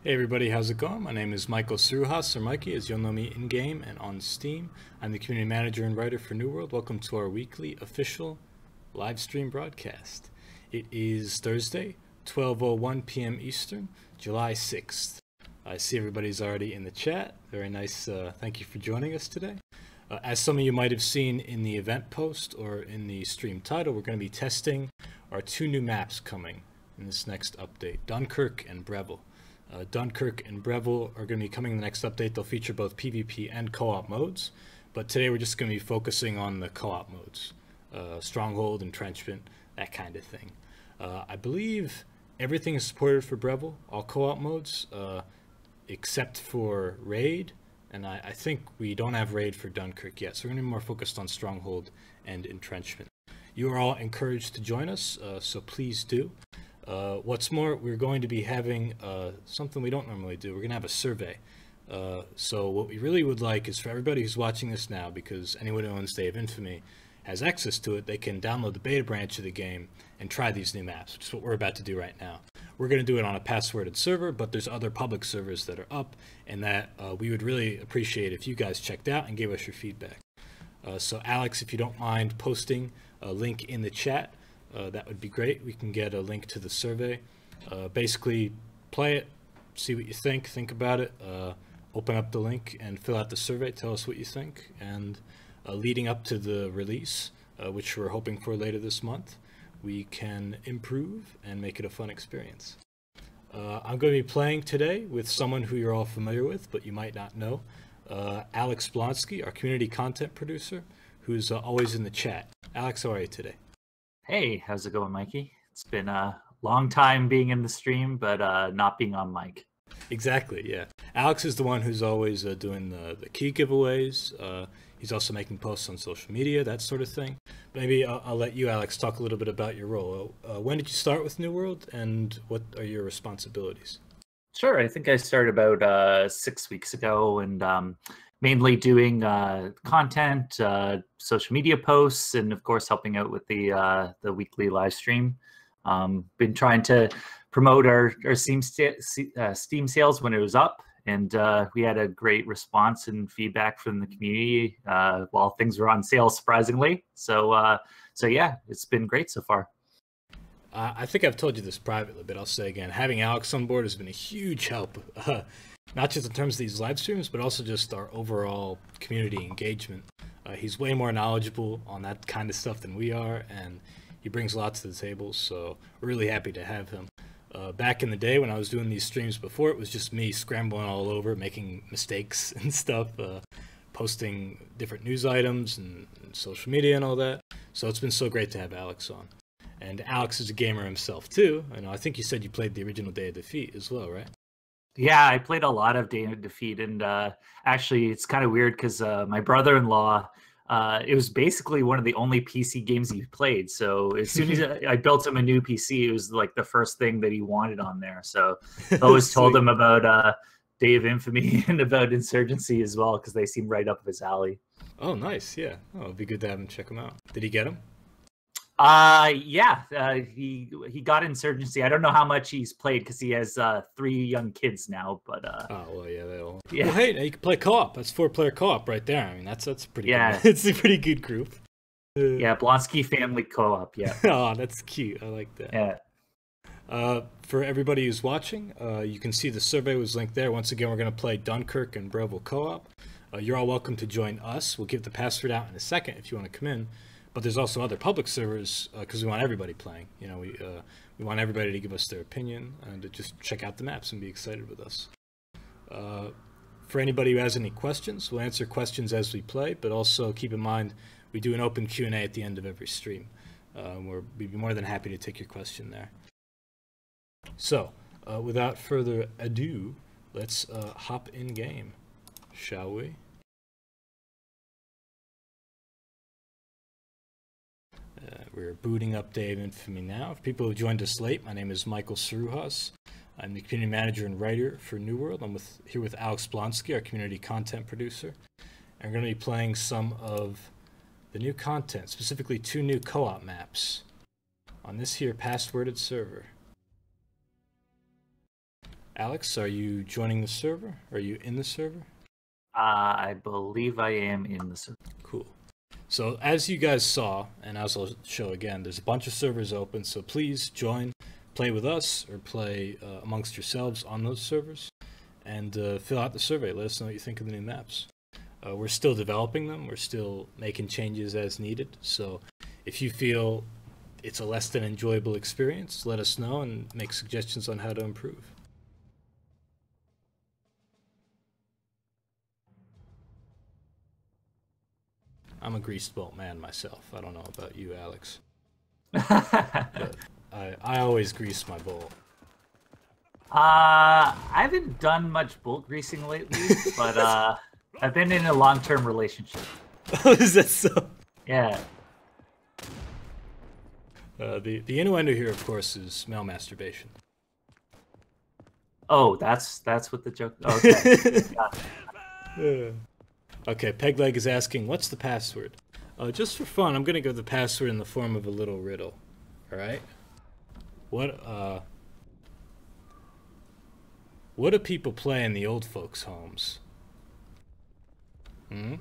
Hey everybody, how's it going? My name is Michael Sruhas, or Mikey, as you'll know me in-game and on Steam. I'm the community manager and writer for New World. Welcome to our weekly official live stream broadcast. It is Thursday, 12:01 p.m. Eastern, July 6th. I see everybody's already in the chat. Very nice. Thank you for joining us today. As some of you might have seen in the event post or in the stream title, we're going to be testing our two new maps coming in this next update, Dunkirk and Breville. Dunkirk and Breville are going to be coming in the next update. They'll feature both PvP and co-op modes, but today we're just going to be focusing on the co-op modes. Stronghold, entrenchment, that kind of thing. I believe everything is supported for Breville, all co-op modes, except for Raid, and I think we don't have Raid for Dunkirk yet, so we're going to be more focused on Stronghold and entrenchment. You are all encouraged to join us, so please do. What's more, we're going to be having something we don't normally do. We're going to have a survey. So what we really would like is for everybody who's watching this now, because anyone who owns Day of Infamy has access to it, they can download the beta branch of the game and try these new maps, which is what we're about to do right now. We're going to do it on a passworded server, but there's other public servers that are up, and that we would really appreciate if you guys checked out and gave us your feedback. So Alex, if you don't mind posting a link in the chat, that would be great. We can get a link to the survey. Basically, play it, see what you think about it, open up the link and fill out the survey, tell us what you think. And leading up to the release, which we're hoping for later this month, we can improve and make it a fun experience. I'm going to be playing today with someone who you're all familiar with, but you might not know. Alex Blonsky, our community content producer, who's always in the chat. Alex, how are you today? Hey, how's it going, Mikey? It's been a long time being in the stream, but not being on mic. Exactly, yeah. Alex is the one who's always doing the key giveaways. He's also making posts on social media, that sort of thing. Maybe I'll let you, Alex, talk a little bit about your role. When did you start with New World, and what are your responsibilities? Sure, I think I started about 6 weeks ago, and mainly doing content, social media posts, and of course helping out with the weekly live stream. Been trying to promote our Steam sales when it was up, and we had a great response and feedback from the community while things were on sale, surprisingly. So yeah, it's been great so far. I think I've told you this privately, but I'll say again, having Alex on board has been a huge help. Not just in terms of these live streams, but also just our overall community engagement. He's way more knowledgeable on that kind of stuff than we are, and he brings a lot to the table, so we're really happy to have him. Back in the day when I was doing these streams before, it was just me scrambling all over, making mistakes and stuff, posting different news items and social media and all that. So it's been so great to have Alex on. And Alex is a gamer himself too. I think you said you played the original Day of Defeat as well, right? Yeah, I played a lot of Day of Defeat, and actually it's kind of weird because my brother-in-law, it was basically one of the only PC games he played. So as soon as I built him a new PC, it was like the first thing that he wanted on there. So I always told him about Day of Infamy and about Insurgency as well, because they seem right up his alley. Oh, nice. Yeah. Oh, it'd be good to have him check them out. Did he get them? Yeah, he got Insurgency. I don't know how much he's played because he has 3 young kids now, but oh well, yeah, they all. Yeah. Well, hey, you can play co-op. That's 4-player co-op right there. I mean, that's pretty. Yeah, good. It's a pretty good group. Yeah, Blonsky family co-op. Yeah. Oh, that's cute. I like that. Yeah. For everybody who's watching, you can see the survey was linked there. Once again, we're going to play Dunkirk and Breville co-op. You're all welcome to join us. We'll give the password out in a second if you want to come in. But there's also other public servers because we want everybody playing. We want everybody to give us their opinion and to just check out the maps and be excited with us. For anybody who has any questions, we'll answer questions as we play, but also keep in mind we do an open Q&A at the end of every stream. We'd be more than happy to take your question there. So, without further ado, let's hop in game, shall we? We're booting up Day of Infamy now. For people who joined us late, my name is Michael Sruhas. I'm the community manager and writer for New World. I'm here with Alex Blonsky, our community content producer. And we're going to be playing some of the new content, specifically 2 new co-op maps on this here passworded server. Alex? Alex, are you joining the server? Are you in the server? I believe I am in the server. Cool. So as you guys saw, and as I'll show again, there's a bunch of servers open, so please join, play with us, or play amongst yourselves on those servers, and fill out the survey. Let us know what you think of the new maps. We're still developing them. We're still making changes as needed, so if you feel it's a less than enjoyable experience, let us know and make suggestions on how to improve. I'm a greased bolt man myself. I don't know about you, Alex. But I always grease my bolt. I haven't done much bolt greasing lately, but I've been in a long-term relationship. Oh, is that so? Yeah. The innuendo here, of course, is male masturbation. Oh, that's what the joke. Okay. Yeah. Okay, Pegleg is asking, what's the password? Just for fun, I'm gonna give the password in the form of a little riddle. All right. What do people play in the old folks' homes? Hmm.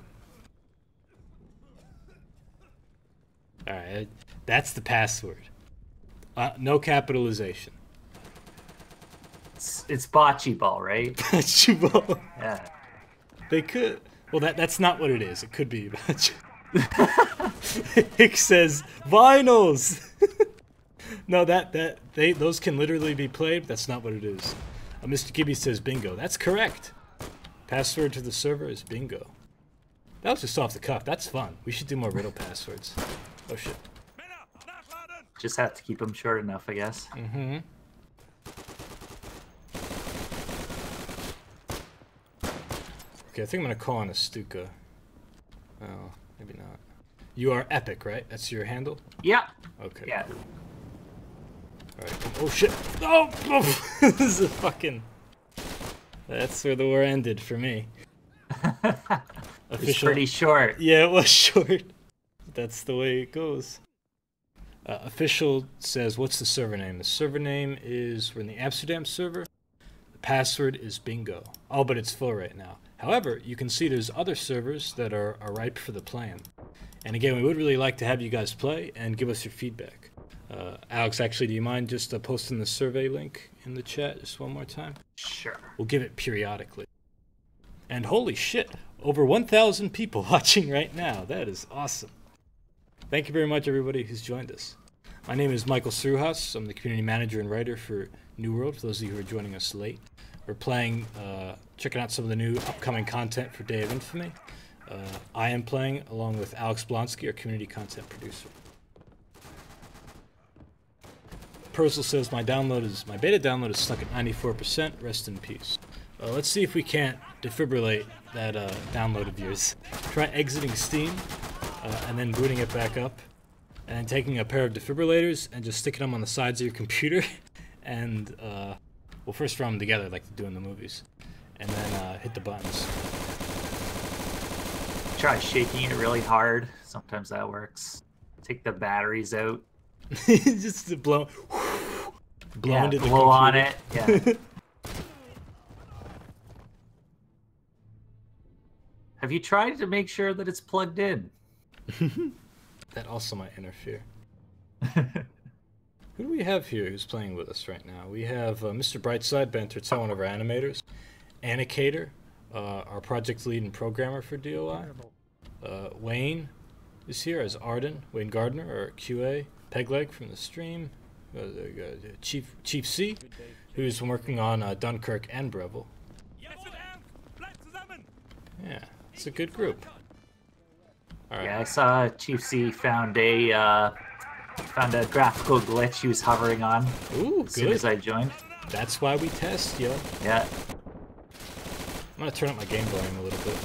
All right, that's the password. No capitalization. It's bocce ball, right? Bocce ball. Yeah. They could. Well, that's not what it is. It could be bocce. Hick says vinyls. No, those can literally be played. But that's not what it is. Mr. Gibby says bingo. That's correct. Password to the server is bingo. That was just off the cuff. That's fun. We should do more riddle passwords. Oh shit. Just have to keep them short enough, I guess. Mm-hmm. Okay, I think I'm gonna call on a Stuka. Oh, maybe not. You are epic, right? That's your handle? Yeah. Okay. Yeah. Cool. Alright. Oh shit! Oh! This is a fucking... That's where the war ended for me. It's pretty short. Yeah, it was short. That's the way it goes. Official says, what's the server name? The server name is, we're in the Amsterdam server. The password is bingo. Oh, but it's full right now. However, you can see there's other servers that are ripe for the plan. And again, we would really like to have you guys play and give us your feedback. Alex, actually, do you mind just posting the survey link in the chat just one more time? Sure. We'll give it periodically. And holy shit, over 1,000 people watching right now. That is awesome. Thank you very much, everybody who's joined us. My name is Michael Sruhas. I'm the community manager and writer for New World, for those of you who are joining us late. We're playing, checking out some of the new upcoming content for Day of Infamy. I am playing along with Alex Blonsky, our community content producer. Persil says my beta download is stuck at 94%. Rest in peace. Let's see if we can't defibrillate that download of yours. Try exiting Steam and then booting it back up, and then taking a pair of defibrillators and just sticking them on the sides of your computer, and well, first run them together like they do in the movies, and then hit the buttons. Try shaking it really hard. Sometimes that works. Take the batteries out. Just to blow into the blow computer. on it. Yeah. Have you tried to make sure that it's plugged in? That also might interfere. Who do we have here who's playing with us right now? We have Mr. Brightside Bantertel, one of our animators. Anicator, our project lead and programmer for DOI. Wayne is here as Arden. Wayne Gardner, our QA. Pegleg from the stream. Chief C, who's working on Dunkirk and Breville. Yeah, it's a good group. All right. Yeah, I saw Chief C found a graphical glitch he was hovering on. Ooh, as soon as I joined. That's why we test, yo. Yeah. I'm gonna turn up my game volume a little bit.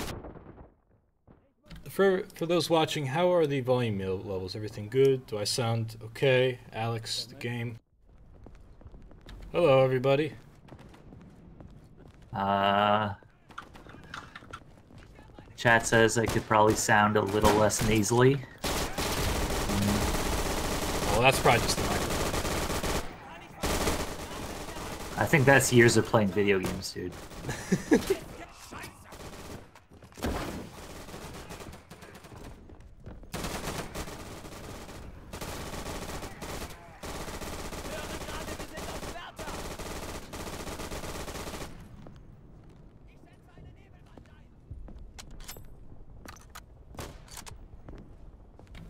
For those watching, how are the volume levels? Everything good? Do I sound okay? Alex, the game. Hello, everybody. Chat says I could probably sound a little less nasally. Well, that's probably just the microphone. I think that's years of playing video games, dude.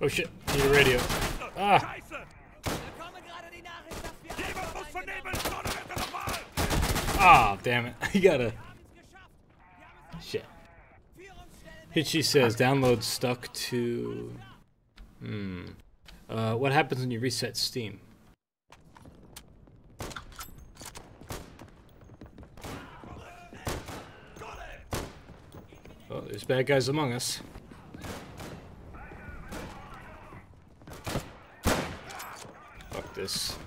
Oh shit, need a radio. Ah! Ah, damn it. I gotta... Shit. Hitchy says, download stuck to... what happens when you reset Steam? Oh, there's bad guys among us. Fuck this.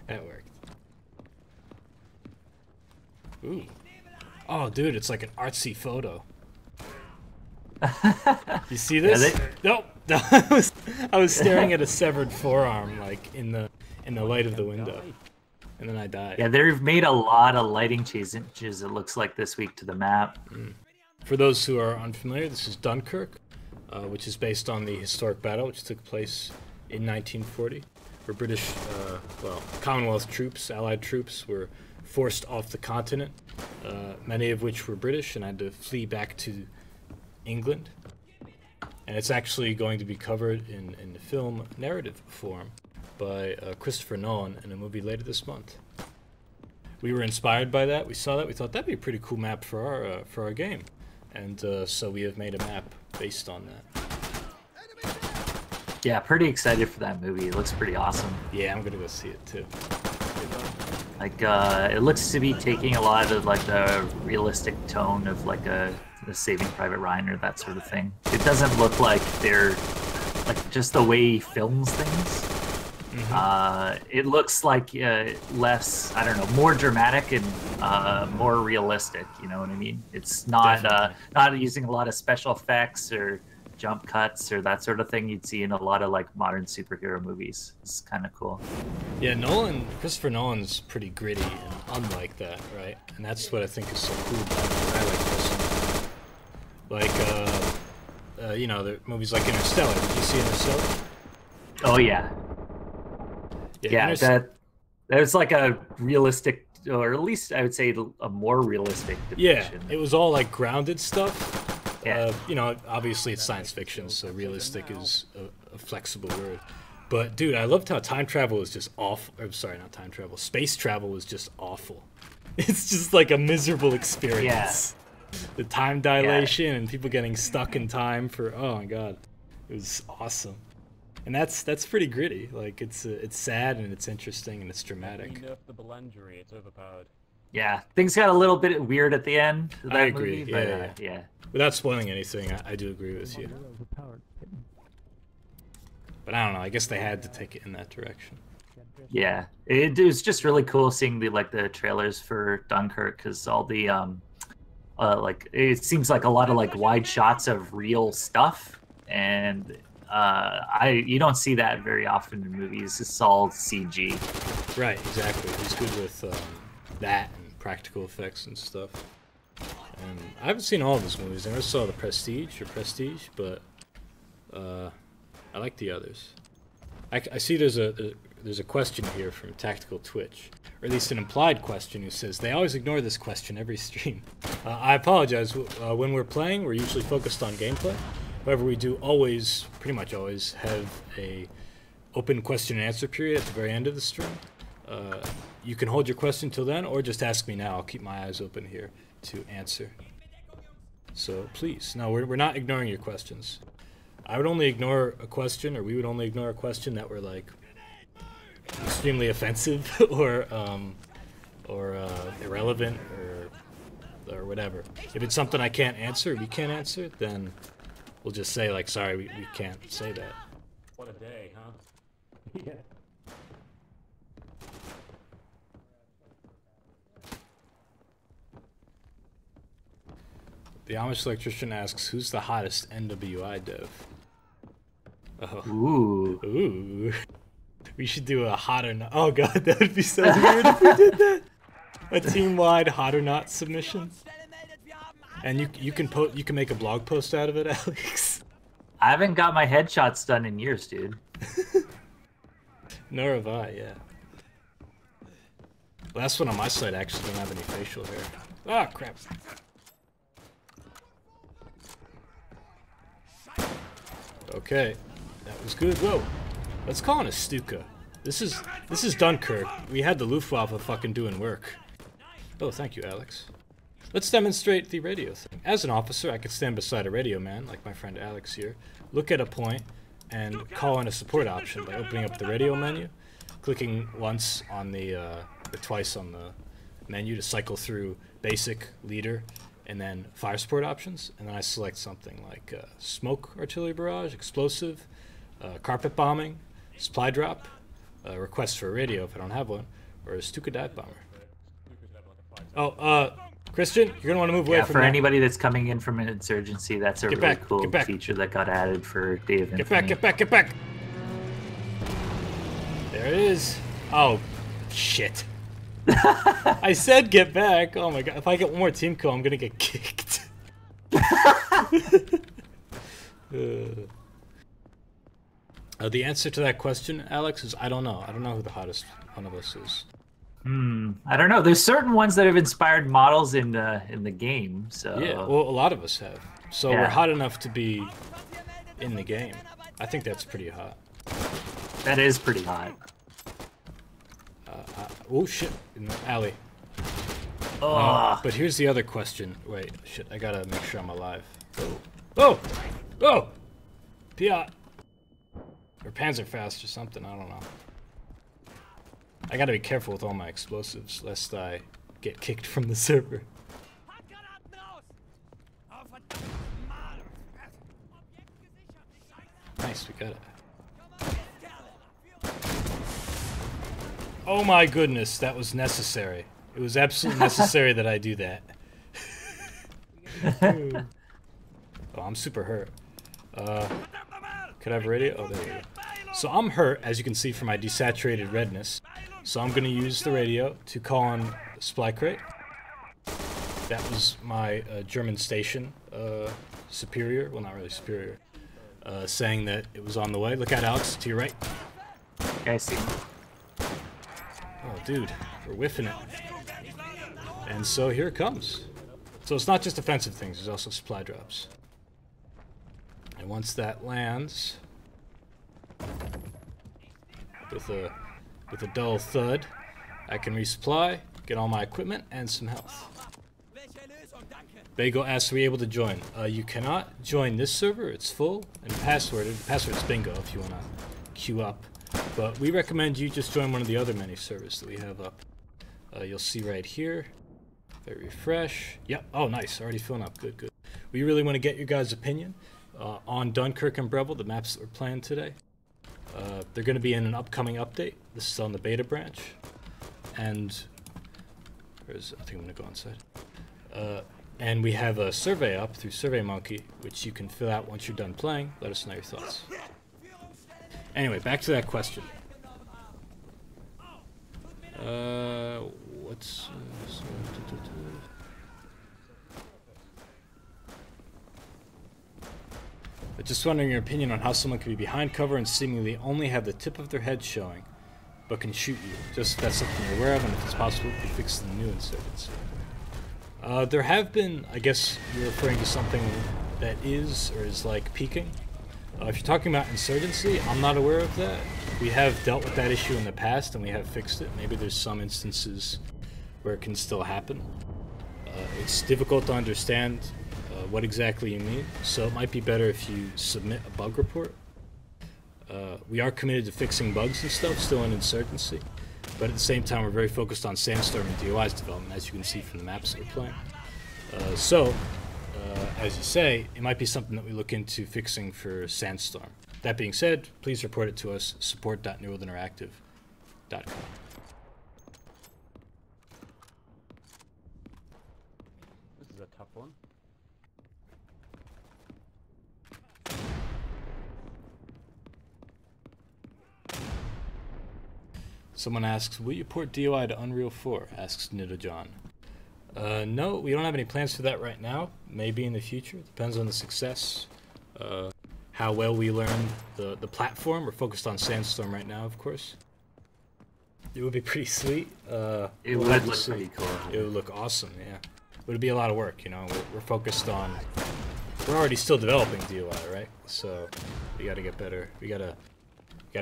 That worked. Ooh. Oh, dude, it's like an artsy photo. You see this? Nope. I was staring at a severed forearm, like in the light of the window, and then I died. Yeah, they've made a lot of lighting changes. It looks like this week to the map. For those who are unfamiliar, this is Dunkirk, which is based on the historic battle which took place in 1940. Where British, well, Commonwealth troops, Allied troops, were forced off the continent, many of which were British, and had to flee back to England. And it's actually going to be covered in the film narrative form by Christopher Nolan in a movie later this month. We were inspired by that. We saw that. We thought that'd be a pretty cool map for our game, and so we have made a map based on that. Yeah, pretty excited for that movie. It looks pretty awesome. Yeah, I'm gonna go see it too. Like, it looks to be taking a lot of like the realistic tone of like the Saving Private Ryan or that sort of thing. It doesn't look like they're like just the way he films things. It looks like less, I don't know, more dramatic and more realistic. You know what I mean? It's not not using a lot of special effects or jump cuts or that sort of thing you'd see in a lot of like modern superhero movies. It's kind of cool. Yeah, Christopher Nolan's pretty gritty and unlike that, right? And that's what I think is so cool about it. I like this. Like, you know, the movies like Interstellar. Did you see Interstellar? Oh yeah. Yeah, that was like a realistic, or at least I would say a more realistic depiction. Yeah, it was all like grounded stuff. Yeah. You know, obviously it's science fiction, so realistic is a flexible word. But dude, I loved how time travel is just awful. I'm sorry, not time travel. Space travel is just awful. It's just like a miserable experience. Yeah. The time dilation and people getting stuck in time for, oh my god, it was awesome. And that's pretty gritty. Like it's sad and it's interesting and it's dramatic. It's overpowered. Yeah, things got a little bit weird at the end of that I agree. movie, but, yeah. Without spoiling anything, I do agree with you. But I don't know. I guess they had to take it in that direction. Yeah, it was just really cool seeing the trailers for Dunkirk, because all the like it seems like a lot of like wide shots of real stuff, and you don't see that very often in movies. It's all CG. Right. Exactly. He's good with that and practical effects and stuff. And I haven't seen all of his movies. I never saw The Prestige, but I like the others. I see there's a question here from Tactical Twitch, or at least an implied question, who says they always ignore this question every stream. I apologize. When we're playing, we're usually focused on gameplay. However, we do pretty much always, have a open question and answer period at the very end of the stream. You can hold your question till then, or just ask me now. I'll keep my eyes open here to answer. So please, no, we're not ignoring your questions. I would only ignore a question, or we would only ignore a question that were like extremely offensive or irrelevant or whatever. If it's something I can't answer, we can't answer, then we'll just say like, sorry, we can't say that. What a day, huh? Yeah. The Amish electrician asks, who's the hottest NWI dev? Oh. Ooh. Ooh. We should do a hot or not. Oh god, that would be so weird if we did that. A team-wide hot or not submission. And you can make a blog post out of it, Alex. I haven't got my headshots done in years, dude. Nor have I, yeah. Last one on my site actually don't have any facial hair. Ah, crap. Okay, that was good. Whoa, let's call it a Stuka. This is Dunkirk. We had the Luftwaffe fucking doing work. Oh, thank you, Alex. Let's demonstrate the radio thing. As an officer, I could stand beside a radio man, like my friend Alex here, look at a point, and call in a support option by opening up the radio menu, clicking once on the, or twice on the menu to cycle through basic, leader, and then fire support options, and then I select something like smoke artillery barrage, explosive, carpet bombing, supply drop, request for a radio if I don't have one, or a Stuka dive bomber. Oh, Christian, you're gonna want to move away from for that. anybody that's coming in from Insurgency, that's a really cool feature that got added for Day of Infamy. Get back! There it is. Oh, shit. I said get back. Oh my god, if I get one more team kill, I'm gonna get kicked. The answer to that question, Alex, is I don't know. I don't know who the hottest one of us is. I don't know. There's certain ones that have inspired models in the game. So yeah, well, a lot of us have. So yeah. We're hot enough to be in the game. I think that's pretty hot. That is pretty hot. Oh shit! In the alley. But here's the other question. Wait, shit! I gotta make sure I'm alive. Oh! Piat. Or Panzerfaust or something. I don't know. I gotta be careful with all my explosives, lest I get kicked from the server. Nice, we got it. Oh my goodness, that was necessary. It was absolutely necessary that I do that. Oh, I'm super hurt. Could I have a radio? Oh, there you go. So I'm hurt, as you can see from my desaturated redness. So I'm going to use the radio to call on supply crate. That was my German station superior, well not really superior, saying that it was on the way. Look out, Alex, to your right. Okay, I see. Oh, dude, we're whiffing it. And so here it comes. So it's not just offensive things, there's also supply drops. And once that lands, with a dull thud, I can resupply, get all my equipment, and some health. Bagel asks, are we able to join? You cannot join this server, it's full, and the password's bingo if you want to queue up. But we recommend you just join one of the other many servers that we have up. You'll see right here. If I refresh. Yep, oh nice, already filling up, good. We really want to get your guys' opinion on Dunkirk and Breville, the maps that we're playing today. They're going to be in an upcoming update. This is on the beta branch. And I think I'm going to go inside. And we have a survey up through SurveyMonkey, which you can fill out once you're done playing. Let us know your thoughts. Anyway, back to that question. Just wondering your opinion on how someone could be behind cover and seemingly only have the tip of their head showing, but can shoot you. Just if that's something you're aware of, and if it's possible, it could be fixed in the new Insurgency. There have been, I guess you're referring to something that is, or is like peeking. If you're talking about Insurgency, I'm not aware of that. We have dealt with that issue in the past, and we have fixed it. Maybe there's some instances where it can still happen. It's difficult to understand what exactly you mean, so it might be better if you submit a bug report. We are committed to fixing bugs and stuff, still in Insurgency, but at the same time we're very focused on Sandstorm and DOI's development, as you can see from the maps that we're playing. As you say, it might be something that we look into fixing for Sandstorm. That being said, please report it to us, support.newworldinteractive.com. This is a tough one. Someone asks, will you port DOI to Unreal 4? Asks Nidojon. No, we don't have any plans for that right now. Maybe in the future. Depends on the success. How well we learn the platform. We're focused on Sandstorm right now, of course. It would be pretty sweet. It would look pretty cool. It would look awesome, yeah. It would be a lot of work, you know. We're focused on... We're already still developing DOI, right? So we gotta get better. We gotta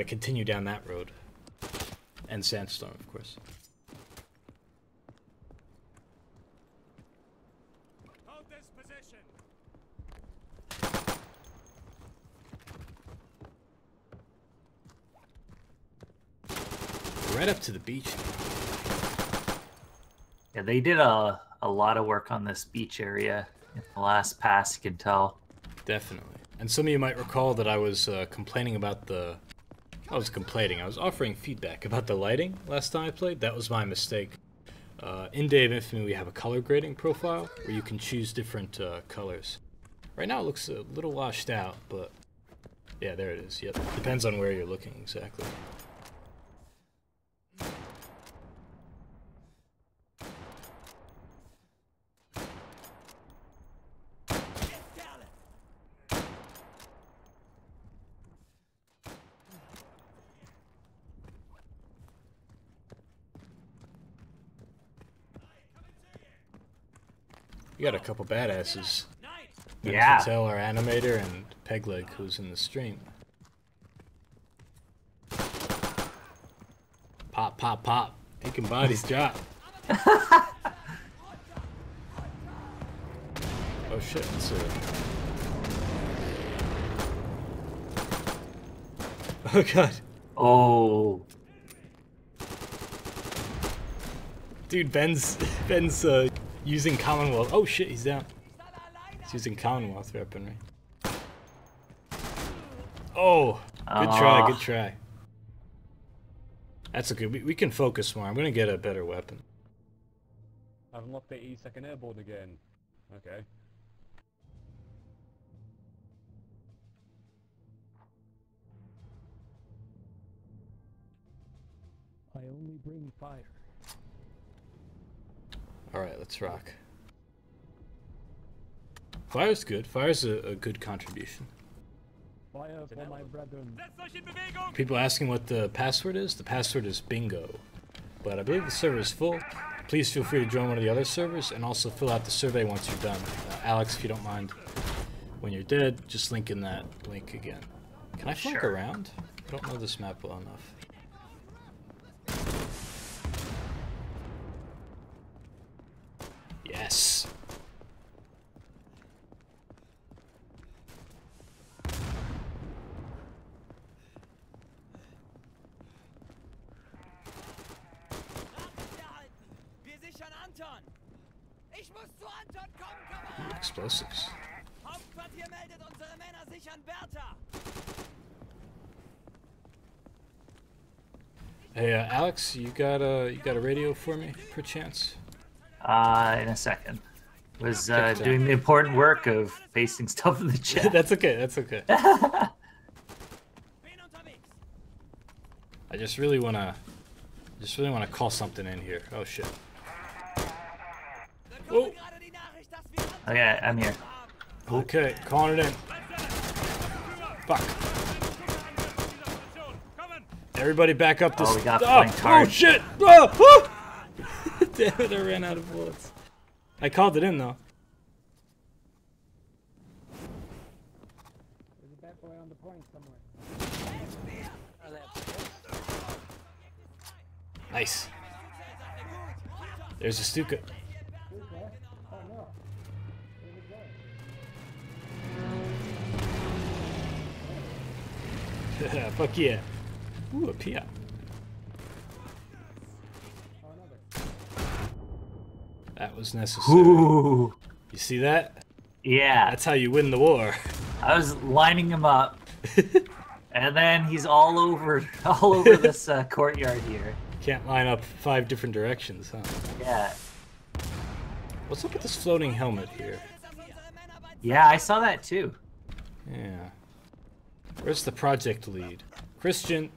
continue down that road. And Sandstorm, of course. Hold this position. Right up to the beach. Yeah, they did a lot of work on this beach area in the last pass, you can tell. Definitely. And some of you might recall that I was complaining about the... I was offering feedback about the lighting last time I played. That was my mistake. In Day of Infamy, we have a color grading profile where you can choose different colors. Right now it looks a little washed out, but... Yeah, there it is. Yep. Depends on where you're looking, exactly. We got a couple badasses. Yeah. Patel, our animator, and Pegleg, who's in the stream. Pop, pop, pop. Taking bodies drop. Oh shit, it's Oh god. Oh. Dude, Ben's using Commonwealth. Oh shit, he's down. He's using Commonwealth weaponry. Oh, good try, good try. That's okay. We can focus more. I'm gonna get a better weapon. I've unlocked the E2nd airborne again. Okay. I only bring fire. Alright, let's rock. Fire's good. Fire's a good contribution. Fire for my brethren. People asking what the password is? The password is bingo. But I believe the server is full. Please feel free to join one of the other servers and also fill out the survey once you're done. Alex, if you don't mind, when you're dead, just link in that link again. Can I flank around? I don't know this map well enough. Yes. Ooh, explosives. Hey, Alex, you got a radio for me, perchance? In a second. Was doing the important work of pasting stuff in the chat. That's okay. That's okay. I just really wanna call something in here. Oh shit. Oh. Okay, I'm here. Okay, calling it in. Fuck. Everybody back up this. Oh, we got flanked hard. Oh shit! Oh, oh! Damn it! I ran out of bullets. I called it in though. There's a bad boy on the point somewhere. Nice. There's a Stuka. Fuck yeah. Ooh, a Pia. That was necessary. Ooh. You see that? Yeah. That's how you win the war. I was lining him up. And then he's all over this courtyard here. Can't line up 5 different directions, huh? Yeah. What's up with this floating helmet here? Yeah, I saw that too. Yeah. Where's the project lead? Christian.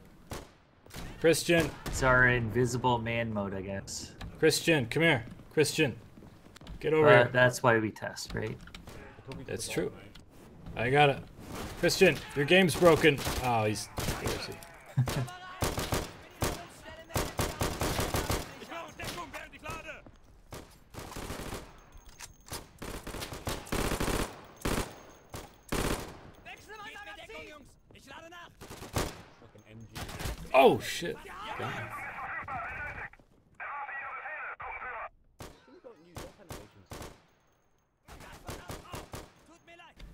Christian. It's our invisible man mode, I guess. Christian, come here. Christian. Get over here. That's why we test, right? That's true. I got it. Christian, your game's broken. Oh, he's... Where is he? Oh, shit. God.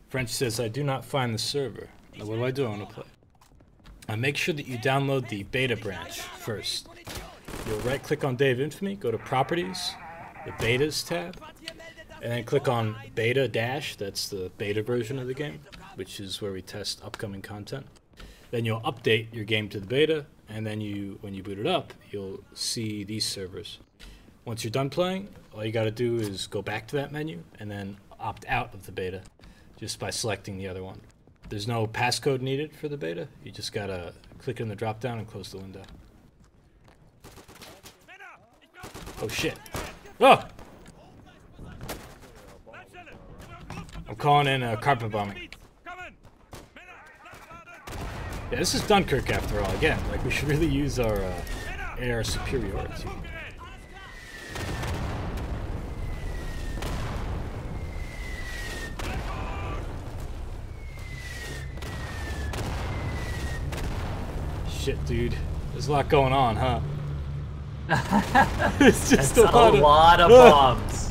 French says, I do not find the server. Now, what do? I want to play. Make sure that you download the beta branch first. You'll right click on Day of Infamy, go to Properties, the Betas tab, and then click on Beta Dash, that's the beta version of the game, which is where we test upcoming content. Then you'll update your game to the beta, and then when you boot it up, you'll see these servers. Once you're done playing, all you gotta do is go back to that menu, and then opt out of the beta, just by selecting the other one. There's no passcode needed for the beta. You just gotta click in the drop down and close the window. Oh shit. Oh! I'm calling in carpet bombing. Yeah, this is Dunkirk after all. Again, like we should really use our air superiority. Shit, dude. There's a lot going on, huh? It's just That's a lot of bombs.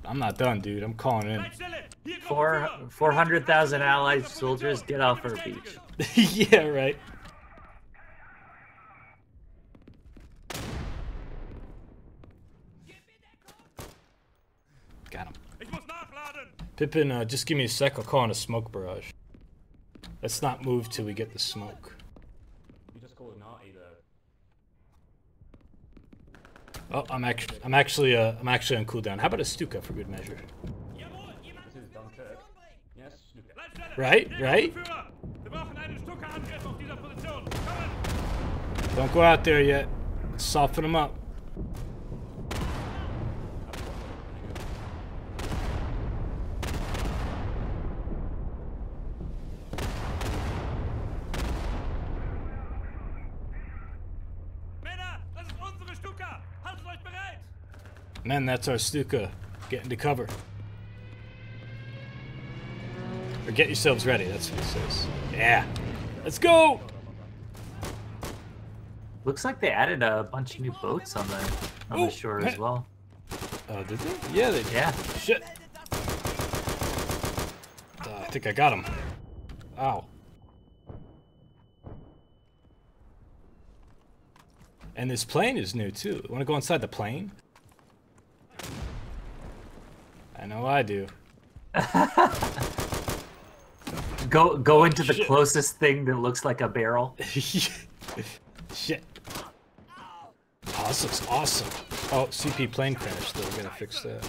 I'm not done, dude. I'm calling in. 400,000 allied soldiers get off our beach. Yeah, right. Got him. Pippin, just give me a sec. I'll call in a smoke barrage. Let's not move till we get the smoke. You just call it naughty there. Oh, I'm actually on cooldown. How about a Stuka for good measure? This is Dunkirk. Yes, Stuka. Right, right. Don't go out there yet. Soften them up. Men, that's our Stuka. Get into cover. Or get yourselves ready, that's what it says. Yeah. Let's go! Looks like they added a bunch of new boats on the shore as well. Oh, did they? Yeah, they did. Yeah. Shit. I think I got him. Ow. And this plane is new too. Want to go inside the plane? I know I do. Go into the closest thing that looks like a barrel. Shit. Oh, this looks awesome. Oh, CP plane crash though. We gotta fix that.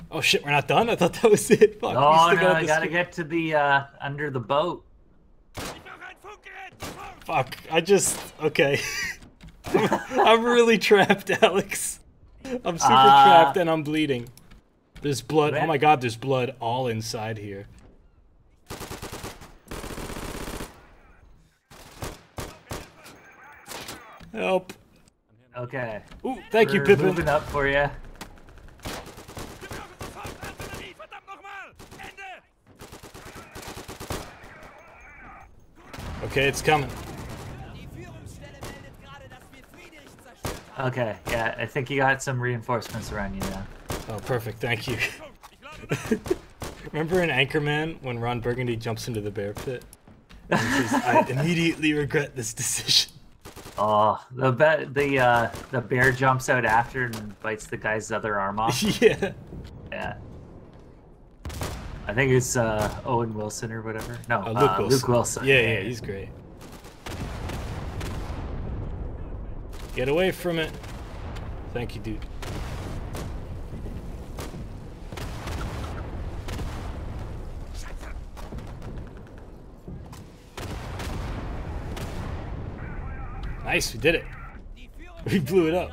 Oh shit, we're not done? I thought that was it. Fuck, Oh no, I gotta get to the under the boat. Fuck, okay. I'm really trapped, Alex. I'm super trapped and I'm bleeding. There's blood. Oh my god, there's blood all inside here. Help. Okay. Ooh, thank you, We're Pippin. moving up for you. Okay, it's coming. Okay, yeah, I think you got some reinforcements around you now. Oh, perfect. Thank you. Remember in Anchorman when Ron Burgundy jumps into the bear pit? And he says, I immediately regret this decision. Oh, the bear jumps out after and bites the guy's other arm off. Yeah. Yeah. I think it's Owen Wilson or whatever. No, Luke Wilson. Yeah, he's great. Get away from it. Thank you, dude. Nice, we did it. We blew it up.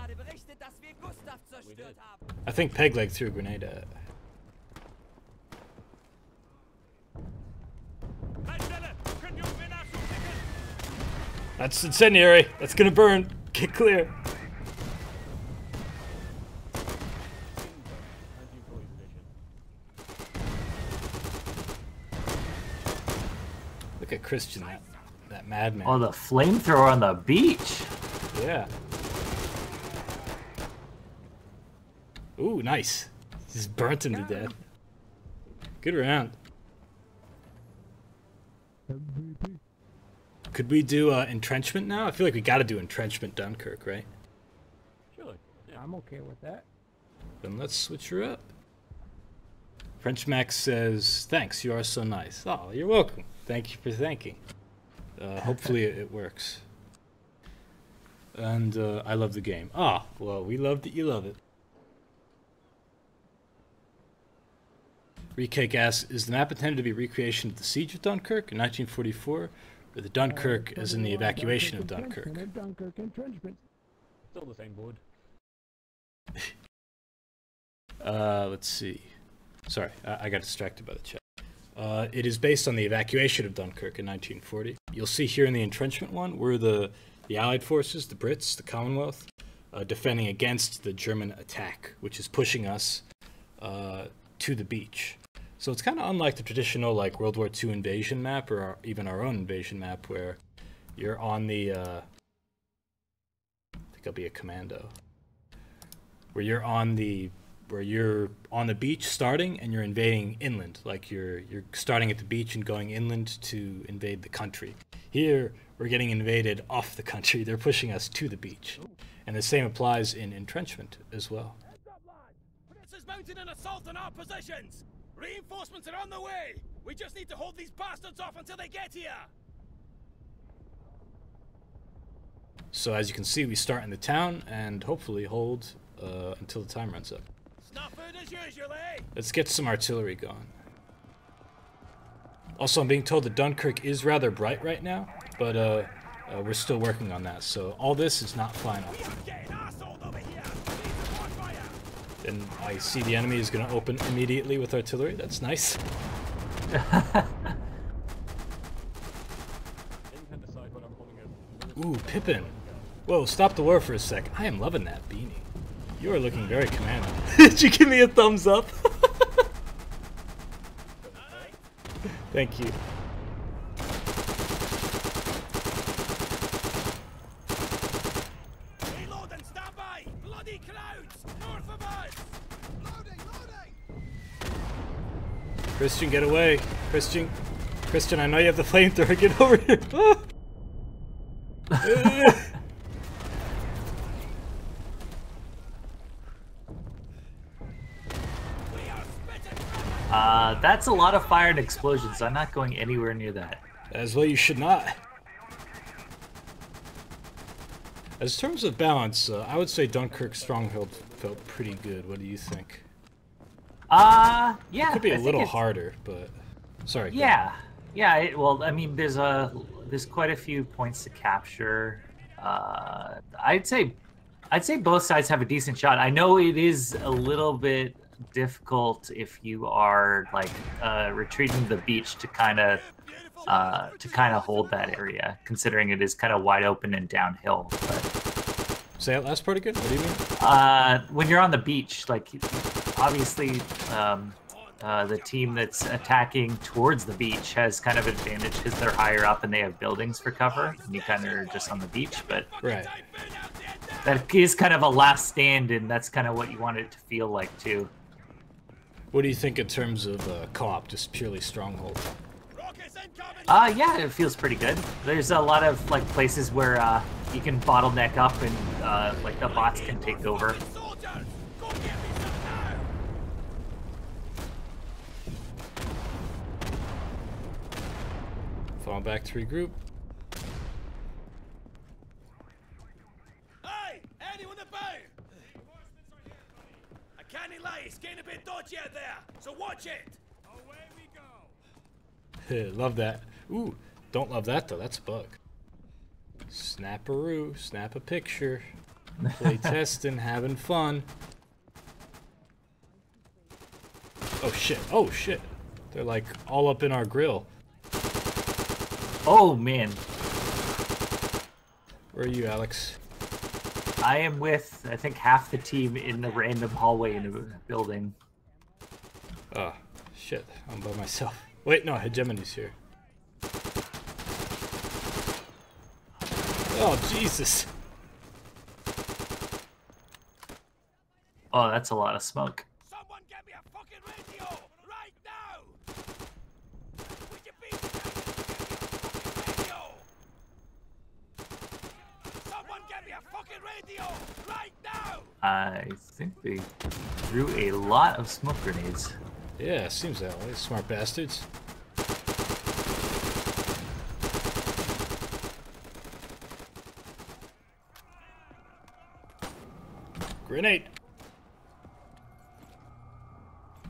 I think Pegleg threw a grenade at it. That's incendiary. That's gonna burn. Get clear. Look at Christian, that madman. Oh, the flamethrower on the beach. Yeah. Ooh, nice. He's burnt him to death. Good round. Could we do entrenchment now? I feel like we got to do entrenchment Dunkirk, right? Surely. Yeah, I'm okay with that. Then let's switch her up. French Max says, "Thanks, you are so nice." Oh, you're welcome. Thank you for thanking. Hopefully it works. And I love the game. Ah, well, we loved it. You love it. Recake asks, is the map intended to be a recreation of the Siege of Dunkirk in 1944, or the Dunkirk as in the evacuation of Dunkirk? Dunkirk entrenchment. Still the same board. Let's see. Sorry, I got distracted by the chat. It is based on the evacuation of Dunkirk in 1940. You'll see here in the entrenchment one, we're the Allied forces, the Brits, the Commonwealth, defending against the German attack, which is pushing us to the beach. So it's kind of unlike the traditional like World War II invasion map, or even our own invasion map, where you're on the I think I'll be a commando, where you're on the beach starting and you're invading inland, like you're starting at the beach and going inland to invade the country. Here we're getting invaded off the country. They're pushing us to the beach, and the same applies in entrenchment as well. Is mounting an assault on our positions. Reinforcements are on the way. We just need to hold these bastards off until they get here. So as you can see, we start in the town and hopefully hold until the time runs up. Snuffered as usual, eh? Let's get some artillery going. Also, I'm being told that Dunkirk is rather bright right now, but we're still working on that, so all this is not final. And I see the enemy is going to open immediately with artillery. That's nice. Ooh, Pippin. Whoa, stop the war for a sec. I am loving that beanie. You are looking very commanding. Did you give me a thumbs up? Thank you. Reload and stand by. Bloody clouds north of us. Loading, loading. Christian, get away. Christian, I know you have the flamethrower. Get over here. That's a lot of fire and explosions. I'm not going anywhere near that. As well, you should not. As terms of balance, I would say Dunkirk's stronghold felt pretty good. What do you think? Yeah. It could be a little harder, but sorry. Yeah, yeah. Well, I mean, there's quite a few points to capture. I'd say both sides have a decent shot. I know it is a little bit difficult if you are like retreating to the beach to kind of hold that area, considering it is kind of wide open and downhill. But say that last part again. What do you mean? When you're on the beach, like obviously the team that's attacking towards the beach has kind of an advantage because they're higher up and they have buildings for cover, and you kind of are just on the beach. But right, that is kind of a last stand, and that's kind of what you want it to feel like too. What do you think in terms of co-op, just purely stronghold? Yeah, it feels pretty good. There's a lot of like places where you can bottleneck up and like the bots can take over. Fall back to regroup. Hey, anyone about? I can't lie, it's getting a bit dodgy out there, so watch it. Away we go. Love that. Ooh, don't love that though. That's a bug. Snap-a-roo, snap a picture. Play testing, having fun. Oh shit, oh shit. They're like all up in our grill. Oh man. Where are you, Alex? I am with, I think, half the team in the random hallway in the building. Oh, shit. I'm by myself. Wait, no, Hegemony's here. Oh, Jesus. Oh, that's a lot of smoke. Someone get me a fucking radio right now! Would you be so kind as to get me a fucking radio? Someone get me a fucking radio right now! I think they threw a lot of smoke grenades. Yeah, seems that way. Smart bastards. Grenade!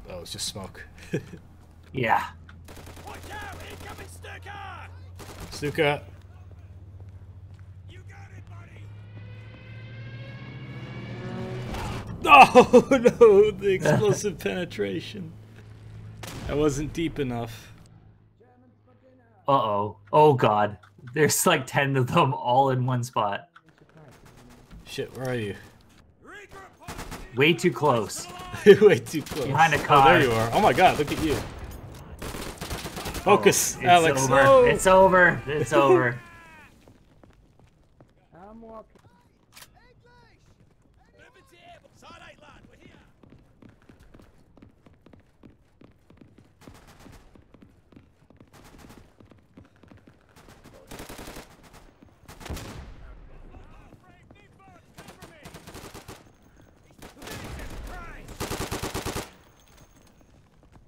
Oh, it's just smoke. Yeah. Watch out! Incoming Stuka! Stuka! You got it, buddy! Oh no! The explosive penetration. That wasn't deep enough. Uh-oh. Oh god. There's like 10 of them all in one spot. Shit, where are you? Way too close. Way too close. Behind a Oh, car. there you are. Oh my god, look at you. Focus, It's Alex. over. No! It's over. It's over. I'm walking. Moving table! It's all right, lad, we're here!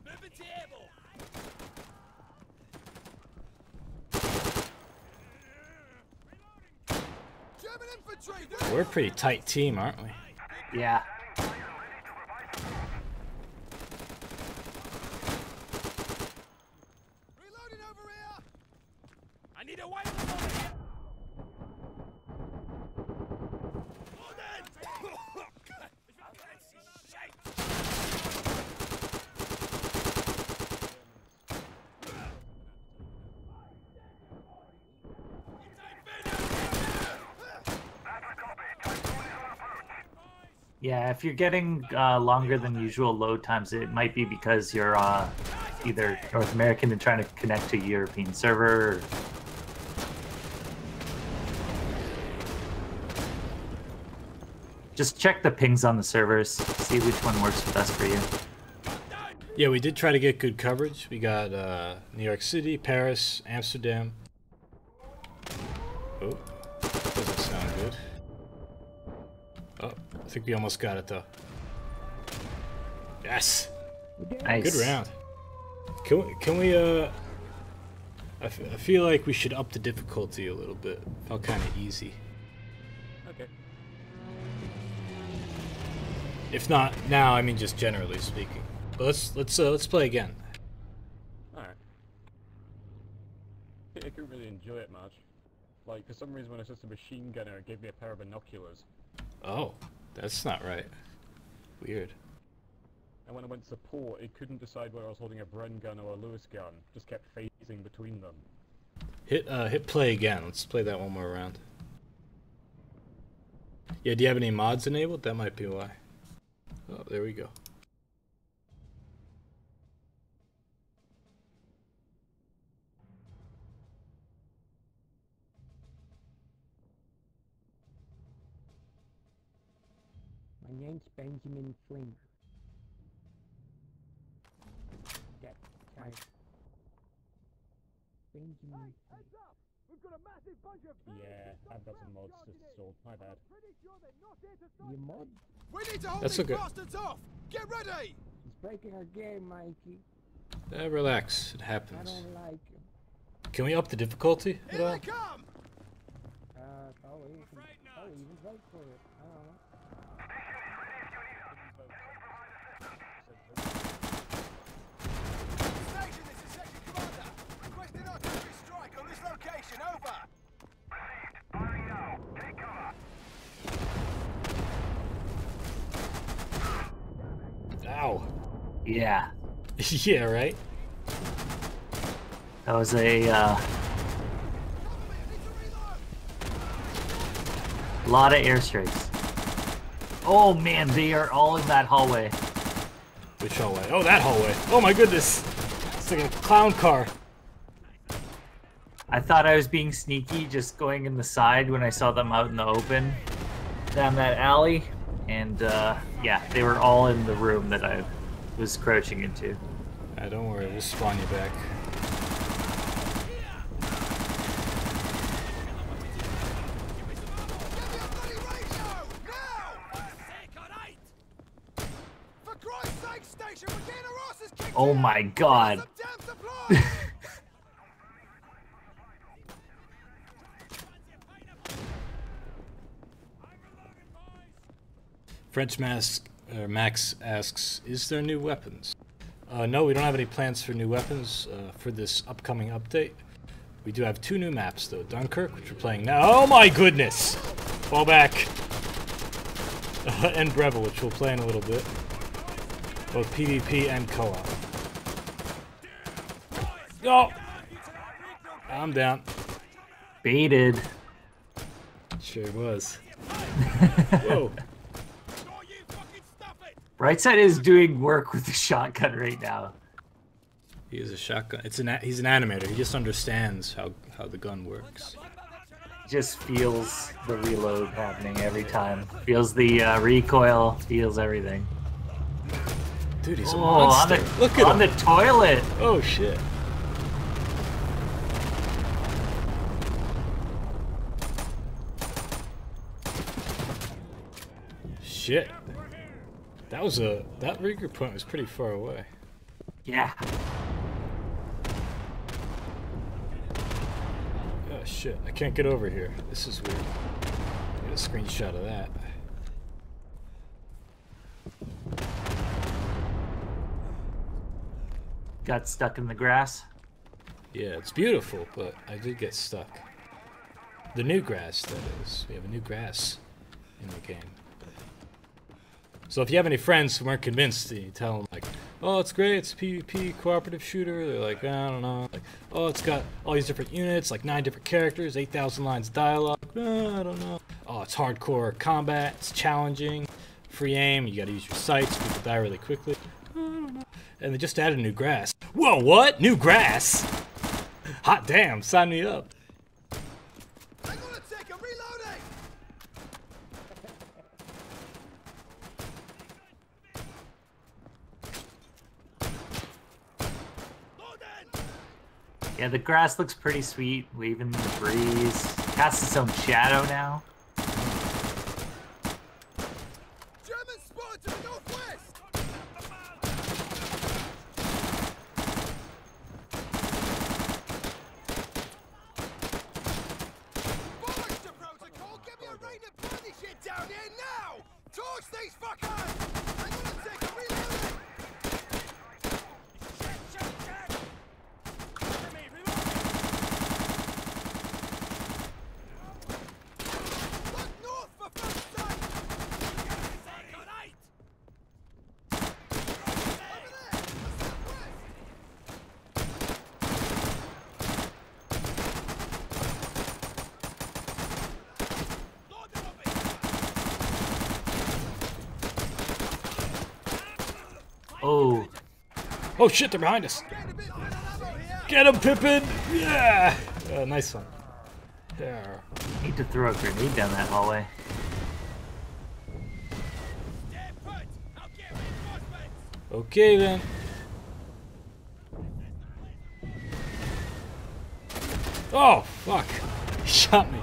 Moving table! German infantry! We're a pretty tight team, aren't we? Yeah. Reloading over here! I need a wireless over here! Yeah, if you're getting longer than usual load times, it might be because you're either North American and trying to connect to a European server. Or... Just check the pings on the servers, see which one works best for you. Yeah, we did try to get good coverage. We got New York City, Paris, Amsterdam. Oh, that doesn't sound good. Oh, I think we almost got it though. Yes! Nice. Good round. Can we I feel like we should up the difficulty a little bit. Felt kind of easy. Okay. If not now, I mean just generally speaking. But let's play again. Alright. I couldn't really enjoy it much. Like, for some reason when I was just a machine gunner, it gave me a pair of binoculars. Oh, that's not right. Weird. And when I went support, it couldn't decide whether I was holding a Bren gun or a Lewis gun. Just kept phasing between them. Hit play again. Let's play that one more round. Yeah, do you have any mods enabled? That might be why. Oh, there we go. My name's Benjamin Flynn. Get tired. Benjamin Flynn. We've got a massive bunch of Yeah, I've got some mods just installed. My bad. You mod? We need to hold That's these okay. bastards off! Get ready! He's breaking our game, Mikey. Relax. It I happens. don't like him. Can we up the difficulty at Here all? they come! Probably even vote for it. I don't know. Station, this is Section Commander. Requesting artillery strike on this location, over! Wow. Yeah, Yeah, right? that was a lot of airstrikes. Oh man, they are all in that hallway. Which hallway? Oh, that hallway. Oh my goodness. It's like a clown car. I thought I was being sneaky, just going in the side when I saw them out in the open down that alley. And yeah, they were all in the room that I was crouching into. Don't worry, we'll spawn you back. Oh my god. French Max asks, is there new weapons? No, we don't have any plans for new weapons for this upcoming update. We do have 2 new maps though. Dunkirk, which we're playing now. Oh my goodness! Fall back! And Breville, which we'll play in a little bit. Both PvP and co-op. Oh! I'm down. Baited. Sure was. Whoa. Brightside is doing work with the shotgun right now. He is a shotgun. He's an animator. He just understands how the gun works. Just feels the reload happening every time. Feels the recoil. Feels everything. Dude, he's a monster. Look at him. On the toilet. Oh shit. Shit. That regroup point was pretty far away. Yeah. Oh shit, I can't get over here. This is weird. Get a screenshot of that. Got stuck in the grass. Yeah, it's beautiful, but I did get stuck. The new grass, that is. We have a new grass in the game. So if you have any friends who weren't convinced, you tell them like, oh, it's great, it's a PvP cooperative shooter. They're like, I don't know. Like, oh, it's got all these different units, like 9 different characters, 8,000 lines of dialogue. I don't know. Oh, it's hardcore combat, it's challenging, free aim, you gotta use your sights, people die really quickly. I don't know. And they just added new grass. Whoa, what? New grass? Hot damn, sign me up. Yeah, the grass looks pretty sweet, waving in the breeze. Casts its own shadow now. German spotted to the northwest. Forrester protocol, give me a rain and burn this shit down here now! Torch these fuckers! I'm gonna take a reloading! Oh. Oh shit, they're behind us. Get him, Pippin! Yeah! Nice one. There. Need to throw a grenade down that hallway. Okay then. Oh, fuck. He shot me.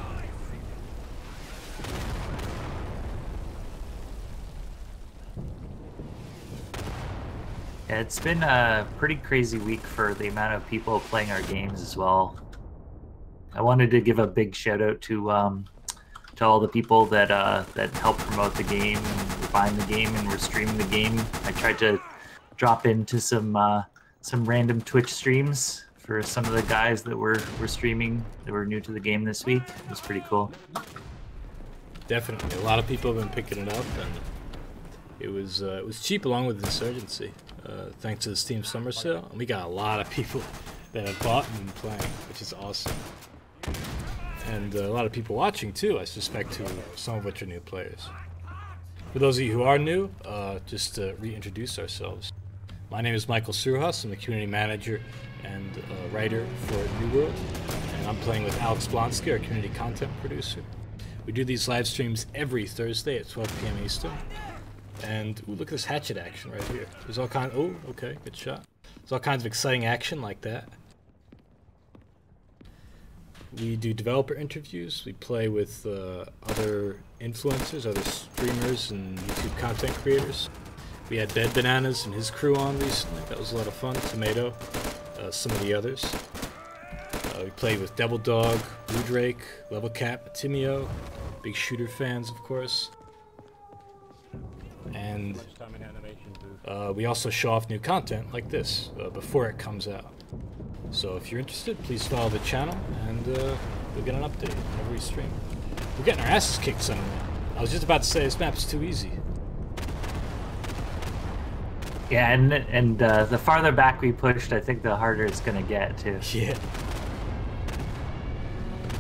Yeah, it's been a pretty crazy week for the amount of people playing our games as well. I wanted to give a big shout out to all the people that helped promote the game and were buying the game and were streaming the game. I tried to drop into some random Twitch streams for some of the guys that were streaming that were new to the game this week. It was pretty cool. Definitely. A lot of people have been picking it up, and It was cheap along with Insurgency, thanks to the Steam Summer Sale, and we got a lot of people that have bought and been playing, which is awesome. And a lot of people watching too, I suspect, who some of which are new players. For those of you who are new, just to reintroduce ourselves. My name is Michael Surhas. I'm the community manager and writer for New World, and I'm playing with Alex Blonsky, our community content producer. We do these live streams every Thursday at 12 p.m. Eastern. And ooh, look at this hatchet action right here. There's all kinds. Oh, okay, good shot. There's all kinds of exciting action like that. We do developer interviews. We play with other influencers, other streamers, and YouTube content creators. We had Bed Bananas and his crew on recently. That was a lot of fun. Tomato, some of the others. We played with Devil Dog, Blue Drake, Level Cap, Timio, big shooter fans, of course. And we also show off new content like this before it comes out. So if you're interested, please follow the channel, and you'll get an update every stream. We're getting our asses kicked some. I was just about to say this map's too easy. Yeah, and the farther back we pushed, I think the harder it's gonna get too. Yeah.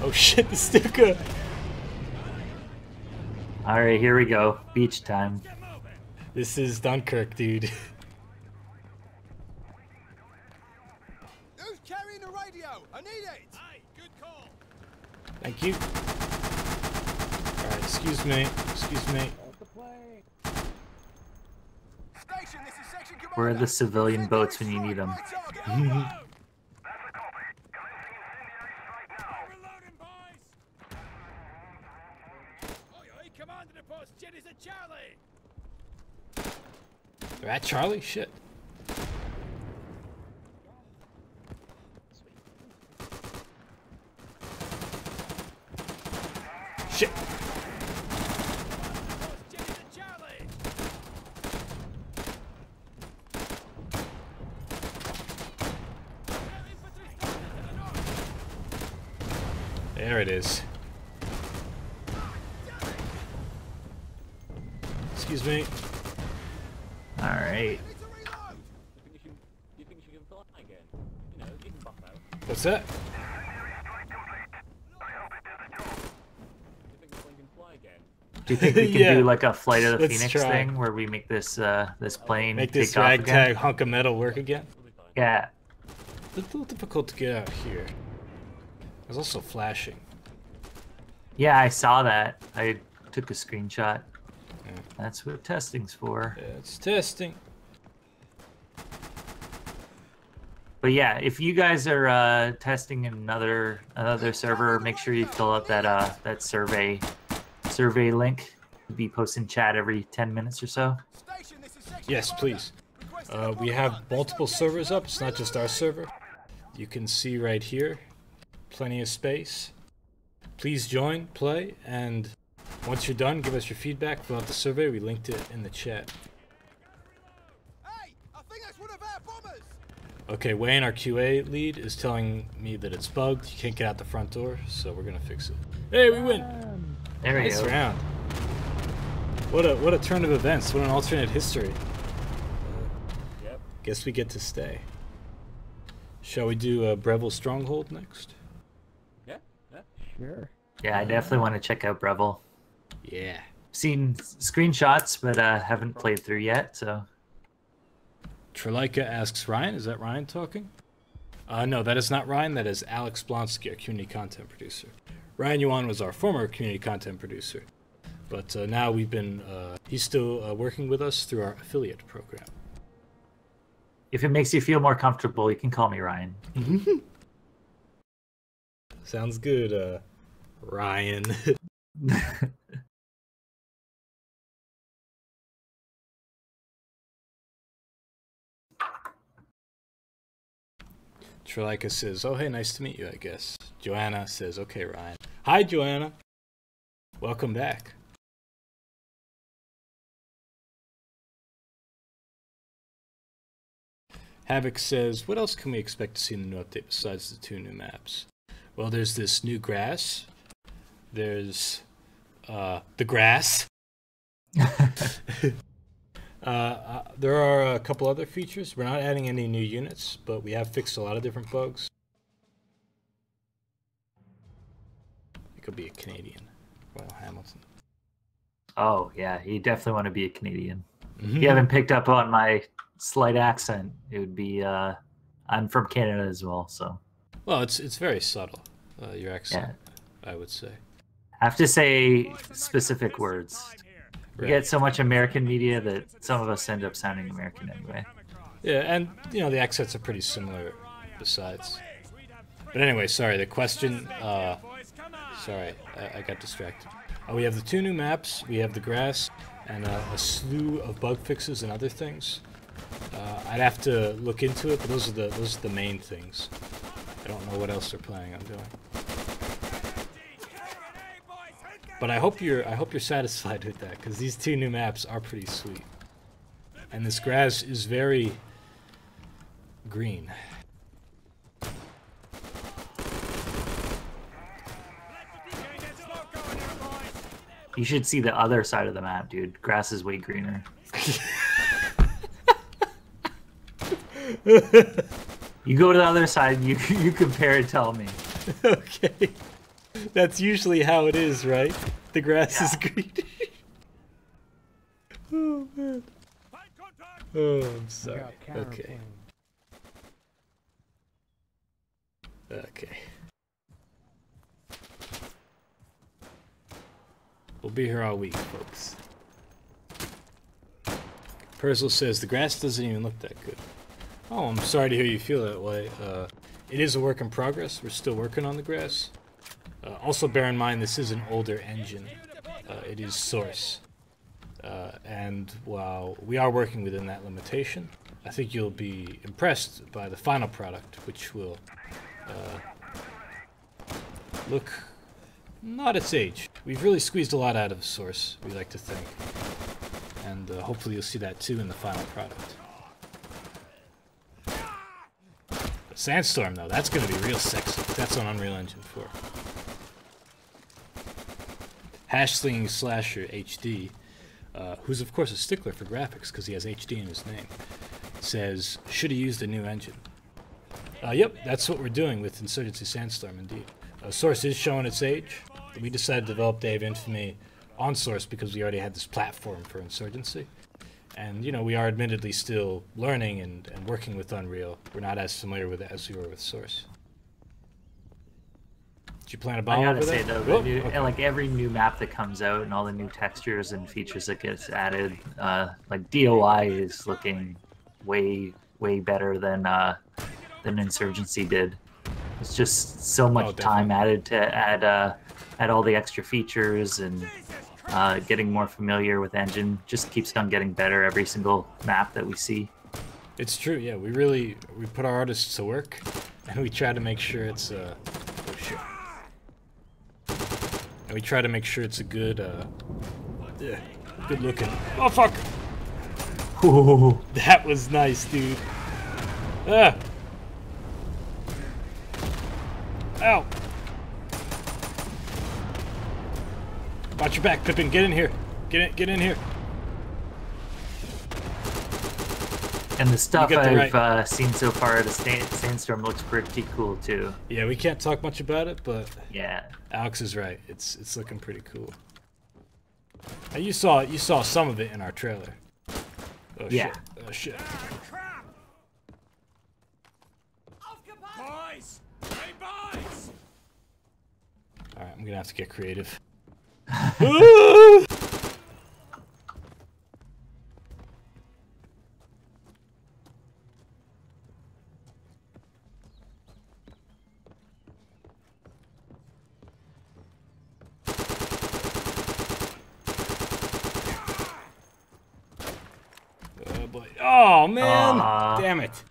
Oh shit, the Stuka! Alright, here we go. Beach time. This is Dunkirk, dude. Who's carrying the radio? I need it! Aye, good call. Thank you. Alright, excuse me. Excuse me. Station, this is section commander. Where are the civilian boats when you need them? Reloading, boys. Oi, commander the post. Jenny's at Charlie. They're at Charlie? Shit. Shit. Jenny's at Charlie. There it is. Excuse me. Alright. You think she can fly again? You know, you can buff out. What's that? You think this one can fly again? Do you think we can Yeah. do like a Flight of the Let's Phoenix try. thing where we make this this plane Make this take off again? ragtag hunk of metal work again? We'll be fine. Yeah. It's a little difficult to get out here. There's also flashing. Yeah, I saw that. I took a screenshot. Yeah. That's what testing's for. It's testing. But yeah, if you guys are testing another server, make sure you fill out that that survey link. We'll be posting chat every 10 minutes or so. Station, this is section Yes, commander. please. We have multiple servers up. It's not just our server. You can see right here. Plenty of space. Please join, play, and once you're done, give us your feedback. Fill out the survey. We linked it in the chat. Hey, I think that's one of our bombers. Okay, Wayne, our QA lead, is telling me that it's bugged. You can't get out the front door, so we're gonna fix it. Hey, we win! There we Nice go. round. What a turn of events. What an alternate history. Yep. Guess we get to stay. Shall we do Breville Stronghold next? Yeah? Yeah? Sure. Yeah, I definitely want to check out Breville. Yeah. Seen screenshots, but haven't played through yet. So Trelika asks Ryan. Is that Ryan talking? No, that is not Ryan. That is Alex Blonsky, our community content producer. Ryan Yuan was our former community content producer. But now we've been, he's still working with us through our affiliate program. if it makes you feel more comfortable, you can call me Ryan. Sounds good, Ryan. Trelika says, oh, hey, nice to meet you, I guess. Joanna says, okay, Ryan. Hi, Joanna. Welcome back. Havoc says, what else can we expect to see in the new update besides the 2 new maps? Well, there's this new grass. There's the grass. There are a couple other features. We're not adding any new units, but we have fixed a lot of different bugs. It could be a Canadian. Royal Hamilton. Oh, yeah, you definitely want to be a Canadian. Mm-hmm. If you haven't picked up on my slight accent, it would be, I'm from Canada as well, so. Well, it's very subtle, your accent, Yeah. I would say. I have to say specific words. We Right. get so much American media that some of us end up sounding American anyway. Yeah, and, you know, the accents are pretty similar besides. But anyway, sorry, the question, sorry, I got distracted. We have the 2 new maps, we have the grass, and a slew of bug fixes and other things. I'd have to look into it, but those are the main things. I don't know what else they're planning on doing. But I hope you're satisfied with that, because these 2 new maps are pretty sweet. And this grass is very green. You should see the other side of the map, dude. Grass is way greener. You go to the other side, you compare and tell me. Okay. That's usually how it is, right? The grass is green. Oh, man. Oh, I'm sorry. Okay. Okay. We'll be here all week, folks. Perzel says the grass doesn't even look that good. Oh, I'm sorry to hear you feel that way. It is a work in progress. We're still working on the grass. Also bear in mind this is an older engine. It is Source. And while we are working within that limitation, I think you'll be impressed by the final product, which will look not its age. We've really squeezed a lot out of Source, we like to think. And hopefully you'll see that too in the final product. But Sandstorm, though, that's going to be real sexy. That's on Unreal Engine 4. Hashslinging Slasher HD, who's of course a stickler for graphics because he has HD in his name, says, should have used a new engine. Yep, that's what we're doing with Insurgency Sandstorm, indeed. Source is showing its age. We decided to develop Day of Infamy on Source because we already had this platform for Insurgency. And, you know, we are admittedly still learning and working with Unreal. We're not as familiar with it as we were with Source. Did you plan a bomb I over gotta say there? though, Oh, okay. like every new map that comes out and all the new textures and features that gets added, like DOI is looking way better than Insurgency did. It's just so much time added to add all the extra features and getting more familiar with engine. Just keeps on getting better every single map that we see. It's true, yeah. We put our artists to work, and we try to make sure it's oh shit. And we try to make sure it's a good good looking. Oh fuck! Ooh. That was nice, dude. Ah! Ow! Watch your back, Pippin. Get in here. Get in here. And the stuff You got the I've seen so far, the Sandstorm looks pretty cool too. Yeah, we can't talk much about it, but Yeah. Alex is right. It's looking pretty cool. Now, you saw some of it in our trailer. Oh Yeah. shit! Oh shit! Boys! Hey, boys! All right, I'm gonna have to get creative. Ooh! Oh boy! Oh man! Damn it!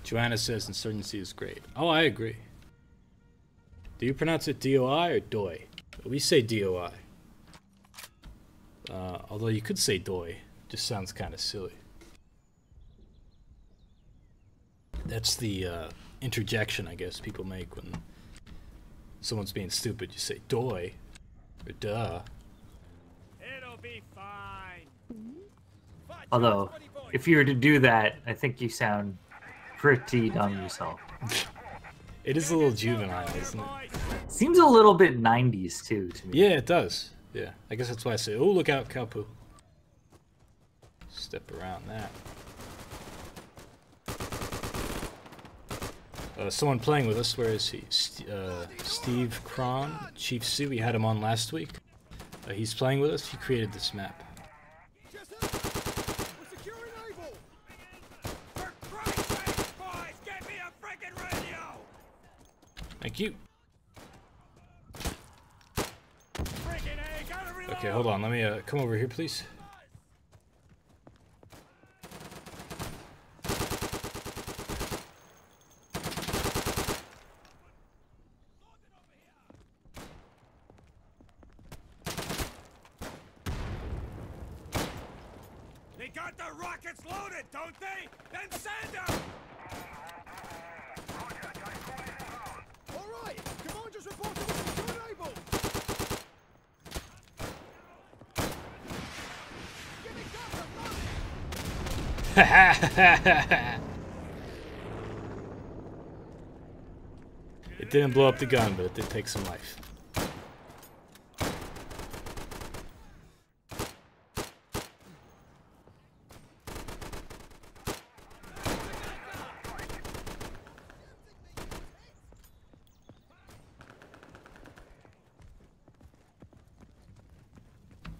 Joanna says Insurgency is great. Oh, I agree. Do you pronounce it DOI or DOI? We say DOI. Although you could say DOI. Just sounds kind of silly. That's the interjection, I guess, people make when someone's being stupid. You say DOI, Duh. It'll be fine. Although, if you were to do that, I think you sound pretty dumb yourself. It is a little juvenile, isn't it? Seems a little bit 90s too to me. Yeah, it does. Yeah, I guess that's why I say, oh, look out, cow poo. Step around that. Someone playing with us, where is he? Steve Cron, Chief C, we had him on last week. He's playing with us, he created this map. Thank you. Okay, hold on, let me come over here, please. They got the rockets loaded, don't they? Then send them! Alright, commanders report to secure able. Give me cover, It didn't blow up the gun, but it did take some life.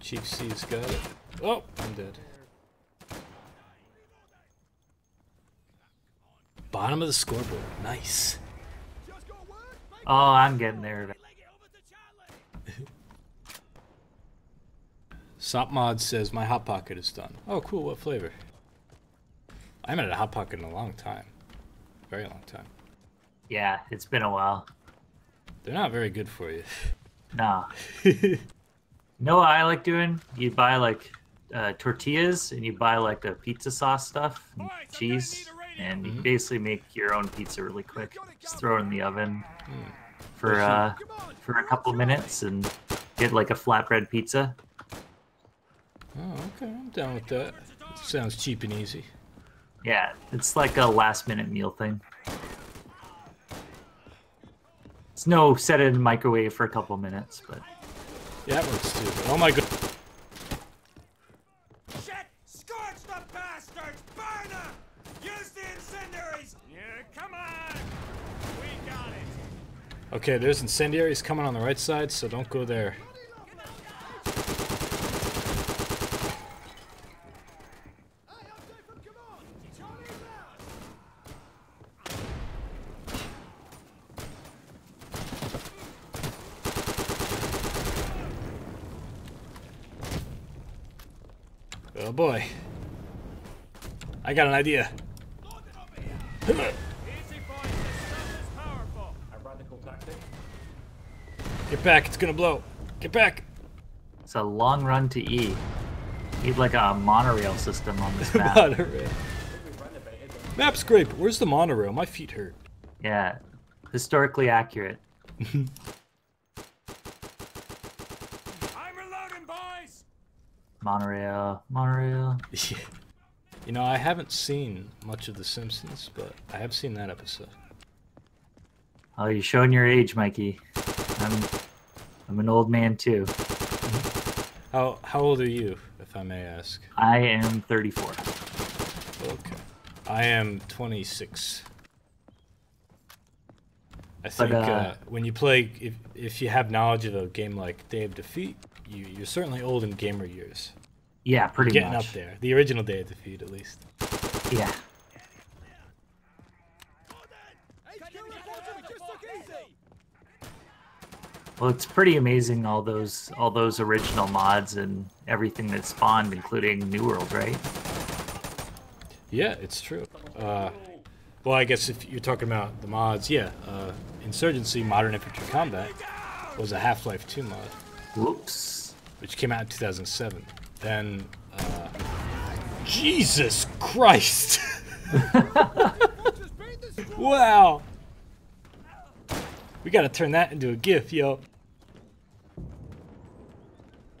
Chief C's got it. Oh, I'm dead. Bottom of the scoreboard. Nice. Oh, I'm getting there. Sopmod says my Hot Pocket is done. Oh, cool. What flavor? I haven't had a Hot Pocket in a long time. Very long time. Yeah, it's been a while. They're not very good for you. No. You know what I like doing? You buy like tortillas and you buy like the pizza sauce stuff, and cheese, and you basically make your own pizza really quick. Just throw it in the oven for a couple minutes and get like a flatbread pizza. Oh, okay. I'm down with that. Sounds cheap and easy. Yeah, it's like a last-minute meal thing. It's no set it in the microwave for a couple minutes, but Yeah, that works too. Oh my god. Shit! Scorch the bastards! Burn them! Use the incendiaries! Yeah, come on! We got it! Okay, there's incendiaries coming on the right side, so don't go there. Oh boy. I got an idea. Easy, boys. This stuff is powerful. A radical tactic. Get back, it's gonna blow. Get back. it's a long run to E. Need like a monorail system on this map. Monorail. Map scrape. Where's the monorail? My feet hurt. Yeah, historically accurate. I'm reloading, boys! Monorail, monorail. Yeah. You know, I haven't seen much of The Simpsons, but I have seen that episode. Oh, you're showing your age, Mikey. I'm an old man too. How old are you, if I may ask? I am 34. Okay. I am 26. I think when you play, if you have knowledge of a game like Day of Defeat, you're certainly old in gamer years. Yeah, pretty Getting much. up there. The original Day of Defeat, at least. Yeah. Well, it's pretty amazing all those original mods and everything that spawned, including New World, right? Yeah, it's true. Well, I guess if you're talking about the mods, yeah. Insurgency Modern Infantry Combat was a Half-Life 2 mod. Whoops. Which came out in 2007. Then, Jesus Christ! Wow! We gotta turn that into a GIF, yo.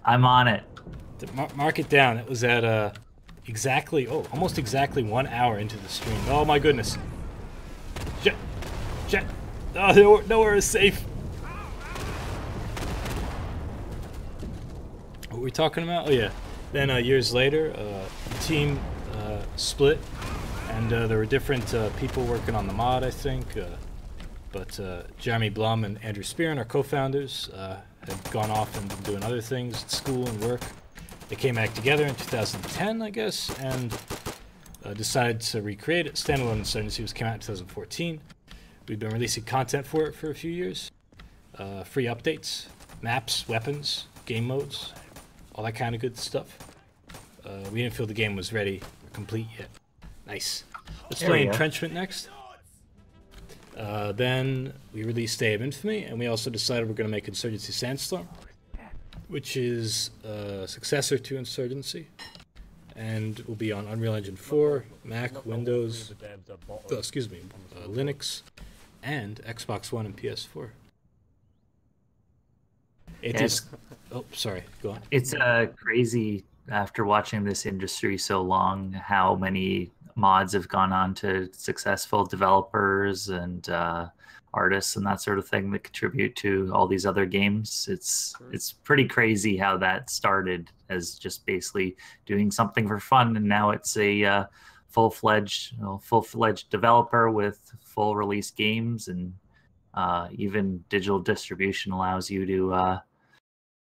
I'm on it. Mark it down. It was at almost exactly 1 hour into the stream. Oh my goodness. Jet. Oh, nowhere is safe. What were we talking about? Oh yeah. Then years later, the team split, and there were different people working on the mod, I think. But Jeremy Blum and Andrew Spearn, our co-founders, had gone off and been doing other things at school and work. They came back together in 2010, I guess, and decided to recreate it. Standalone Insurgency came out in 2014. We've been releasing content for it for a few years. Free updates, maps, weapons, game modes, all that kind of good stuff. We didn't feel the game was ready or complete yet. Nice. Let's play Entrenchment next. Then we released Day of Infamy, and we also decided we're going to make Insurgency Sandstorm, which is a successor to Insurgency, and will be on Unreal Engine 4, Mac, Windows, Linux, and Xbox One and PS4. It is. Oh, sorry. Go on. It's crazy after watching this industry so long, how many mods have gone on to successful developers and artists and that sort of thing that contribute to all these other games. It's pretty crazy how that started as just basically doing something for fun, and now it's a full-fledged developer with full release games, and even digital distribution allows you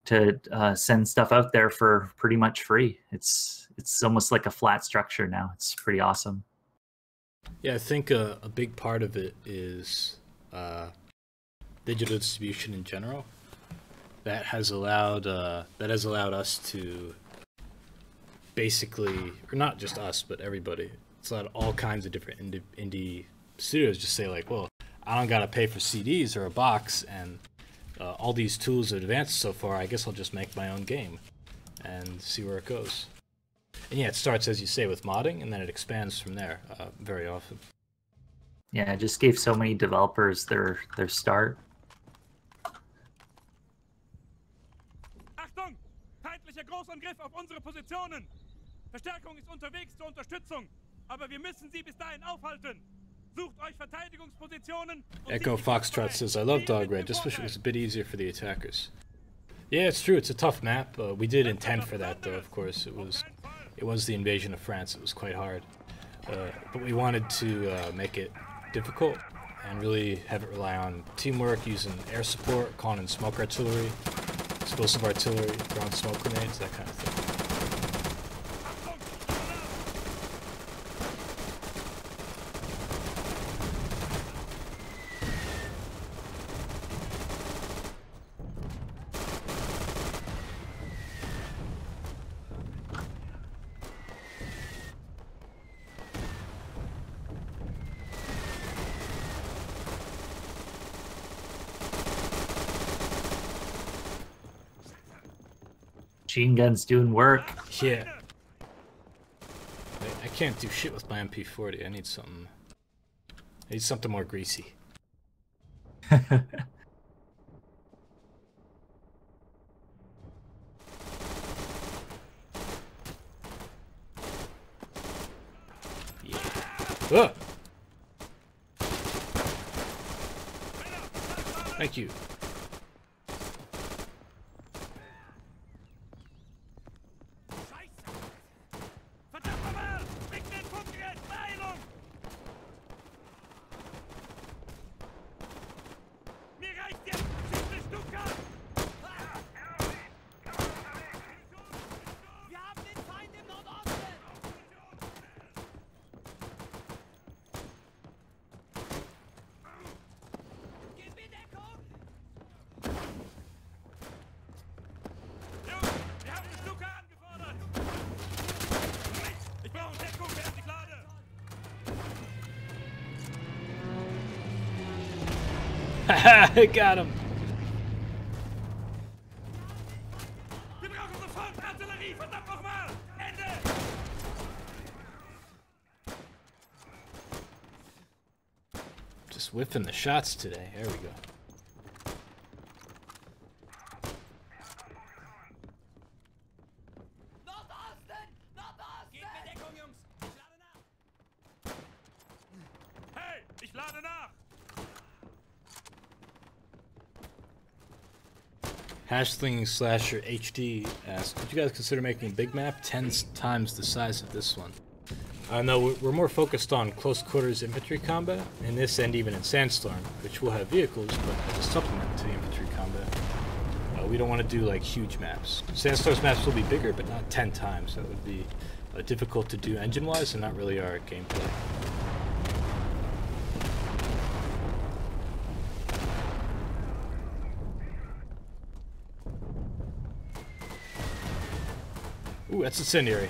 to send stuff out there for pretty much free. It's almost like a flat structure now. It's pretty awesome. Yeah, I think a big part of it is digital distribution in general. That has allowed us to basically, or not just us, but everybody. It's allowed all kinds of different indie studios just say like, well, I don't gotta pay for CDs or a box, and all these tools have advanced so far. I guess I'll just make my own game and see where it goes. And yeah, it starts, as you say, with modding, and then it expands from there very often. Yeah, it just gave so many developers their start. Achtung! Feindlicher Großangriff auf unsere Positionen! Verstärkung ist unterwegs zur Unterstützung, aber wir müssen sie bis dahin aufhalten. Sucht euch Verteidigungspositionen. Echo Foxtrot says, I love Dog Red, just wish it was a bit easier for the attackers. Yeah, it's true, it's a tough map. We did intend for that, though, of course. It was the invasion of France. It was quite hard. But we wanted to make it difficult and really have it rely on teamwork, using air support, calling in smoke artillery, explosive artillery, throwing smoke grenades, that kind of thing. Machine guns doing work. Yeah. I can't do shit with my MP40. I need something more greasy. Yeah. Ugh. Thank you. Haha, got him. Just whiffing the shots today. There we go. Hashling Slasher HD asks, could you guys consider making a big map 10 times the size of this one? No, we're more focused on close quarters infantry combat in this and even in Sandstorm, which will have vehicles, but as a supplement to the infantry combat. We don't want to do like huge maps. Sandstorm's maps will be bigger, but not 10 times. That would be difficult to do engine-wise and not really our gameplay. Ooh, that's incendiary.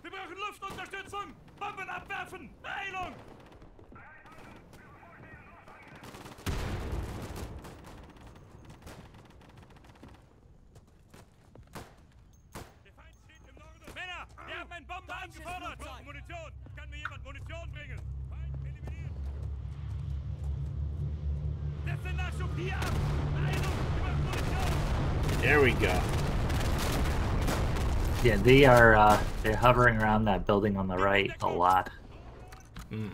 Wir brauchen Luftunterstützung! Bomben abwerfen! Beeilung! Der Feind steht im Norden. Männer, wir haben einen Bomber angefordert! Brauchen Munition! Kann mir jemand Munition bringen? Feind eliminiert! Setz den Nachschub hier ab! Beeilung! Wir brauchen Munition! There we go. Yeah, they're hovering around that building on the right a lot. Mm.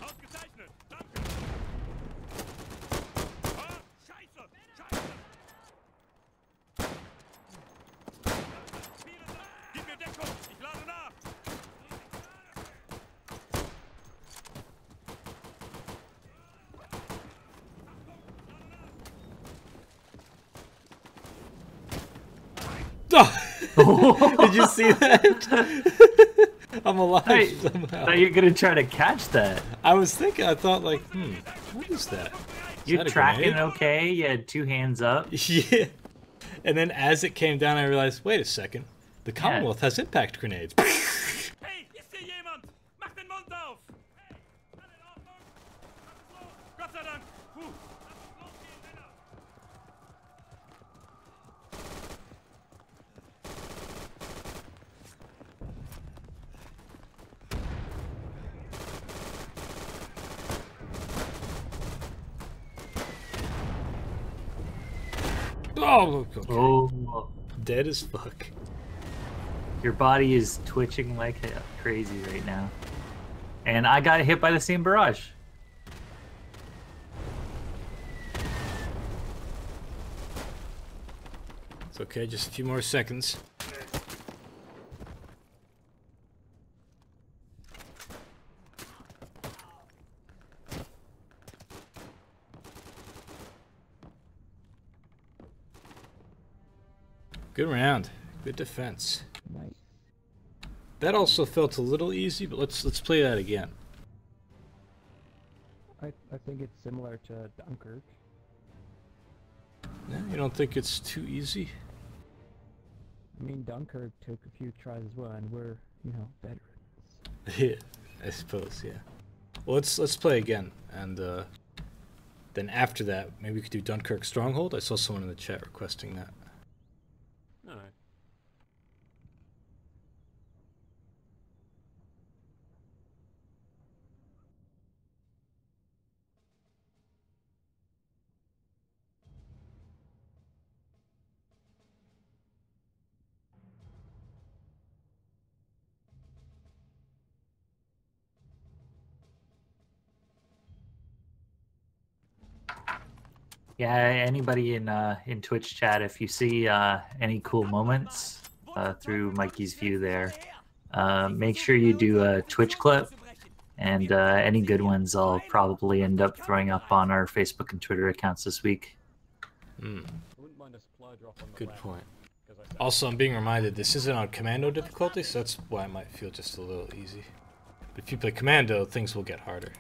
Ausgezeichnet! Danke! Ah, Scheiße! Scheiße! Gib mir Deckung! Ich lade nach! Oh. Did you see that? I'm alive somehow. I thought you were gonna try to catch that. I was thinking, I thought like, what is that? You're that a tracking grenade? okay, you had two hands up. Yeah. And then as it came down, I realized, wait a second, the Commonwealth has impact grenades. Hey, ist hier jemand? Mach den Mund auf! Hey, alle in Ordnung? Was ist los? Gott sei Dank! Puh, lass uns losgehen, Männer! Oh, okay. Oh, Dead as fuck. your body is twitching like crazy right now. And I got hit by the same barrage. It's okay, just a few more seconds. Good round. Good defense. Nice. That also felt a little easy, but let's play that again. I think it's similar to Dunkirk. No, you don't think it's too easy? I mean, Dunkirk took a few tries as well, and we're, you know, veterans. Yeah, I suppose, yeah. Well, let's play again, and then after that, maybe we could do Dunkirk Stronghold. I saw someone in the chat requesting that. Alright. Yeah, anybody in Twitch chat, if you see any cool moments through Mikey's view there, make sure you do a Twitch clip, and any good ones I'll probably end up throwing up on our Facebook and Twitter accounts this week. Mm, I wouldn't mind a supply drop on the good left, point. 'cause I said- Also, I'm being reminded this isn't on Commando difficulty, so that's why it might feel just a little easy. But if you play Commando, things will get harder.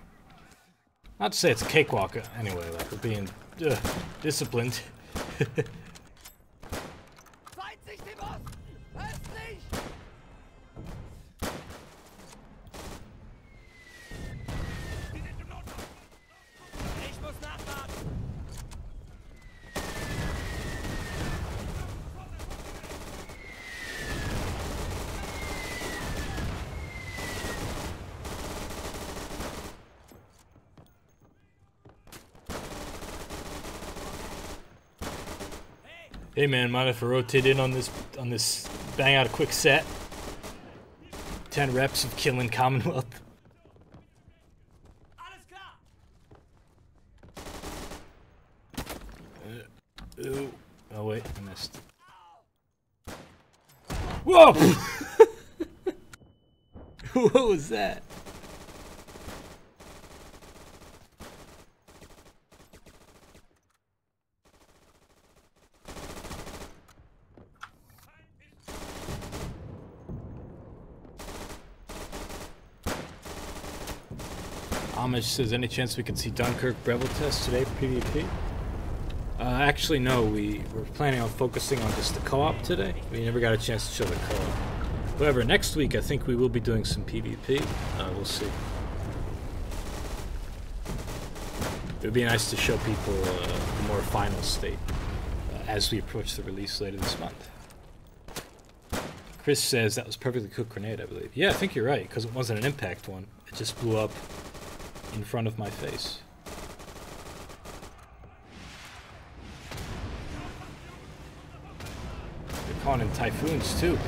Not to say it's a cakewalk anyway, like we're being disciplined. Feindsicht im Osten! Östlich! Ich muss nachladen! Hey man, mind if I rotate in on this bang out a quick set? 10 reps of killing Commonwealth. Alles klar! Ooh. Oh wait, I missed. Whoa! What was that? Amish says, any chance we can see Dunkirk Breville test today for PvP? Actually, no. We were planning on focusing on just the co-op today. We never got a chance to show the co-op. However, next week I think we will be doing some PvP. We'll see. It would be nice to show people the more final state as we approach the release later this month. Chris says that was perfectly cooked grenade, I believe. Yeah, I think you're right, because it wasn't an impact one. It just blew up in front of my face. They're calling in typhoons too.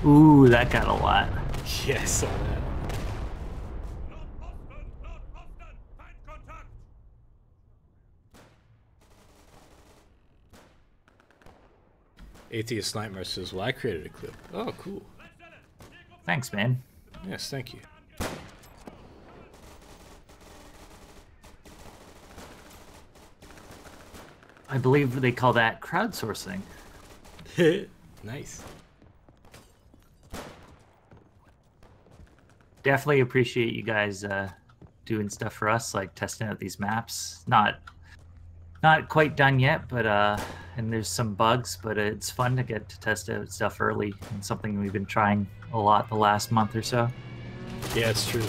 Ooh, that got a lot. Yeah, I saw that. Atheist Nightmare says, well, I created a clip. Oh, cool. Thanks, man. Yes, thank you. I believe they call that crowdsourcing. Nice. Definitely appreciate you guys doing stuff for us, like testing out these maps. Not quite done yet, but and there's some bugs, but it's fun to get to test out stuff early, and something we've been trying a lot the last month or so. Yeah, it's true.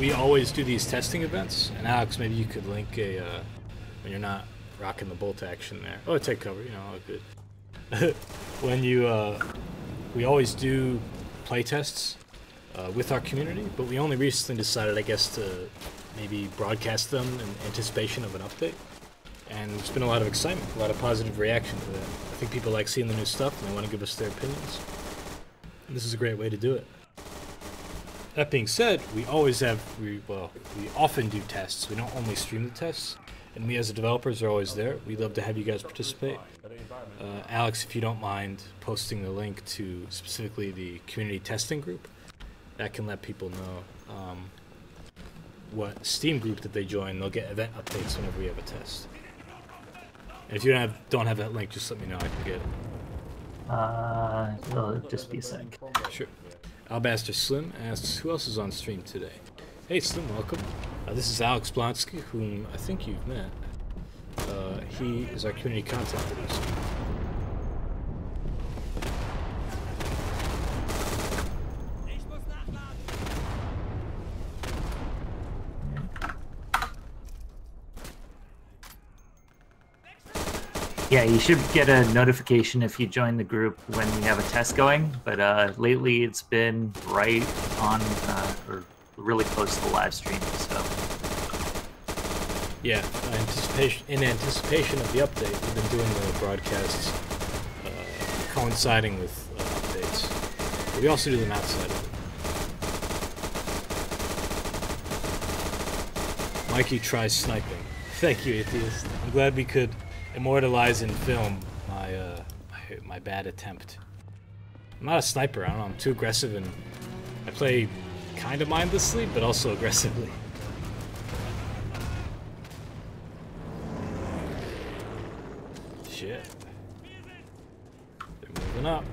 We always do these testing events, and Alex, maybe you could link a when you're not rocking the bolt action there. Oh, take cover, you know, all good. When you we always do play tests with our community, but we only recently decided, I guess, to maybe broadcast them in anticipation of an update. And there's been a lot of excitement, a lot of positive reaction to that. I think people like seeing the new stuff and they want to give us their opinions. And this is a great way to do it. That being said, we often do tests. We don't only stream the tests, and we as the developers are always there. We'd love to have you guys participate. Alex, if you don't mind posting the link to specifically the community testing group, that can let people know what Steam group that they join. They'll get event updates whenever we have a test. And if you don't have that link, just let me know. I can get it. It'll just be a sec. Sure. Albaster Slim asks, who else is on stream today? Hey Slim, welcome. This is Alex Blonsky, whom I think you've met. He is our community content producer. Yeah, you should get a notification if you join the group when we have a test going, but lately it's been right on, or really close to the live stream, so. Yeah, in anticipation of the update, we've been doing the broadcasts coinciding with updates. But we also do them outside of it. Mikey tries sniping. Thank you, Atheist. I'm glad we could immortalize in film my bad attempt. I'm not a sniper, I don't know, I'm too aggressive, and I play kind of mindlessly, but also aggressively. Shit. They're moving up.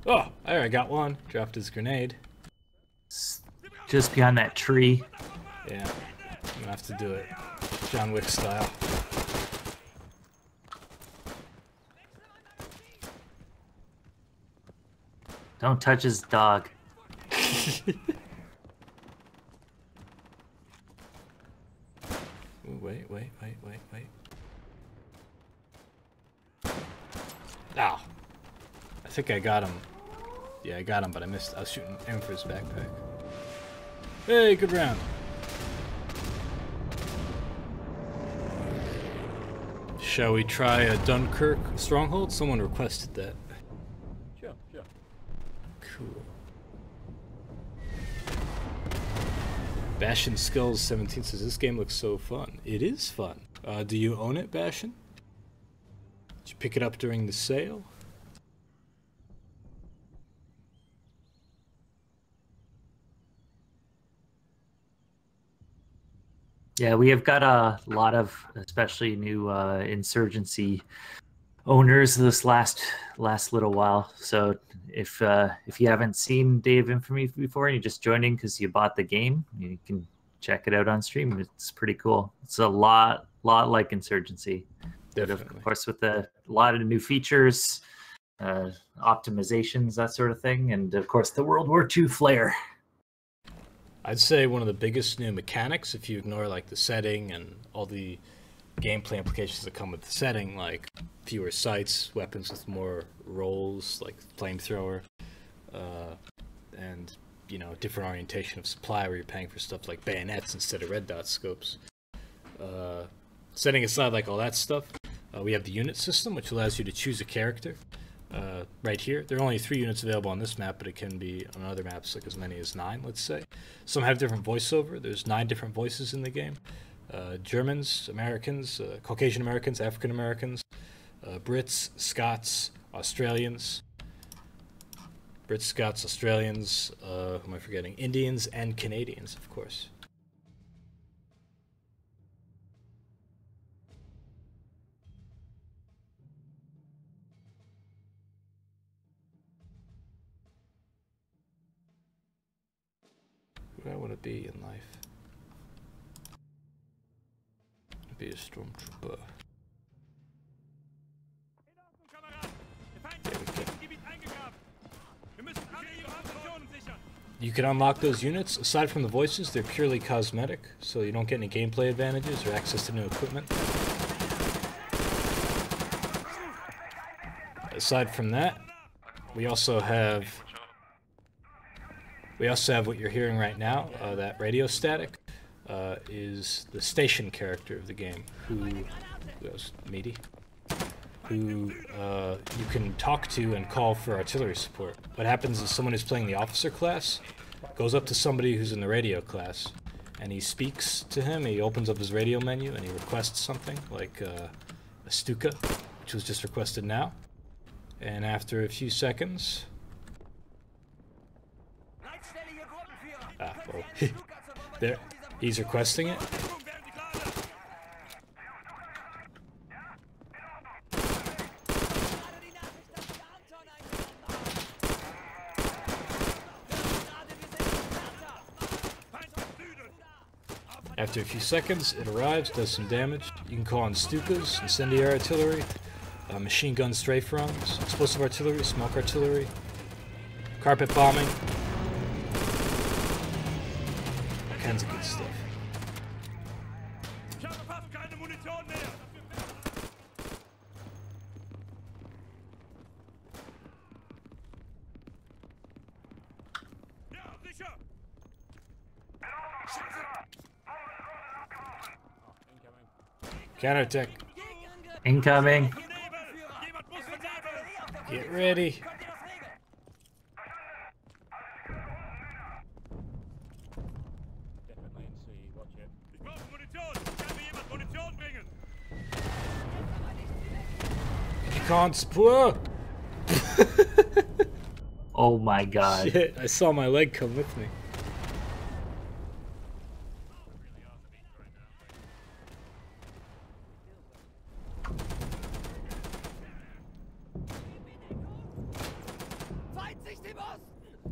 Oh, there, I got one. Dropped his grenade. Just behind that tree. Yeah, I'm gonna have to do it John Wick style. Don't touch his dog. Ooh, wait. Ow. I think I got him. Yeah, I got him, but I missed. I was shooting him for his backpack. Hey, good round. Shall we try a Dunkirk stronghold? Someone requested that. Sure. Cool. Bastion Skulls 17 says this game looks so fun. It is fun. Do you own it, Bastion? Did you pick it up during the sale? Yeah, we have got a lot of, especially new Insurgency owners this last little while. So if you haven't seen Day of Infamy before and you're just joining because you bought the game, you can check it out on stream. It's pretty cool. It's a lot like Insurgency. Definitely. But of course, with a lot of new features, optimizations, that sort of thing, and of course the World War II flair. I'd say one of the biggest new mechanics, if you ignore like the setting and all the gameplay implications that come with the setting, like fewer sights, weapons with more rolls, like flamethrower, and different orientation of supply where you're paying for stuff like bayonets instead of red dot scopes. Setting aside like all that stuff, we have the unit system, which allows you to choose a character. Right here, there are only 3 units available on this map, but it can be on other maps like as many as 9, let's say. Some have different voiceover. There's 9 different voices in the game. Germans, Americans, Caucasian Americans, African Americans, Brits, Scots, Australians. Who am I forgetting? Indians and Canadians, of course. Who do I want to be in life? Be a stormtrooper. You can unlock those units. Aside from the voices, they're purely cosmetic, so you don't get any gameplay advantages or access to new equipment. Aside from that, we also have what you're hearing right now, that radio static. Is the station character of the game, who was Meaty, who you can talk to and call for artillery support. What happens is someone who's playing the officer class goes up to somebody who's in the radio class, and he speaks to him. He opens up his radio menu and he requests something like a Stuka, which was just requested now. And after a few seconds, there. He's requesting it. After a few seconds, it arrives, does some damage. You can call on Stukas, incendiary artillery, machine gun strafe runs, explosive artillery, smoke artillery, carpet bombing. All kinds of good stuff. Counterattack. Incoming. Get ready. Definitely in C, watch it. Ich brauche Munition! Kann mir jemand Munition bringen? You can't spur. Oh my god. Shit, I saw my leg come with me.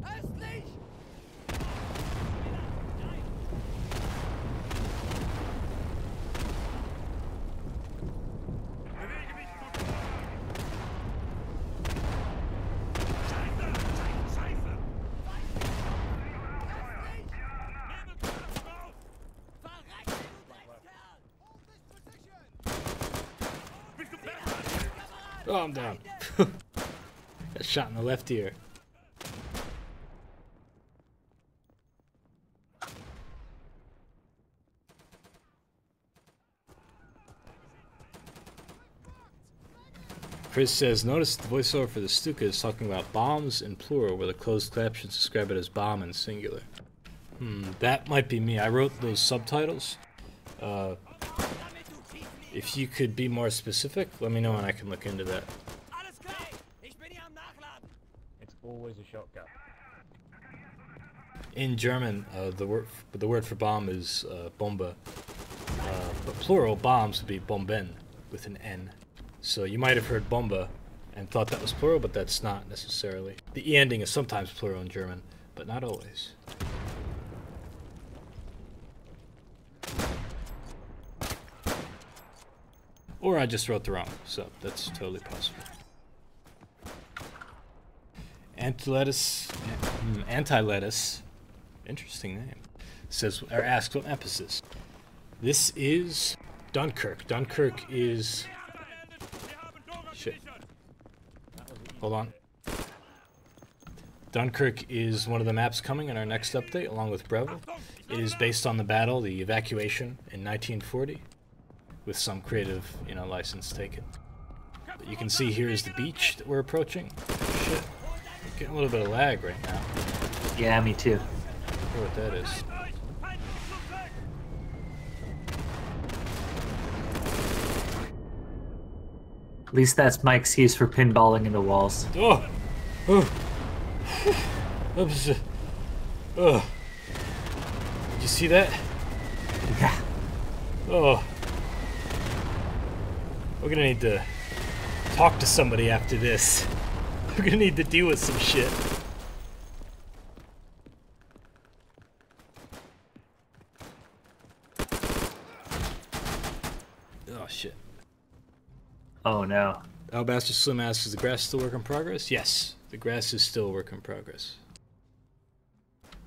Östlich! Bewege mich gut vor! Scheiße! Nebelkörper voraus! Verreck, du Dreckskerl! Hold this position! Bist du besser? Oh, I'm down. Got shot in the left ear. Chris says, notice the voiceover for the Stuka is talking about bombs in plural, where the closed captions describe it as bomb in singular. That might be me. I wrote those subtitles. If you could be more specific, let me know and I can look into that. Alles klar! Ich bin hier am Nachladen! It's always a shotgun. In German, the word for bomb is Bombe, but plural bombs would be Bomben with an N. So you might have heard Bombe and thought that was plural, but that's not necessarily. The E ending is sometimes plural in German, but not always. Or I just wrote the wrong sub. That's totally possible. Anti-lettuce, interesting name, says, or asks, what map is this? This is Dunkirk. Dunkirk is... Shit. Hold on. Dunkirk is one of the maps coming in our next update, along with Breville. It is based on the battle, the evacuation in 1940, with some creative, license taken. But you can see here is the beach that we're approaching. Shit. Getting a little bit of lag right now. Yeah, me too. I wonder what that is. At least that's my excuse for pinballing into walls. Oh! Oh! Oh! Did you see that? Yeah. Oh! We're gonna need to talk to somebody after this. We're gonna need to deal with some shit. Oh shit. Oh no. Alabaster Slim asks, is the grass still work in progress? Yes, the grass is still work in progress.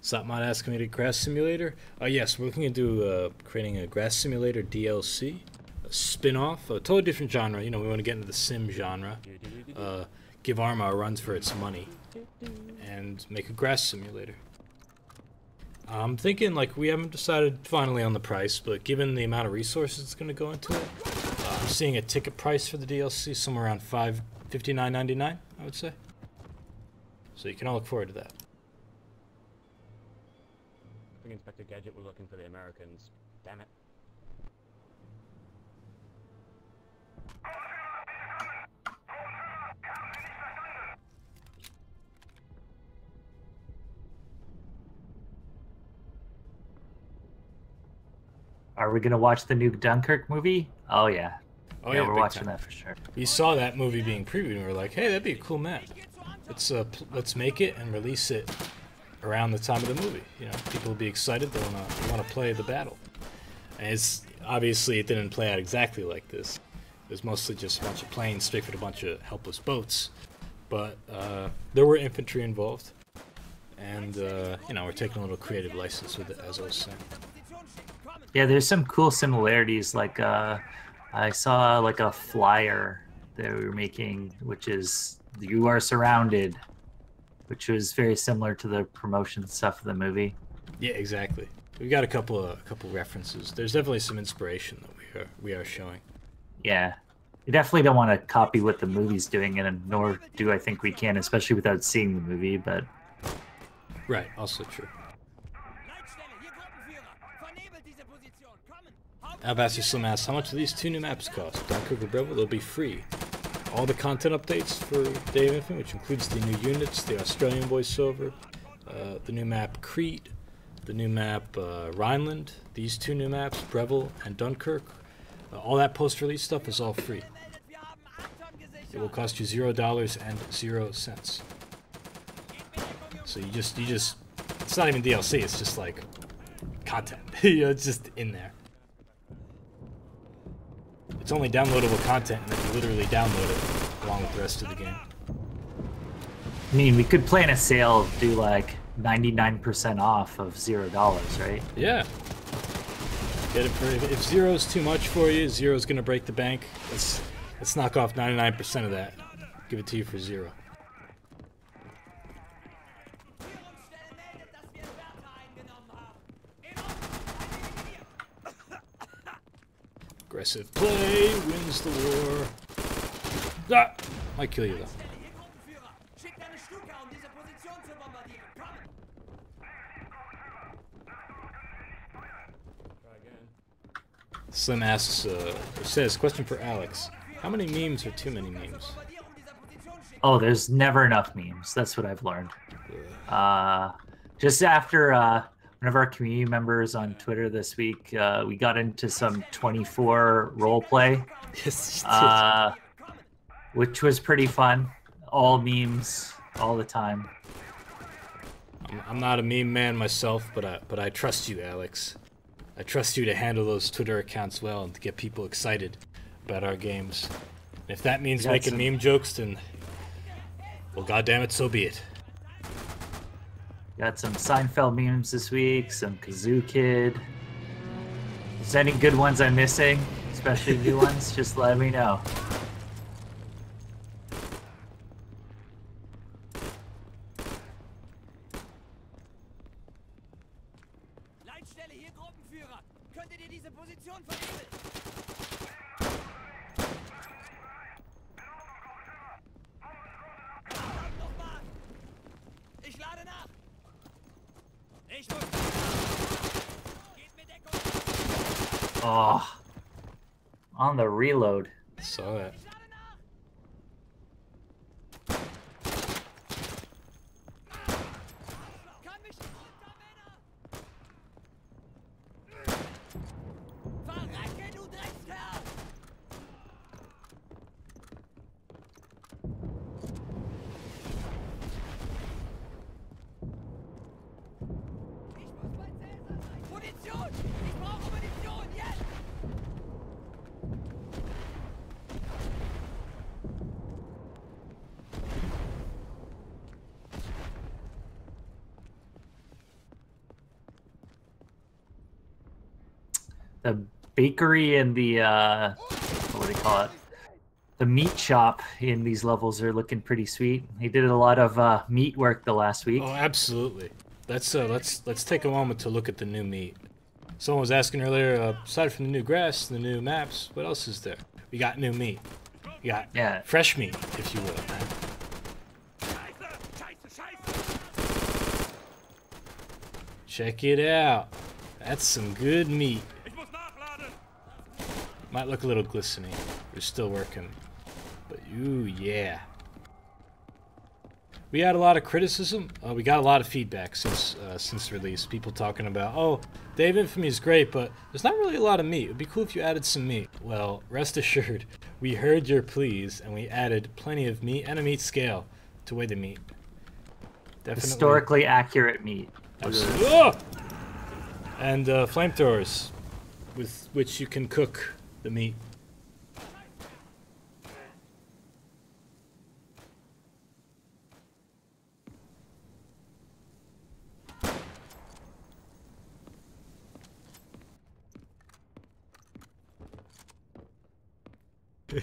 Slapmod asks me to grass simulator. Yes, we're looking into creating a grass simulator DLC, a spin-off, a totally different genre. We want to get into the sim genre. Give Arma a run for its money, and make a grass simulator. I'm thinking, we haven't decided finally on the price, but given the amount of resources it's going to go into it, I'm seeing a ticket price for the DLC somewhere around $59.99, I would say. So you can all look forward to that. I think Inspector Gadget was looking for the Americans. Damn it. Are we gonna watch the new Dunkirk movie? Oh yeah. Oh yeah, yeah, we're big watching time. that for sure. We saw that movie being previewed and we were like, hey, that'd be a cool map. Let's make it and release it around the time of the movie. People will be excited. They wanna play the battle. And it's obviously it didn't play out exactly like this. It was mostly just a bunch of planes strafed with a bunch of helpless boats. But there were infantry involved, and we're taking a little creative license with it, as I was saying. Yeah, there's some cool similarities. I saw a flyer that we were making, which is "You are surrounded," which was very similar to the promotion stuff of the movie. Yeah, exactly. We've got a couple references. There's definitely some inspiration that we are showing. Yeah, you definitely don't want to copy what the movie's doing, and nor do I think we can, especially without seeing the movie. But right, also true. Alabaster Slim asks, how much do these two new maps cost? Dunkirk and Breville, they'll be free. All the content updates for Day of Infamy, which includes the new units, the Australian voiceover, the new map Crete, the new map Rhineland, these two new maps, Breville and Dunkirk, all that post-release stuff is all free. It will cost you $0 and 0 cents. So you just it's not even DLC, it's just like content. You know, it's just in there. It's only downloadable content, and then you literally download it along with the rest of the game. I mean, we could plan a sale, do like 99% off of $0, right? Yeah. Get it for if zero's too much for you, zero's gonna break the bank. Let's knock off 99% of that. Give it to you for 0. Aggressive play wins the war. Ah! Might kill you though. Slim asks, or says, question for Alex. How many memes are too many memes? Oh, there's never enough memes. That's what I've learned. Just after one of our community members on Twitter this week, we got into some 24 roleplay, which was pretty fun. All memes, all the time. I'm not a meme man myself, but I trust you, Alex. I trust you to handle those Twitter accounts well and to get people excited about our games. And if that means making meme jokes, then, well, goddammit, so be it. Got some Seinfeld memes this week, some Kazoo Kid. Is there any good ones I'm missing, especially new ones? Just let me know. Oh, on the reload. Saw that. The bakery and the what do you call it? The meat shop in these levels are looking pretty sweet. They did a lot of meat work the last week. Oh, absolutely. Let's take a moment to look at the new meat. Someone was asking earlier, aside from the new grass, the new maps, what else is there? We got new meat. We got fresh meat, if you will. Check it out. That's some good meat. Might look a little glistening. We're still working. But ooh, yeah. We had a lot of criticism. We got a lot of feedback since release. People talking about, oh, Dave Infamy is great, but there's not really a lot of meat. It would be cool if you added some meat. Well, rest assured, we heard your pleas, and we added plenty of meat and a meat scale to weigh the meat. Definitely. Historically accurate meat. Absolutely. Oh! And flamethrowers, with which you can cook the meat.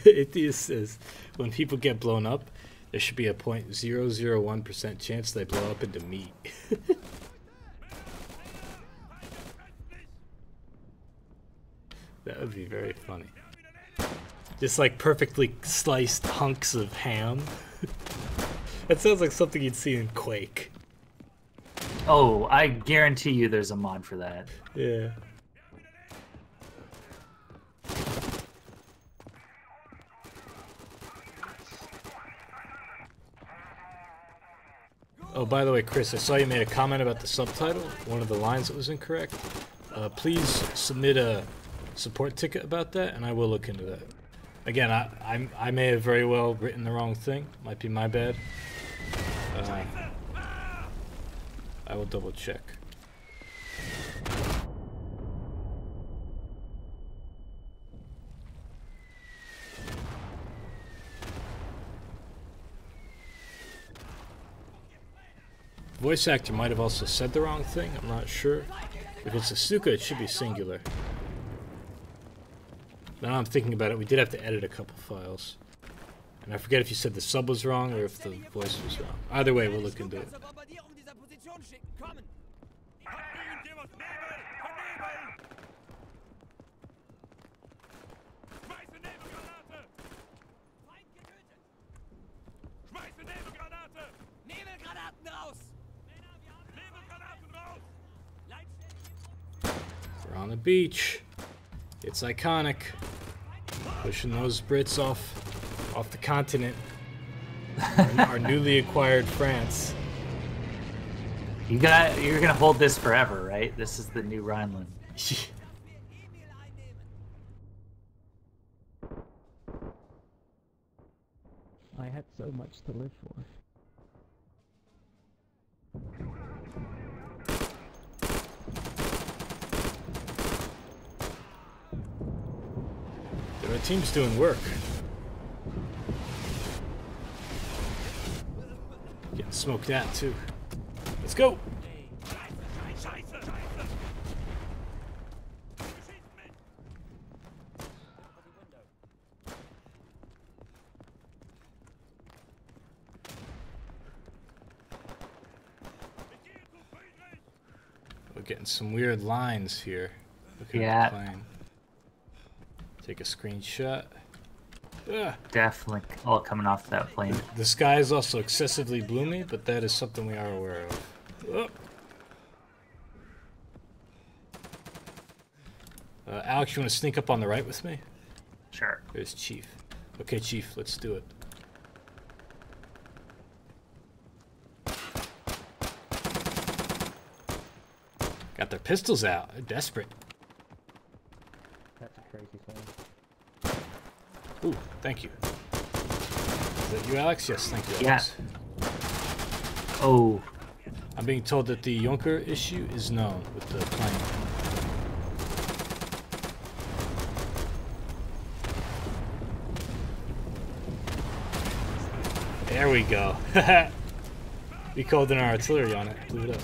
Atheist says, when people get blown up, there should be a 0.001% chance they blow up into meat. That would be very funny. Just like perfectly sliced hunks of ham. That sounds like something you'd see in Quake. Oh, I guarantee you there's a mod for that. Yeah. Oh, by the way, Chris, I saw you made a comment about the subtitle. One of the lines that was incorrect. Please submit a support ticket about that, and I will look into that. Again, I may have very well written the wrong thing. Might be my bad. I will double check. Voice actor might have also said the wrong thing, I'm not sure. If it's Asuka, it should be singular. Now I'm thinking about it, we did have to edit a couple files. And I forget if you said the sub was wrong or if the voice was wrong. Either way, we'll look into it. We're on the beach. It's iconic. Pushing those Brits off the continent. Our newly acquired France. You're gonna hold this forever, right? This is the new Rhineland. I had so much to live for. Our team's doing work. Getting smoked at too. Let's go! We're getting some weird lines here. Looking at the plane. Take a screenshot. Ugh. Definitely all coming off that plane. The sky is also excessively gloomy, but that is something we are aware of. Oh. Alex, you want to sneak up on the right with me? Sure. There's Chief. Okay, Chief, let's do it. Got their pistols out. They're desperate. That's a crazy thing. Ooh, thank you. Is that you, Alex? Yes, thank you, Alex. Yeah. Oh. I'm being told that the Junker issue is known with the plane. There we go. We called in our artillery on it. Blew it up.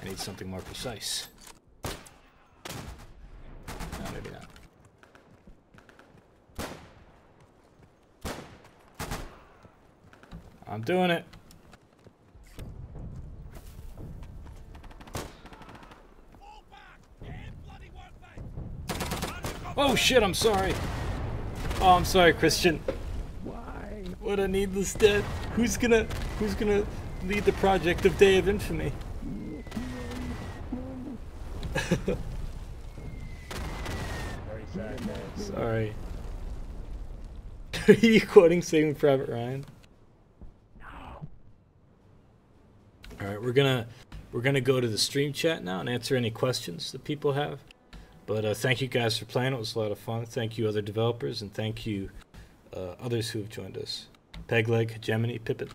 I need something more precise. No, maybe not. I'm doing it. Oh shit, I'm sorry. Oh, I'm sorry, Christian. Why? What a needless death. Who's gonna lead the project of Day of Infamy? Very sad man. Sorry. Are you quoting Saving Private Ryan? No. Alright, we're gonna go to the stream chat now and answer any questions that people have. But thank you guys for playing. It was a lot of fun. Thank you other developers, and thank you others who have joined us. Pegleg, Gemini, Pippin.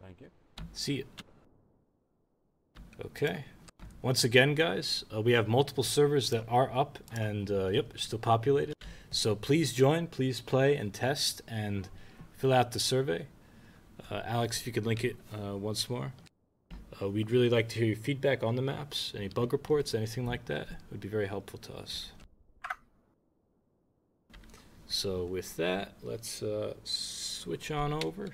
Thank you. See you. Okay. Once again, guys, we have multiple servers that are up and yep, they're still populated. So please join, please play and test and fill out the survey. Alex, if you could link it once more. We'd really like to hear your feedback on the maps, any bug reports, anything like that. It would be very helpful to us. So with that, let's switch on over.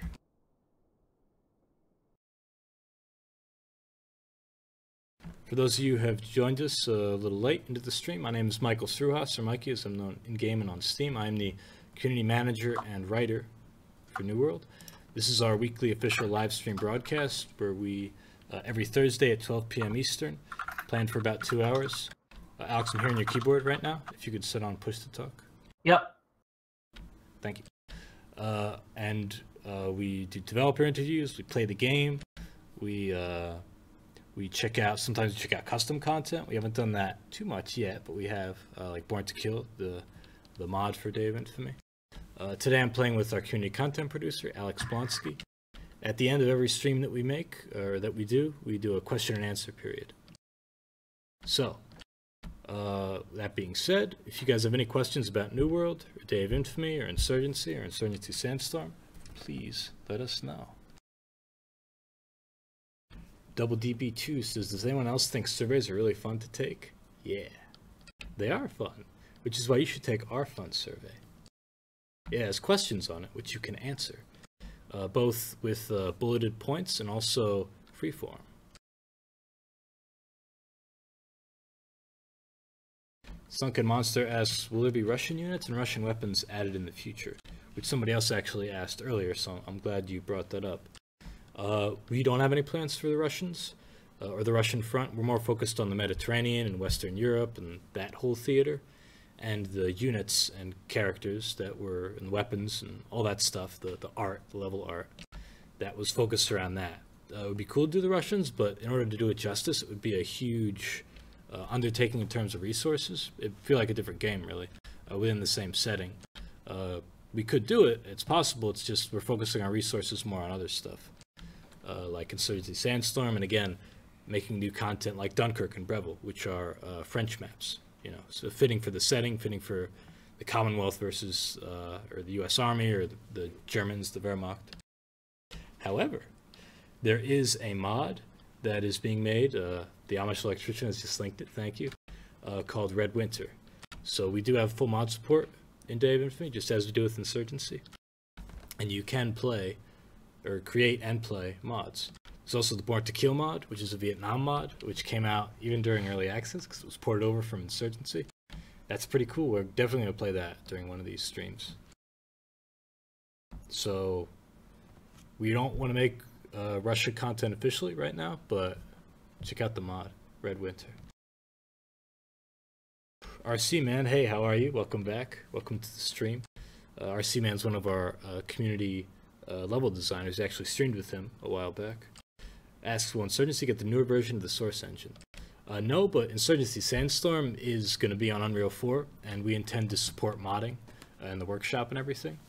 For those of you who have joined us a little late into the stream, my name is Michael Struhas, or Mikey as I'm known in-game and on Steam. I'm the community manager and writer for New World. This is our weekly official live stream broadcast where we every Thursday at 12 p.m. Eastern, planned for about 2 hours. Alex, I'm hearing your keyboard right now. If you could set on push to talk. Yep. Thank you. And we do developer interviews. We play the game. We We check out, sometimes we check out custom content. We haven't done that too much yet, but we have like Born to Kill, the mod for Day of Infamy. Today I'm playing with our community content producer, Alex Blonsky. At the end of every stream that we make, or that we do a question and answer period. So, that being said, if you guys have any questions about New World, or Day of Infamy, or Insurgency Sandstorm, please let us know. Double DB2 says, does anyone else think surveys are really fun to take? Yeah, they are fun, which is why you should take our fun survey. It has questions on it, which you can answer, both with bulleted points and also freeform. Sunken Monster asks, will there be Russian units and Russian weapons added in the future? Which somebody else actually asked earlier, so I'm glad you brought that up. We don't have any plans for the Russians, or the Russian front. We're more focused on the Mediterranean and Western Europe and that whole theater, and the units and characters that were, and weapons and all that stuff, the art, the level art, that was focused around that. It would be cool to do the Russians, but in order to do it justice, it would be a huge undertaking in terms of resources. It'd feel like a different game, really, within the same setting. We could do it, it's possible, it's just we're focusing our resources more on other stuff. Like Insurgency Sandstorm, and again, making new content like Dunkirk and Breville, which are French maps, you know, so fitting for the setting, fitting for the Commonwealth versus, or the US Army, or the Germans, the Wehrmacht. However, there is a mod that is being made, the Amish electrician has just linked it, thank you, called Red Winter. So we do have full mod support in Day of Infamy, just as we do with Insurgency. And you can play, or create and play mods. There's also the Born to Kill mod, which is a Vietnam mod, which came out even during early access because it was ported over from Insurgency. That's pretty cool. We're definitely going to play that during one of these streams. So we don't want to make Russia content officially right now, but check out the mod, Red Winter. RC Man, hey, how are you? Welcome back. Welcome to the stream. RC Man's one of our community level designers. Actually streamed with him a while back. Asks, will Insurgency get the newer version of the source engine? No, but Insurgency Sandstorm is going to be on Unreal 4, and we intend to support modding and the workshop and everything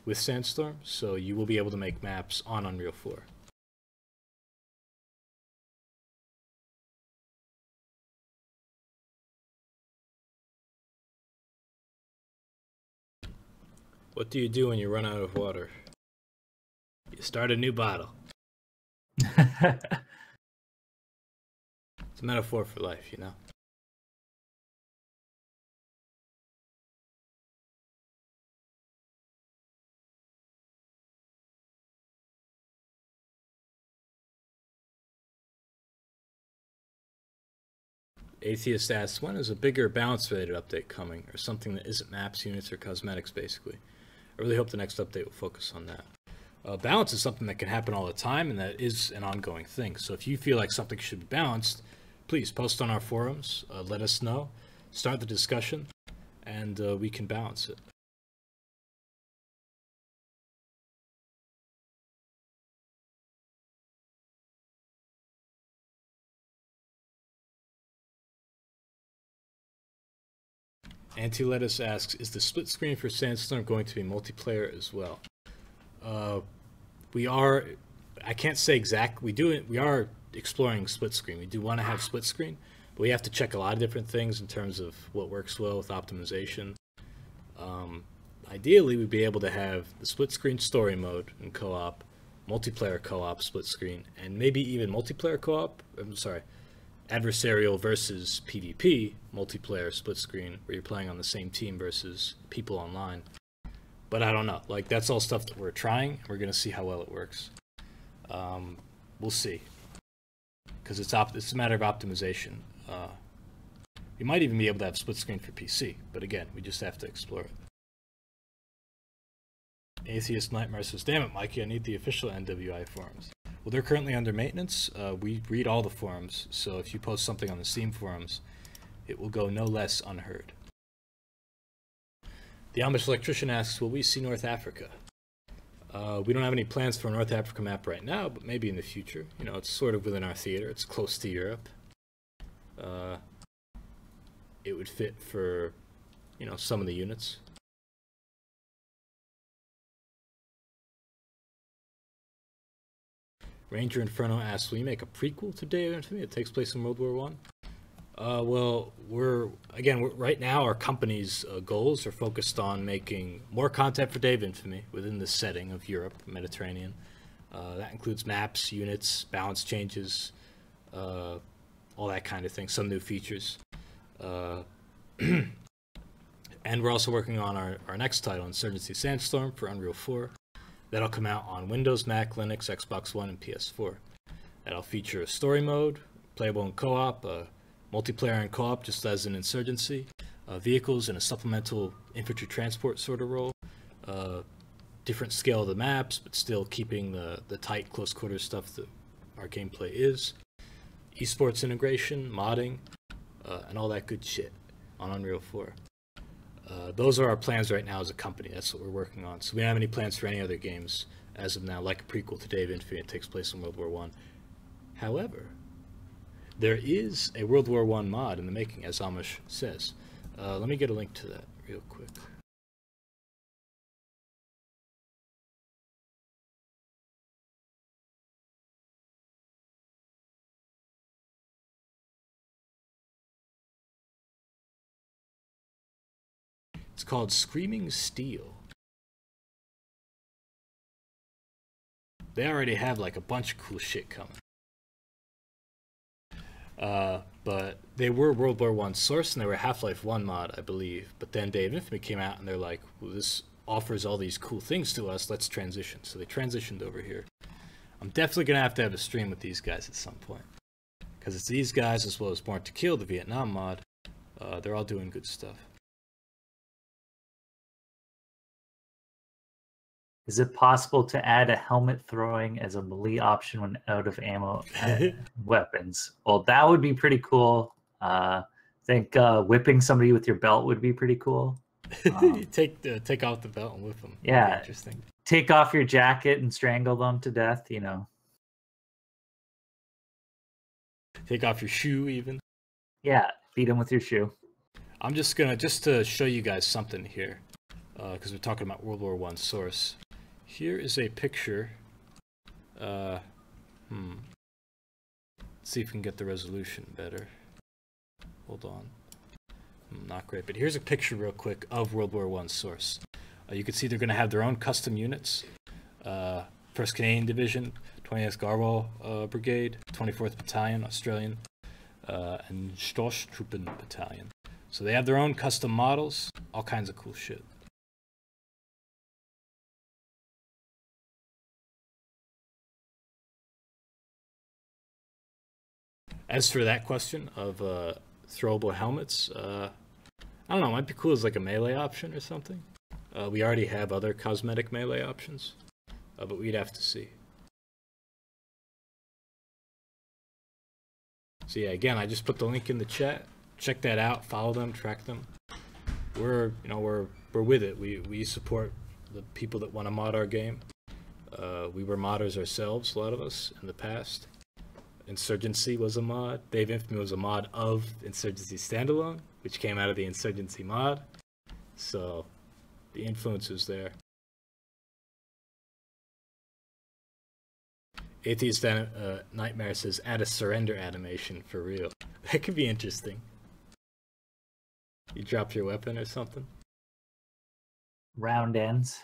with Sandstorm, so you will be able to make maps on Unreal 4. What do you do when you run out of water? You start a new bottle. It's a metaphor for life, you know? Atheist asks, when is a bigger balance-related update coming, or something that isn't maps, units, or cosmetics, basically? I really hope the next update will focus on that. Balance is something that can happen all the time, and that is an ongoing thing. So if you feel like something should be balanced, please post on our forums, let us know, start the discussion, and we can balance it. Anti-Lettuce asks, is the split screen for Sandstorm going to be multiplayer as well? We are, I can't say exact, we are exploring split screen. We do want to have split screen, but we have to check a lot of different things in terms of what works well with optimization. Ideally, we'd be able to have the split screen story mode and co-op, multiplayer co-op split screen, and maybe even multiplayer co-op, adversarial versus PvP multiplayer split screen where you're playing on the same team versus people online. But I don't know, like that's all stuff that we're trying. We're gonna see how well it works. We'll see, because it's a matter of optimization. We might even be able to have split screen for PC, but again, we just have to explore it. Atheist Nightmare says, damn it, Mikey, I need the official NWI forums. Well, they're currently under maintenance. We read all the forums, so if you post something on the Steam forums, it will go no less unheard. The Amish electrician asks, will we see North Africa? We don't have any plans for a North Africa map right now, but maybe in the future. You know, it's sort of within our theater. It's close to Europe. It would fit for, you know, some of the units. Ranger Inferno asks, will you make a prequel to Day of Infamy that takes place in World War One? Well, right now our company's goals are focused on making more content for Day of Infamy within the setting of Europe, Mediterranean. That includes maps, units, balance changes, all that kind of thing, some new features. And we're also working on our next title, Insurgency Sandstorm, for Unreal 4. That'll come out on Windows, Mac, Linux, Xbox One, and PS4. That'll feature a story mode, playable in co-op, multiplayer and co-op just as in Insurgency, vehicles and a supplemental infantry transport sort of role, different scale of the maps, but still keeping the tight close quarters stuff that our gameplay is, esports integration, modding, and all that good shit on Unreal 4. Those are our plans right now as a company. That's what we're working on. So we don't have any plans for any other games as of now, like a prequel to Day of Infamy that takes place in World War One. However, there is a World War One mod in the making, as Amish says. Let me get a link to that real quick. It's called Screaming Steel. They already have like a bunch of cool shit coming. But they were World War One source and they were Half-Life 1 mod, I believe. But then Day of Infamy came out and they're like, well, this offers all these cool things to us, let's transition. So they transitioned over here. I'm definitely going to have a stream with these guys at some point. Because it's these guys as well as Born to Kill, the Vietnam mod. They're all doing good stuff. Is it possible to add a helmet throwing as a melee option when out of ammo weapons? Well, that would be pretty cool. I think whipping somebody with your belt would be pretty cool. You take off the belt and whip them. Yeah, interesting. Take off your jacket and strangle them to death. You know. Take off your shoe even. Yeah, beat them with your shoe. I'm just to show you guys something here, because we're talking about World War One source. Here is a picture. Let's see if we can get the resolution better. Hold on. Not great, but here's a picture real quick of World War One source. You can see they're going to have their own custom units. 1st Canadian Division, 20th Garwal Brigade, 24th Battalion, Australian, and Stoßtruppen Battalion. So they have their own custom models, all kinds of cool shit. As for that question of throwable helmets, I don't know, it might be cool as like a melee option or something. We already have other cosmetic melee options, but we'd have to see. So yeah, again, I just put the link in the chat. Check that out, follow them, track them. We're with it. We support the people that want to mod our game. We were modders ourselves, a lot of us, in the past. Insurgency was a mod. Day of Infamy was a mod of Insurgency Standalone, which came out of the Insurgency mod. So the influence is there. Atheist Nightmare says, add a surrender animation for real. That could be interesting. You drop your weapon or something. Round ends.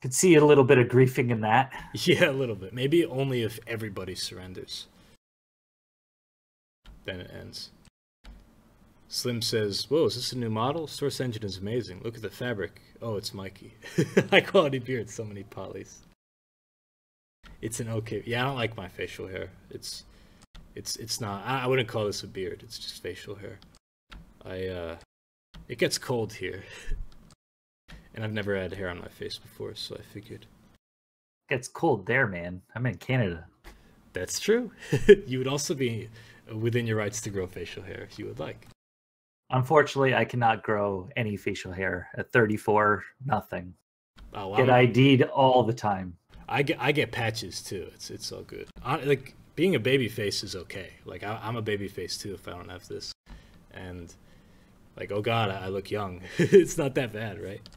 Could see a little bit of griefing in that. Yeah, a little bit. Maybe only if everybody surrenders. Then it ends. Slim says, whoa, is this a new model? Source engine is amazing. Look at the fabric. Oh, it's Mikey. High quality beard, so many polys. It's an okay. Yeah, I don't like my facial hair. It's not. I wouldn't call this a beard. It's just facial hair. It gets cold here. And I've never had hair on my face before, so I figured. It gets cold there, man. I'm in Canada. That's true. You would also be within your rights to grow facial hair if you would like. Unfortunately, I cannot grow any facial hair. At 34, nothing. Oh, well, Get ID'd all the time. I get patches too. It's all good. Like being a baby face is okay. Like I'm a baby face too if I don't have this, and like oh god, I look young. It's not that bad, right?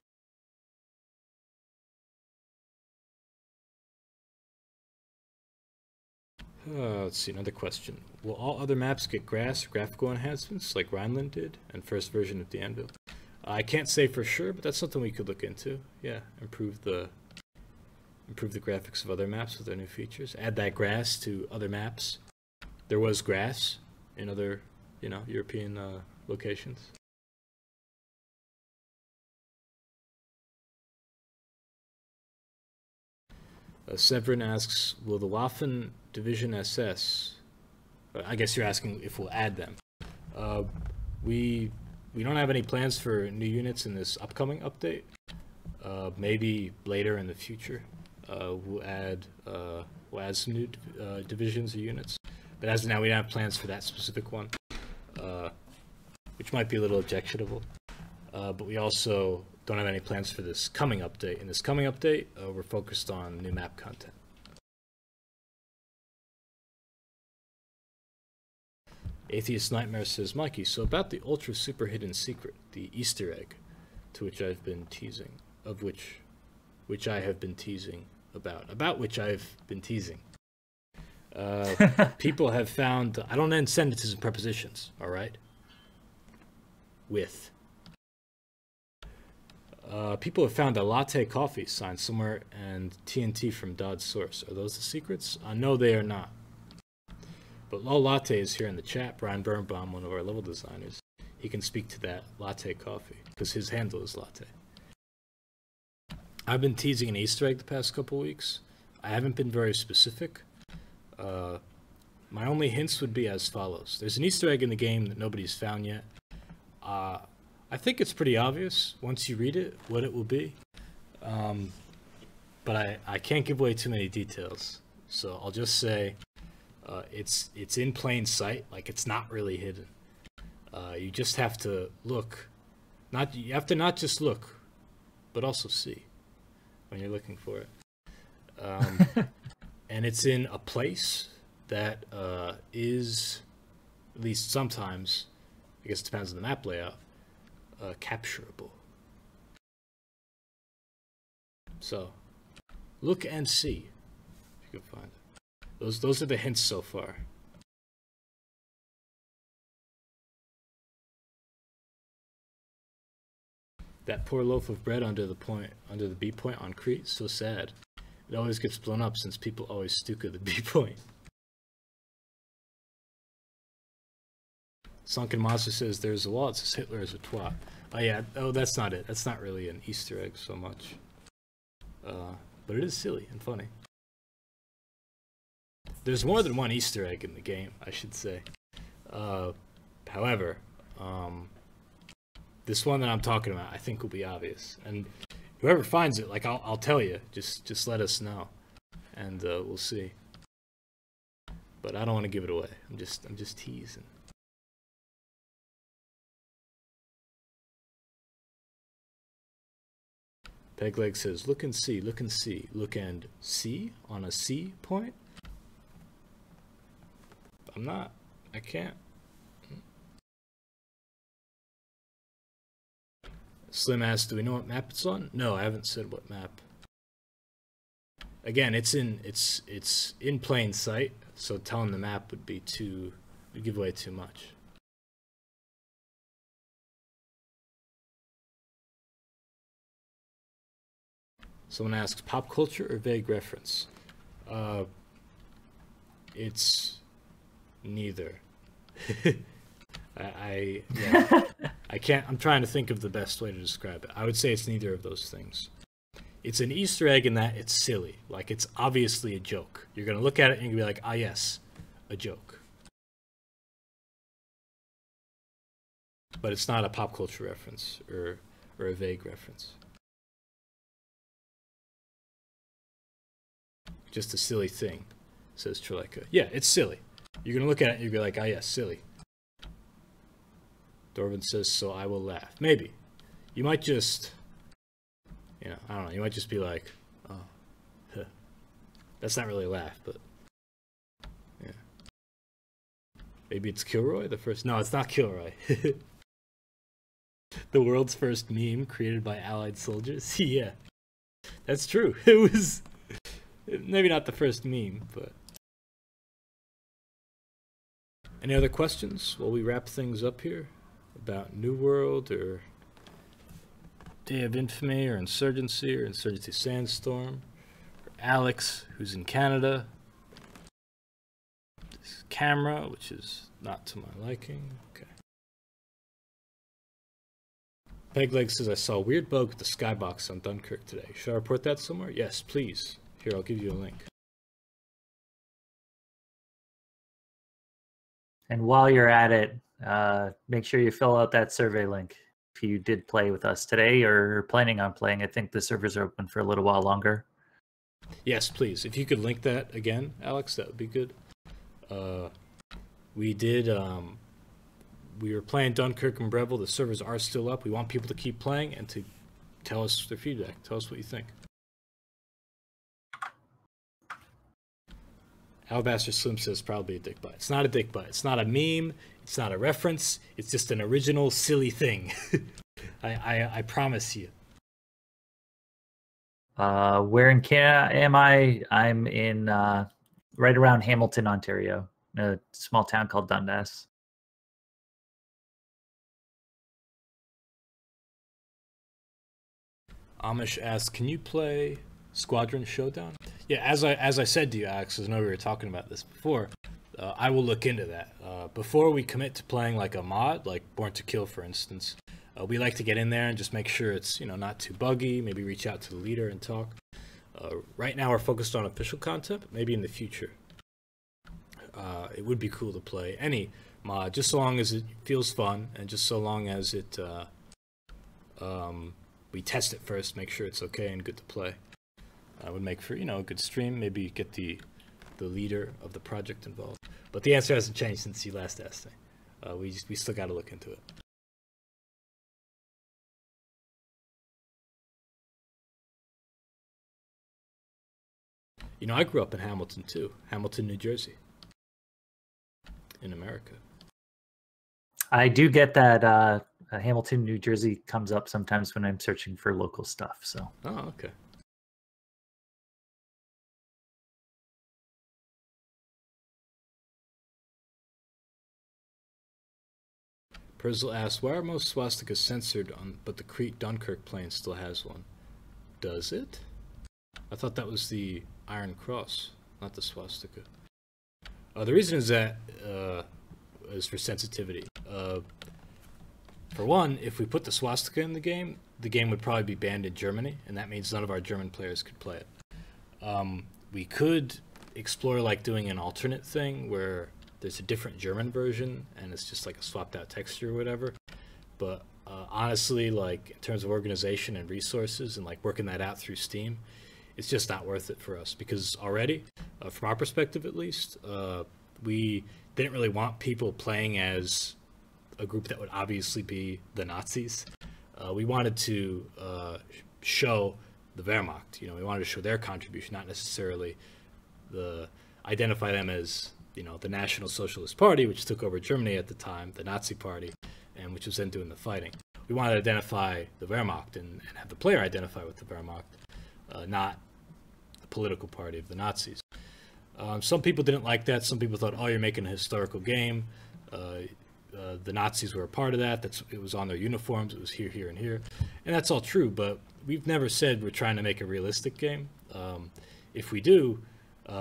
Let's see, another question. Will all other maps get grass or graphical enhancements like Rhineland did and first version of the Anvil? I can't say for sure, but that's something we could look into. Yeah, improve the graphics of other maps with their new features. Add that grass to other maps. There was grass in other, European locations. Severin asks, will the Waffen Division SS, I guess you're asking if we'll add them. We don't have any plans for new units in this upcoming update. Maybe later in the future, we'll add some new divisions or units. But as of now, we don't have plans for that specific one, which might be a little objectionable. But we also don't have any plans for this coming update. In this coming update, we're focused on new map content. Atheist Nightmare says, Mikey, so about the ultra super hidden secret, the Easter egg, to which I've been teasing, which I have been teasing about which I've been teasing. People have found, I don't end sentences and prepositions, all right? With. People have found a latte coffee sign somewhere and TNT from Dodd's source. Are those the secrets? No, they are not. But Lol Latte is here in the chat. Brian Birnbaum, one of our level designers. He can speak to that latte coffee because his handle is latte. I've been teasing an Easter egg the past couple weeks. I haven't been very specific. My only hints would be as follows. There's an Easter egg in the game that nobody's found yet. I think it's pretty obvious once you read it what it will be. But I can't give away too many details. So I'll just say it's in plain sight. Like it's not really hidden. You just have to look. You have to not just look, but also see when you're looking for it. And it's in a place that is, at least sometimes, I guess it depends on the map layout, capturable. So, look and see if you can find it. Those are the hints so far. That poor loaf of bread under the B point on Crete, so sad. It always gets blown up since people always stuka the B point. Sunken Monster says there's a wall. It says Hitler is a twat. Oh yeah. Oh, that's not it. That's not really an Easter egg so much. But it is silly and funny. There's more than one Easter egg in the game, I should say. However, this one that I'm talking about, I think will be obvious. And whoever finds it, like I'll tell you. Just let us know, and we'll see. But I don't want to give it away. I'm just teasing. Pegleg says, look and see, look and see, look and see on a C point? I can't. Slim asks, do we know what map it's on? No, I haven't said what map. Again, it's in plain sight, so telling the map would give away too much. Someone asks, pop culture or vague reference? It's neither. I can't, I'm trying to think of the best way to describe it. I would say it's neither of those things. It's an Easter egg in that it's silly. Like, it's obviously a joke. You're going to look at it and you're going to be like, ah, yes, a joke. But it's not a pop culture reference or a vague reference. Just a silly thing, says Treleka. Yeah, it's silly. You're going to look at it and you're going to be like, ah, yes, silly. Dorvin says, so I will laugh. Maybe. You might just You know, I don't know. You might just be like, oh, huh. That's not really a laugh, but yeah. Maybe it's Kilroy, the first. No, it's not Kilroy. The world's first meme created by Allied soldiers. Yeah, that's true. It was maybe not the first meme, but. Any other questions while we wrap things up here about New World or Day of Infamy or Insurgency or Insurgency Sandstorm or Alex, who's in Canada? This camera, which is not to my liking. Okay. Pegleg says, I saw a weird bug with the skybox on Dunkirk today. Should I report that somewhere? Yes, please. Here, I'll give you a link. And while you're at it, make sure you fill out that survey link if you did play with us today or are planning on playing. I think the servers are open for a little while longer. Yes, please. If you could link that again, Alex, that would be good. We did, we were playing Dunkirk and Breville. The servers are still up. We want people to keep playing and to tell us their feedback. Tell us what you think. Alabaster Slim says probably a dick butt. It's not a dick butt. It's not a meme. It's not a reference. It's just an original silly thing. I promise you. Where in Canada am I? I'm in right around Hamilton, Ontario, in a small town called Dundas. Amish asks, can you play Squadron Showdown? Yeah, as I said to you, Alex, because I know we were talking about this before, I will look into that. Before we commit to playing like a mod, like Born to Kill, for instance, we like to get in there and just make sure it's, you know, not too buggy, maybe reach out to the leader and talk. Right now we're focused on official content, but maybe in the future. It would be cool to play any mod, just so long as it feels fun, and just so long as it, we test it first, make sure it's okay and good to play. Would make for, you know, a good stream. Maybe get the leader of the project involved. But the answer hasn't changed since you last asked me. We still got to look into it. You know, I grew up in Hamilton too. Hamilton, New Jersey. In America. I do get that Hamilton, New Jersey comes up sometimes when I'm searching for local stuff. So. Oh, okay. Perzel asks, why are most swastikas censored but the Crete Dunkirk plane still has one? Does it? I thought that was the Iron Cross, not the swastika. The reason is that is for sensitivity. For one, if we put the swastika in the game would probably be banned in Germany, and that means none of our German players could play it. We could explore like doing an alternate thing where there's a different German version and it's just like a swapped out texture or whatever. But honestly, like in terms of organization and resources and like working that out through Steam, it's just not worth it for us, because already, from our perspective at least, we didn't really want people playing as a group that would obviously be the Nazis. We wanted to show the Wehrmacht. You know, we wanted to show their contribution, not necessarily identify them as, you know, the National Socialist Party, which took over Germany at the time, the Nazi Party, and which was then doing the fighting. We wanted to identify the Wehrmacht and have the player identify with the Wehrmacht, not the political party of the Nazis. Some people didn't like that. Some people thought, oh, you're making a historical game. The Nazis were a part of that. It was on their uniforms. It was here, here, and here. And that's all true, but we've never said we're trying to make a realistic game. If we do,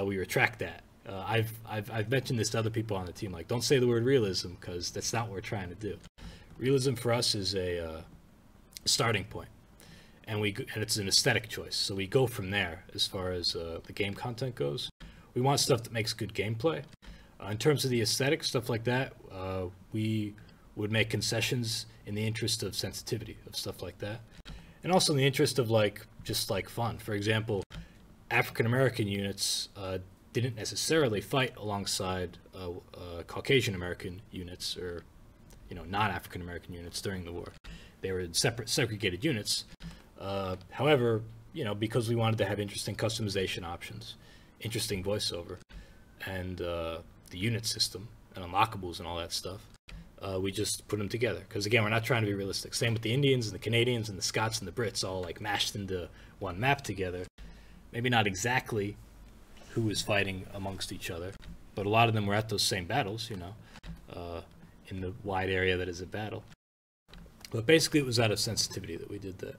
we retract that. I've mentioned this to other people on the team, like, don't say the word realism, because that's not what we're trying to do. Realism for us is a starting point, and it's an aesthetic choice. So we go from there as far as the game content goes. We want stuff that makes good gameplay. In terms of the aesthetic, stuff like that, we would make concessions in the interest of sensitivity, of stuff like that. And also in the interest of just fun. For example, African-American units didn't necessarily fight alongside Caucasian American units or, you know, non-African American units during the war. They were separate, segregated units, However, you know, because we wanted to have interesting customization options, interesting voiceover, and the unit system and unlockables and all that stuff, we just put them together. Because again, we're not trying to be realistic. Same with the Indians and the Canadians and the Scots and the Brits, all like mashed into one map together. Maybe not exactly who was fighting amongst each other, but a lot of them were at those same battles, you know, in the wide area that is a battle. But basically, it was out of sensitivity that we did that.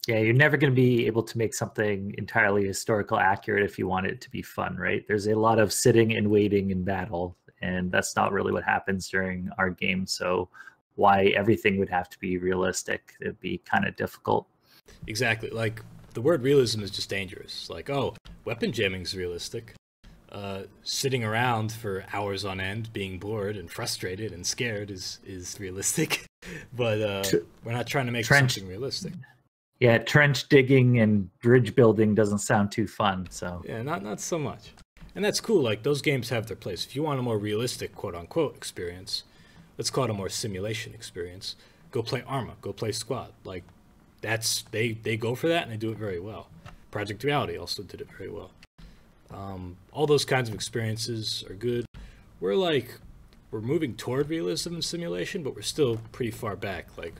Yeah, you're never going to be able to make something entirely historical accurate if you want it to be fun, right? There's a lot of sitting and waiting in battle, and that's not really what happens during our game. So why everything would have to be realistic, it'd be kind of difficult. Exactly. Like, the word realism is just dangerous. Like, oh, weapon jamming is realistic. Sitting around for hours on end, being bored and frustrated and scared is realistic. But we're not trying to make something realistic. Yeah, trench digging and bridge building doesn't sound too fun. So yeah, not so much. And that's cool. Like, those games have their place. If you want a more realistic, quote unquote, experience, let's call it a more simulation experience. Go play Arma. Go play Squad. Like, that's they go for that and they do it very well. Project Reality also did it very well. All those kinds of experiences are good. We're moving toward realism and simulation, but we're still pretty far back. Like,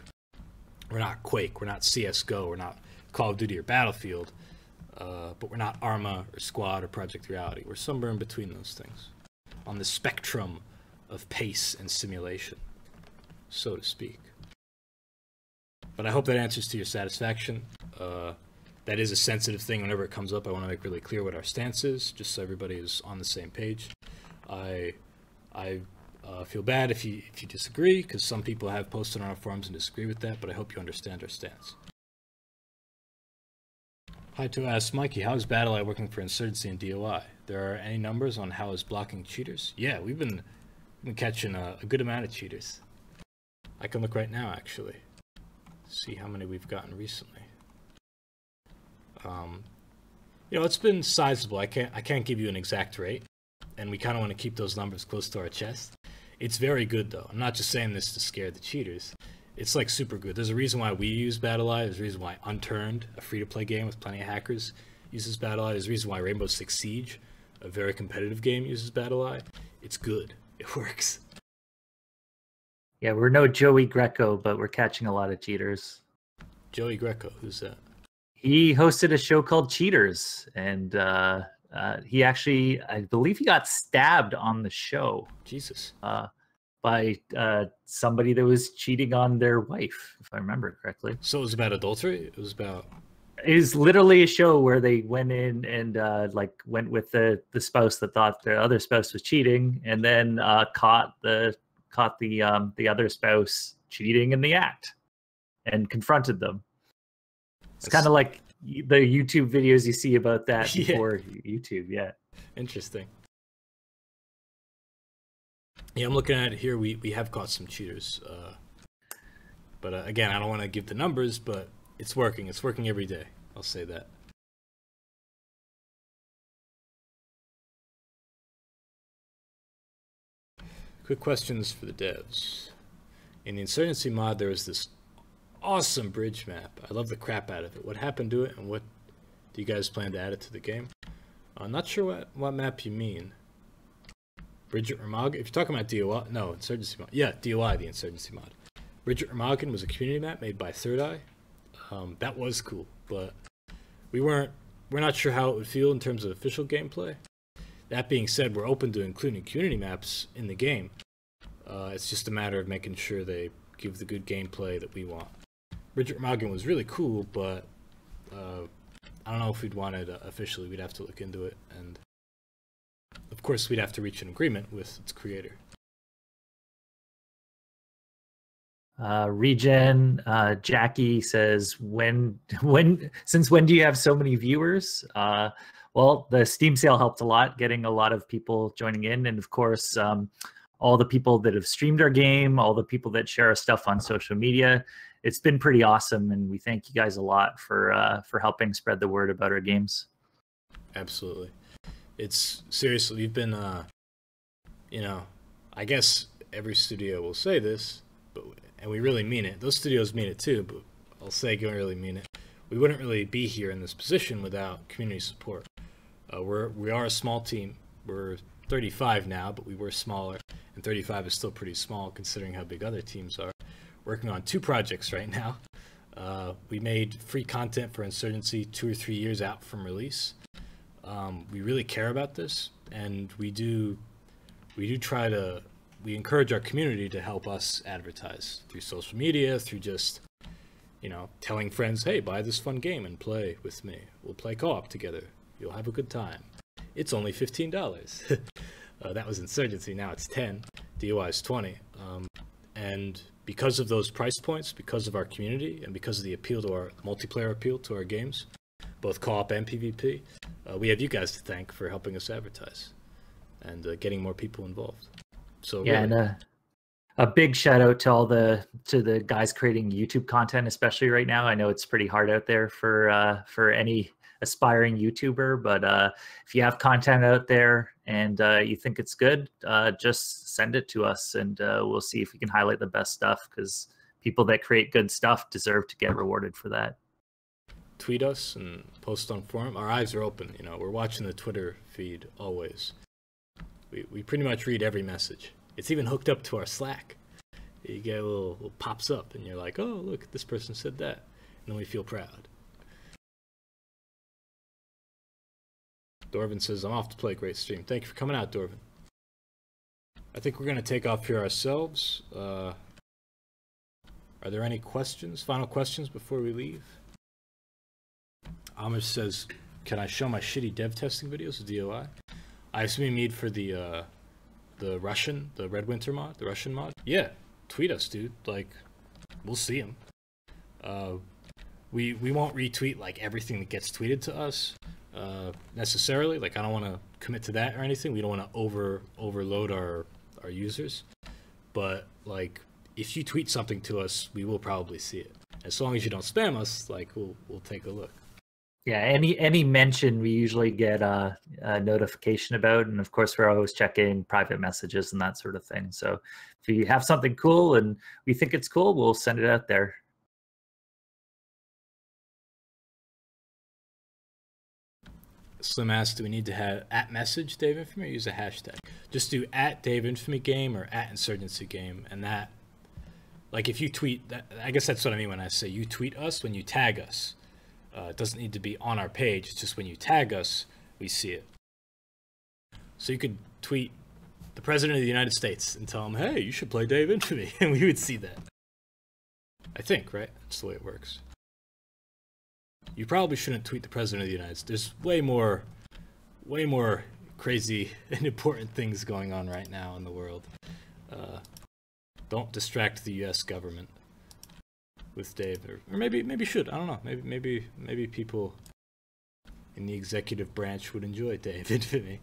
we're not Quake, we're not CSGO, we're not Call of Duty or Battlefield, but we're not Arma or Squad or Project Reality. We're somewhere in between those things, on the spectrum of pace and simulation, so to speak. But I hope that answers to your satisfaction. That is a sensitive thing. Whenever it comes up, I want to make really clear what our stance is, just so everybody is on the same page. I feel bad if you disagree, because some people have posted on our forums and disagree with that, but I hope you understand our stance. Haito asks, Mikey, how is BattleEye working for Insurgency and DOI? There are any numbers on how is blocking cheaters? Yeah, we've been catching a good amount of cheaters. I can look right now, actually. See how many we've gotten recently. You know, it's been sizable. I can't give you an exact rate, and we kind of want to keep those numbers close to our chest. It's very good, though. I'm not just saying this to scare the cheaters. It's like super good. There's a reason why we use BattleEye. There's a reason why Unturned, a free-to-play game with plenty of hackers, uses BattleEye. There's a reason why Rainbow Six Siege, a very competitive game, uses BattleEye. It's good. It works. yeah, we're no Joey Greco, but we're catching a lot of cheaters. Joey Greco, who's that? He hosted a show called Cheaters, and he actually, I believe he got stabbed on the show. Jesus. By somebody that was cheating on their wife, if I remember correctly. So it was about adultery? It was about... It was literally a show where they went in and went with the spouse that thought the other spouse was cheating, and then caught the other spouse cheating in the act and confronted them. It's kind of like the YouTube videos you see about that before YouTube. Yeah. Interesting. Yeah, I'm looking at it here. We have caught some cheaters. But again, I don't want to give the numbers, but it's working. It's working every day. I'll say that. Quick questions for the devs. In the Insurgency mod, there was this awesome bridge map. I love the crap out of it. What happened to it, and what do you guys plan to add it to the game? I'm not sure what map you mean. Bridget Remagen? If you're talking about DOI, no, Insurgency mod. Yeah, DOI, the Insurgency mod. Bridget Remagen was a community map made by Third Eye. That was cool, but we're not sure how it would feel in terms of official gameplay. That being said, we're open to including community maps in the game. It's just a matter of making sure they give the good gameplay that we want. Bridget Remagen was really cool, but I don't know if we'd want it officially. We'd have to look into it, and of course we'd have to reach an agreement with its creator. Regen Jackie says, since when do you have so many viewers? Well, the Steam sale helped a lot, getting a lot of people joining in, and of course all the people that have streamed our game, all the people that share our stuff on social media. It's been pretty awesome, and we thank you guys a lot for helping spread the word about our games. Absolutely. It's seriously, we've been you know, I guess every studio will say this, but and we really mean it. Those studios mean it too, but I'll say I don't really mean it. We wouldn't really be here in this position without community support. We are a small team. We're 35 now, but we were smaller, and 35 is still pretty small considering how big other teams are. Working on 2 projects right now. We made free content for Insurgency 2 or 3 years out from release. We really care about this, and we encourage our community to help us advertise through social media, through just, telling friends, hey, buy this fun game and play with me. We'll play co-op together. You'll have a good time. It's only $15. That was Insurgency. Now it's 10. DOI is 20. And because of those price points, because of our community, and because of the appeal to our multiplayer appeal to our games, both co-op and PvP, we have you guys to thank for helping us advertise and getting more people involved. So yeah, really, and a big shout out to all the guys creating YouTube content, especially right now. I know it's pretty hard out there for any aspiring YouTuber, but if you have content out there and you think it's good, just send it to us, and we'll see if we can highlight the best stuff, because people that create good stuff deserve to get rewarded for that. tweet us and post on forum. Our eyes are open. We're watching the Twitter feed always. We pretty much read every message. It's even hooked up to our Slack. You get a little pops up, and you're like, oh, look, this person said that. And then we feel proud. Dorvin says, I'm off to play. Great stream. Thank you for coming out, Dorvin. I think we're going to take off here ourselves. Are there any questions, final questions before we leave? Amish says, can I show my shitty dev testing videos of DOI? I assume you mean for the Red Winter mod, the Russian mod? Yeah, tweet us, dude. Like, we'll see them. We won't retweet like everything that gets tweeted to us necessarily. Like, I don't want to commit to that or anything. We don't want to overload our users. But like, if you tweet something to us, we will probably see it. As long as you don't spam us, like, we'll take a look. Yeah, any mention we usually get a notification about, and of course we're always checking private messages and that sort of thing. So if you have something cool and we think it's cool, we'll send it out there. Slim asks, do we need to have @message Dave Infamy or use a hashtag? Just do @DaveInfamyGame or @InsurgencyGame, and that, like, if you tweet, I guess that's what I mean when I say you tweet us, when you tag us. It doesn't need to be on our page. It's just when you tag us, we see it. So you could tweet the President of the United States and tell him, hey, you should play Dave Infamy, and we would see that. I think, right? That's the way it works. You probably shouldn't tweet the President of the United States. There's way more crazy and important things going on right now in the world. Don't distract the U.S. government with Dave, or maybe should. I don't know. Maybe people in the executive branch would enjoy Dave Infamy.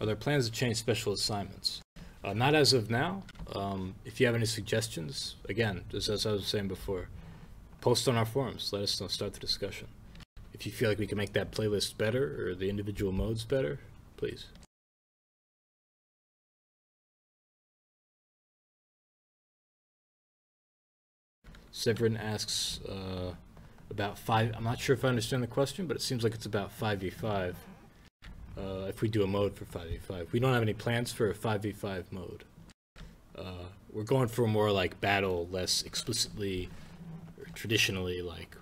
Are there plans to change special assignments? Not as of now. If you have any suggestions, again, just as I was saying before, post on our forums. Let us know. Start the discussion. If you feel like we can make that playlist better or the individual modes better, please. Severin asks about 5. I'm not sure if I understand the question, but it seems like it's about 5v5. If we do a mode for 5v5. We don't have any plans for a 5v5 mode. We're going for more like battle, less explicitly or traditionally like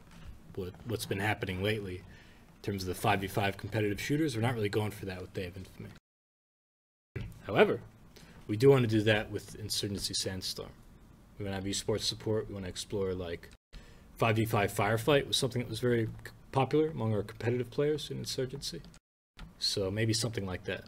what's been happening lately in terms of the 5v5 competitive shooters. We're not really going for that with Day of Infamy. However, we do want to do that with Insurgency Sandstorm. We want to have esports support. We want to explore like 5v5 Firefight was something that was very popular among our competitive players in Insurgency. So maybe something like that.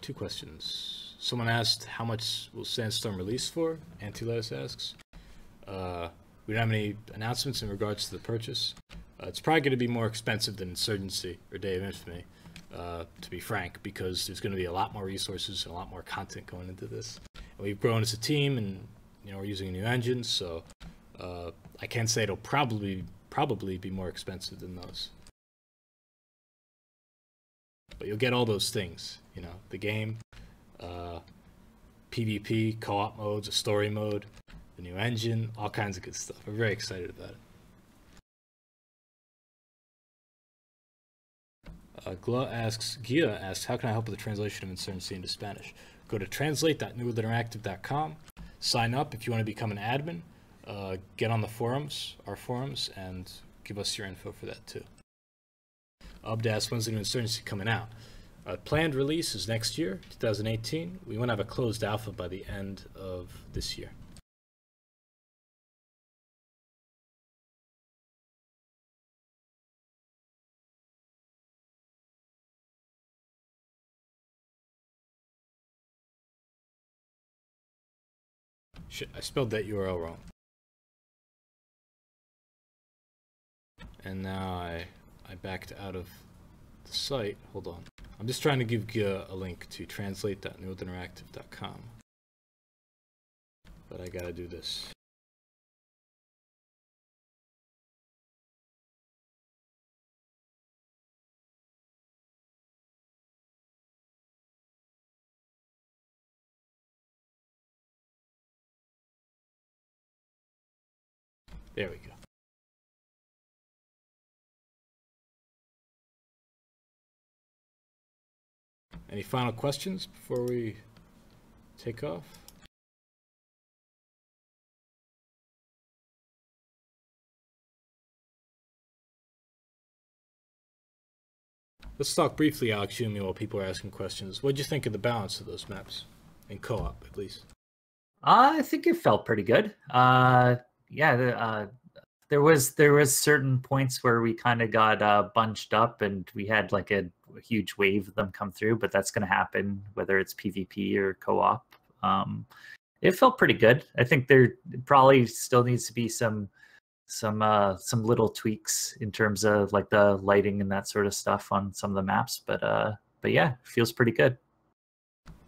Two questions. Someone asked how much will Sandstorm release for? Antilettus asks. We don't have any announcements in regards to the purchase. It's probably going to be more expensive than Insurgency or Day of Infamy, to be frank, because there's going to be a lot more resources and a lot more content going into this. We've grown as a team, and we're using a new engine, so I can say it'll probably be more expensive than those. But you'll get all those things, the game, PvP, co-op modes, a story mode, the new engine, all kinds of good stuff. We're very excited about it. Gia asks, how can I help with the translation of Insurgency into Spanish? Go to translate.newworldinteractive.com, sign up if you want to become an admin, get on the forums, our forums, and give us your info for that too. Abd asks, when's the new Insurgency coming out? Planned release is next year, 2018. We want to have a closed alpha by the end of this year. Shit, I spelled that URL wrong. And now I backed out of the site. Hold on. I'm just trying to give Gia a link to translate.newworldinteractive.com. But I gotta do this. There we go. Any final questions before we take off? Let's talk briefly, Alex Yumi, while people are asking questions. What did you think of the balance of those maps, in co-op at least? I think it felt pretty good. There was certain points where we kind of got bunched up, and we had like a huge wave of them come through. But that's going to happen whether it's PvP or co-op. It felt pretty good. I think there probably still needs to be some little tweaks in terms of like the lighting and that sort of stuff on some of the maps. But yeah, it feels pretty good.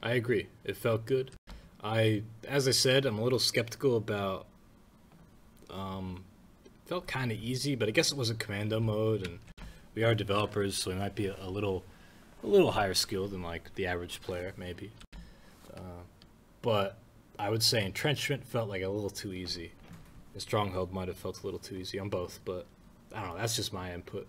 I agree. It felt good. As I said, I'm a little skeptical about. Felt kind of easy, but I guess it was a commando mode, and we are developers, so we might be a little higher skilled than like the average player, maybe. But I would say entrenchment felt like a little too easy. The stronghold might have felt a little too easy on both, but I don't know. That's just my input.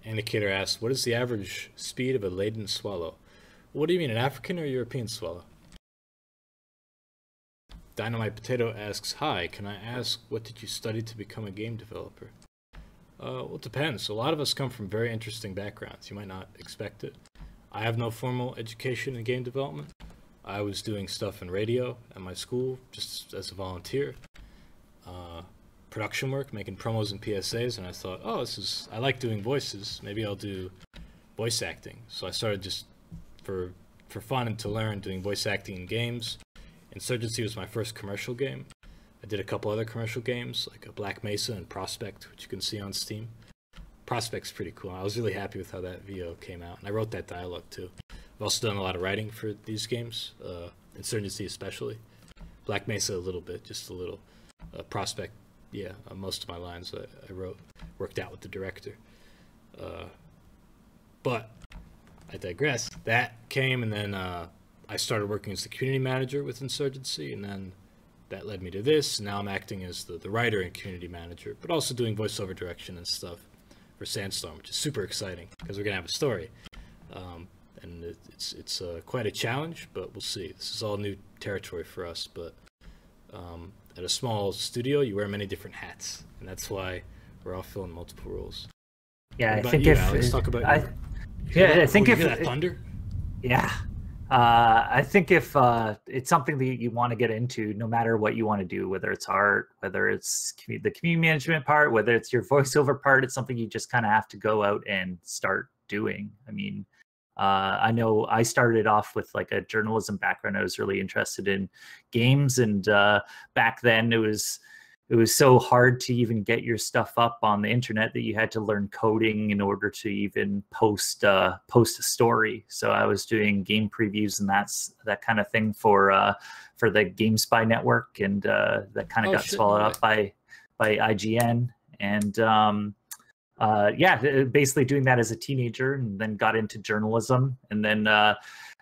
Indicator asks, what is the average speed of a laden swallow? What do you mean, an African or European swallow? Dynamite Potato asks, hi, can I ask, what did you study to become a game developer? Well, it depends. A lot of us come from very interesting backgrounds. You might not expect it. I have no formal education in game development. I was doing stuff in radio at my school, just as a volunteer. Production work, making promos and PSAs, and I thought, oh, I like doing voices. Maybe I'll do voice acting. So I started just for fun and to learn doing voice acting in games. Insurgency was my first commercial game. I did a couple other commercial games, like a Black Mesa and Prospect, which you can see on Steam. Prospect's pretty cool. I was really happy with how that VO came out, and I wrote that dialogue too. I've also done a lot of writing for these games, Insurgency especially. Black Mesa a little bit, just a little. Prospect, yeah, most of my lines I wrote, worked out with the director. But I digress. That came, and then I started working as the community manager with Insurgency, and then that led me to this. Now I'm acting as the writer and community manager, but also doing voiceover direction and stuff for Sandstorm, which is super exciting because we're gonna have a story. And it's quite a challenge, but we'll see. This is all new territory for us, but at a small studio, you wear many different hats, and that's why we're all filling multiple roles. Yeah, what I about think you, if Alex, talk about I think if that thunder. Yeah. I think if it's something that you want to get into, no matter what you want to do, whether it's art, whether it's the community management part, whether it's your voiceover part, it's something you just kind of have to go out and start doing. I mean, I know I started off with like a journalism background. I was really interested in games, and back then it was it was so hard to even get your stuff up on the internet that you had to learn coding in order to even post a story. So I was doing game previews and that kind of thing for the GameSpy network, and that kind of got swallowed up by IGN. And yeah, basically doing that as a teenager, and then got into journalism, and then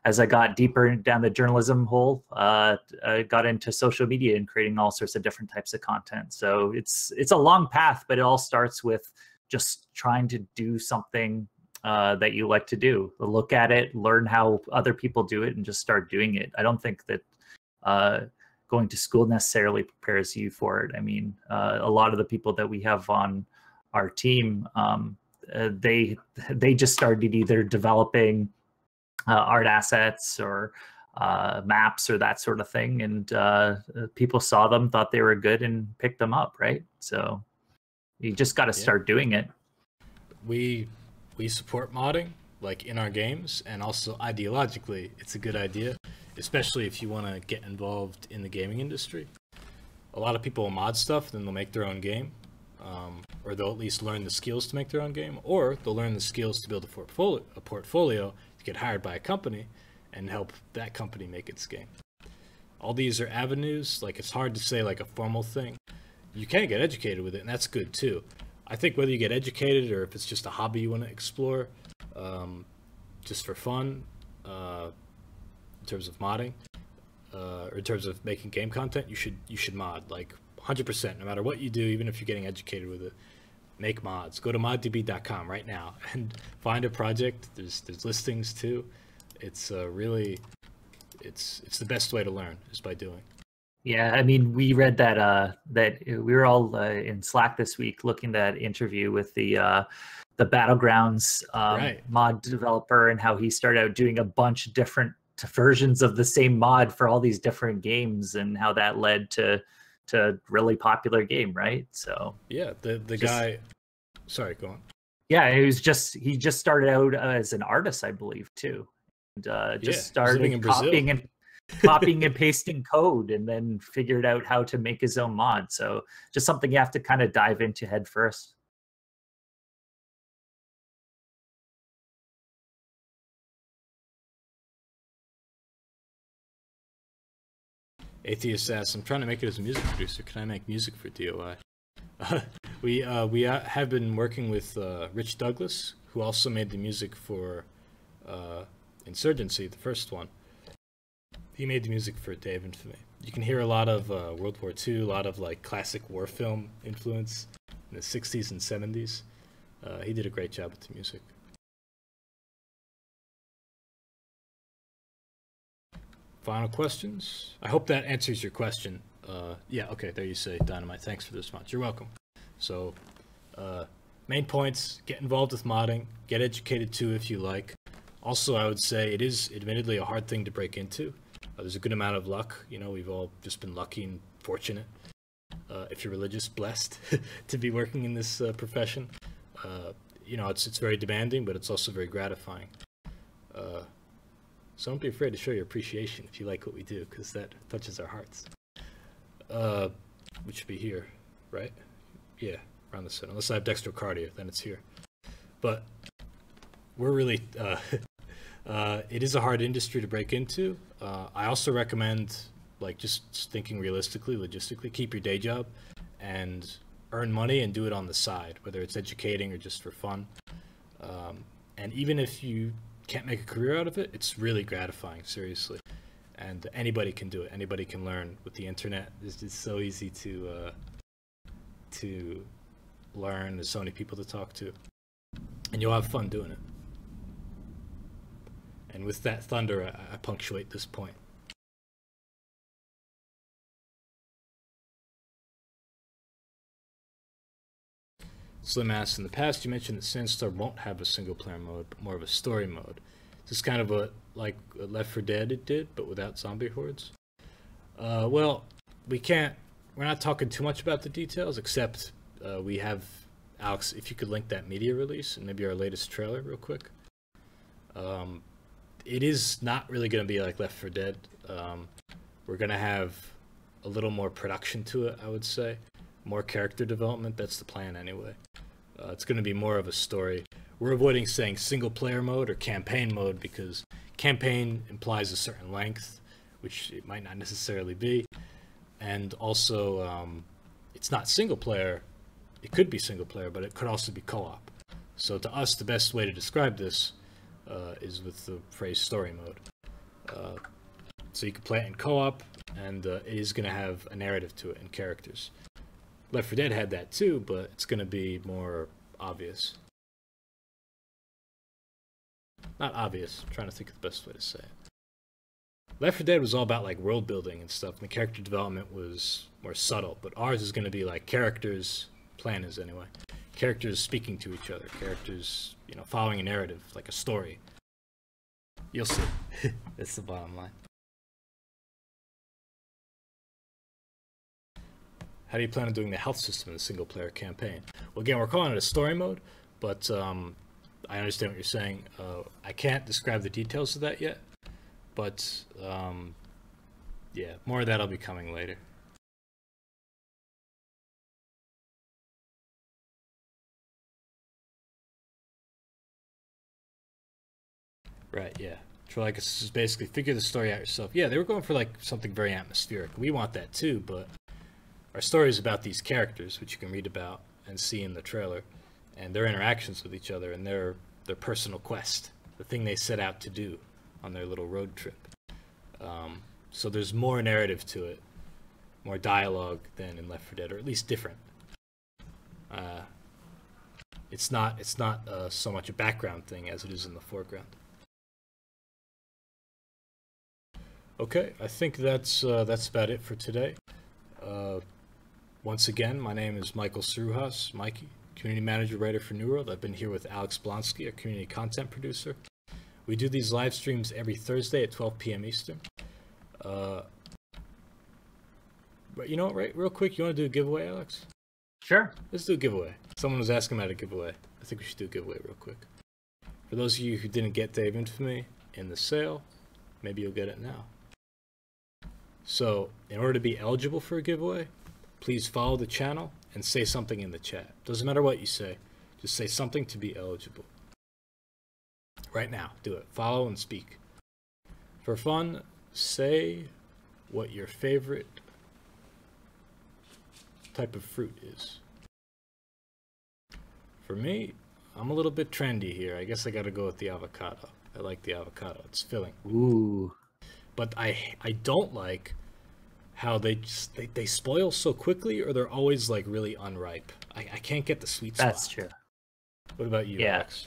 as I got deeper down the journalism hole, I got into social media and creating all sorts of different types of content. So it's a long path, but it all starts with just trying to do something that you like to do. Look at it, learn how other people do it, and just start doing it. I don't think that going to school necessarily prepares you for it. I mean, a lot of the people that we have on our team, they just started either developing art assets or maps or that sort of thing, and people saw them, thought they were good, and picked them up, right? So you just got to start doing it. We support modding, like in our games, and also ideologically it's a good idea, especially if you want to get involved in the gaming industry. A lot of people will mod stuff, then they'll make their own game, or they'll at least learn the skills to make their own game, or they'll learn the skills to build a portfolio to get hired by a company and help that company make its game. All these are avenues. Like, it's hard to say like a formal thing. You can get educated with it, and that's good too. I think whether you get educated or if it's just a hobby you want to explore, just for fun, in terms of modding, or in terms of making game content, you should mod, like 100%, no matter what you do. Even if you're getting educated with it, make mods. Go to moddb.com right now and find a project. There's listings too. It's really, it's the best way to learn, is by doing. Yeah, I mean, we read that we were all in Slack this week looking at that interview with the Battlegrounds mod developer, and how he started out doing a bunch of different versions of the same mod for all these different games, and how that led to really popular game, right? So yeah, the guy, sorry, go on. Yeah, he just started out as an artist, I believe, too, and started copying and pasting code, and then figured out how to make his own mod. So just something you have to kind of dive into head first. Atheist asks, I'm trying to make it as a music producer. Can I make music for DOI? We have been working with Rich Douglas, who also made the music for Insurgency, the first one. He made the music for Day of Infamy. You can hear a lot of World War II, a lot of like classic war film influence in the 60s and 70s. He did a great job with the music. Final questions? I hope that answers your question. Yeah, okay, there you say, Dynamite. Thanks for the response. You're welcome. So, main points: get involved with modding, get educated too if you like. Also, I would say it is admittedly a hard thing to break into. There's a good amount of luck. You know, we've all just been lucky and fortunate. If you're religious, blessed to be working in this profession. You know, it's very demanding, but it's also very gratifying. So don't be afraid to show your appreciation if you like what we do, because that touches our hearts. Which should be here, right? Yeah, around the center. Unless I have dextrocardia, then it's here. But we're really, it is a hard industry to break into. I also recommend, like, just thinking realistically, logistically, keep your day job and earn money and do it on the side, whether it's educating or just for fun. And even if you can't make a career out of it, it's really gratifying, seriously. And anybody can do it. Anybody can learn with the internet. It's just so easy to learn. There's so many people to talk to, and you'll have fun doing it. And with that thunder, I punctuate this point. Slim asks, in the past you mentioned that Sandstorm won't have a single player mode, but more of a story mode. This is kind of like Left 4 Dead it did, but without zombie hordes. Well, we're not talking too much about the details, except we have, Alex, if you could link that media release and maybe our latest trailer real quick. It is not really going to be like Left 4 Dead. We're going to have a little more production to it, I would say. more character development. That's the plan anyway. It's going to be more of a story. We're avoiding saying single player mode or campaign mode because campaign implies a certain length, which it might not necessarily be. And also, it's not single player. It could be single player, but it could also be co-op. So to us, the best way to describe this is with the phrase story mode. So you can play it in co-op, and it is going to have a narrative to it and characters. Left 4 Dead had that too, but it's going to be more obvious. Not obvious. I'm trying to think of the best way to say it. Left 4 Dead was all about like world building and stuff, and the character development was more subtle. But ours is going to be like characters. Plan is anyway. Characters speaking to each other. Characters, you know, following a narrative, like a story. You'll see. That's the bottom line. How do you plan on doing the health system in a single-player campaign? Well, again, we're calling it a story mode, but I understand what you're saying. I can't describe the details of that yet, but yeah, more of that will be coming later. Right, yeah. Trolicus is basically figure the story out yourself. Yeah, they were going for like something very atmospheric. We want that too, but our story is about these characters, which you can read about and see in the trailer, and their interactions with each other and their personal quest, the thing they set out to do on their little road trip. So there's more narrative to it, more dialogue than in Left 4 Dead, or at least different. It's not so much a background thing as it is in the foreground. Okay, I think that's about it for today. Once again, my name is Michael Sruhas, Mikey, Community Manager, Writer for New World. I've been here with Alex Blonsky, a Community Content Producer. We do these live streams every Thursday at 12 p.m. Eastern. But you know what, right, real quick, you want to do a giveaway, Alex? Sure. Let's do a giveaway. Someone was asking about a giveaway. I think we should do a giveaway real quick. For those of you who didn't get Day of Infamy in the sale, maybe you'll get it now. So, in order to be eligible for a giveaway, please follow the channel and say something in the chat. Doesn't matter what you say, just say something to be eligible. Right now, do it. Follow and speak. For fun, say what your favorite type of fruit is. For me, I'm a little bit trendy here. I guess I gotta go with the avocado. I like the avocado. It's filling. Ooh. But I don't like how they spoil so quickly, or they're always like really unripe. I can't get the sweet spot. That's true. What about you, Yeah. Alex?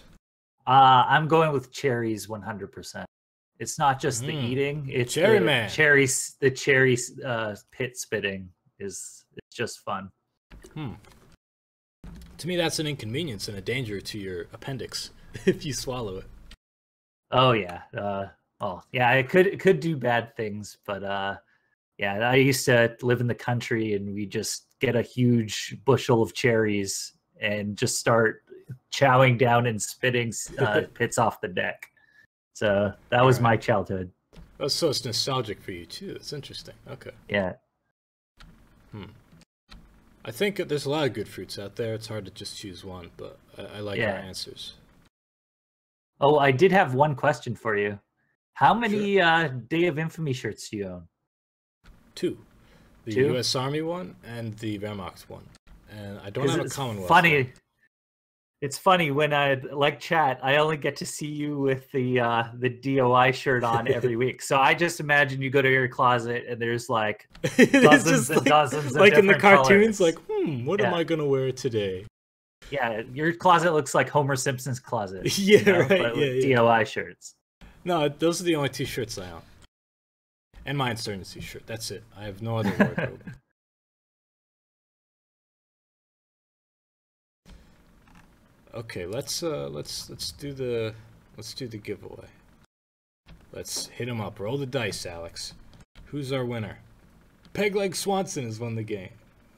I'm going with cherries 100%. It's not just the eating; it's Cherry the man. cherries. The cherry pit spitting it's just fun. To me, that's an inconvenience and a danger to your appendix if you swallow it. Oh yeah. Yeah. It could do bad things, but yeah. I used to live in the country, and we just get a huge bushel of cherries and just start chowing down and spitting pits off the deck. So that was my childhood. Oh, so it's nostalgic for you too. That's interesting. Okay. Yeah. I think there's a lot of good fruits out there. It's hard to just choose one, but I like our answers. Oh, I did have one question for you. How many Day of Infamy shirts do you own? 2. The Two? U.S. Army one and the Wehrmacht one. And I don't have a Commonwealth funny. one. It's funny when I like chat, I only get to see you with the DOI shirt on every week. So I just imagine you go to your closet and there's like dozens and dozens of like in the cartoons, colors. like, what am I gonna wear today? Yeah, your closet looks like Homer Simpson's closet. Yeah, you know, right. But with DOI shirts. No, those are the only 2 shirts I own. And my Insurgency shirt. That's it. I have no other wardrobe. Okay, let's do the giveaway. Let's hit him up. Roll the dice, Alex. Who's our winner? Pegleg Swanson has won the game.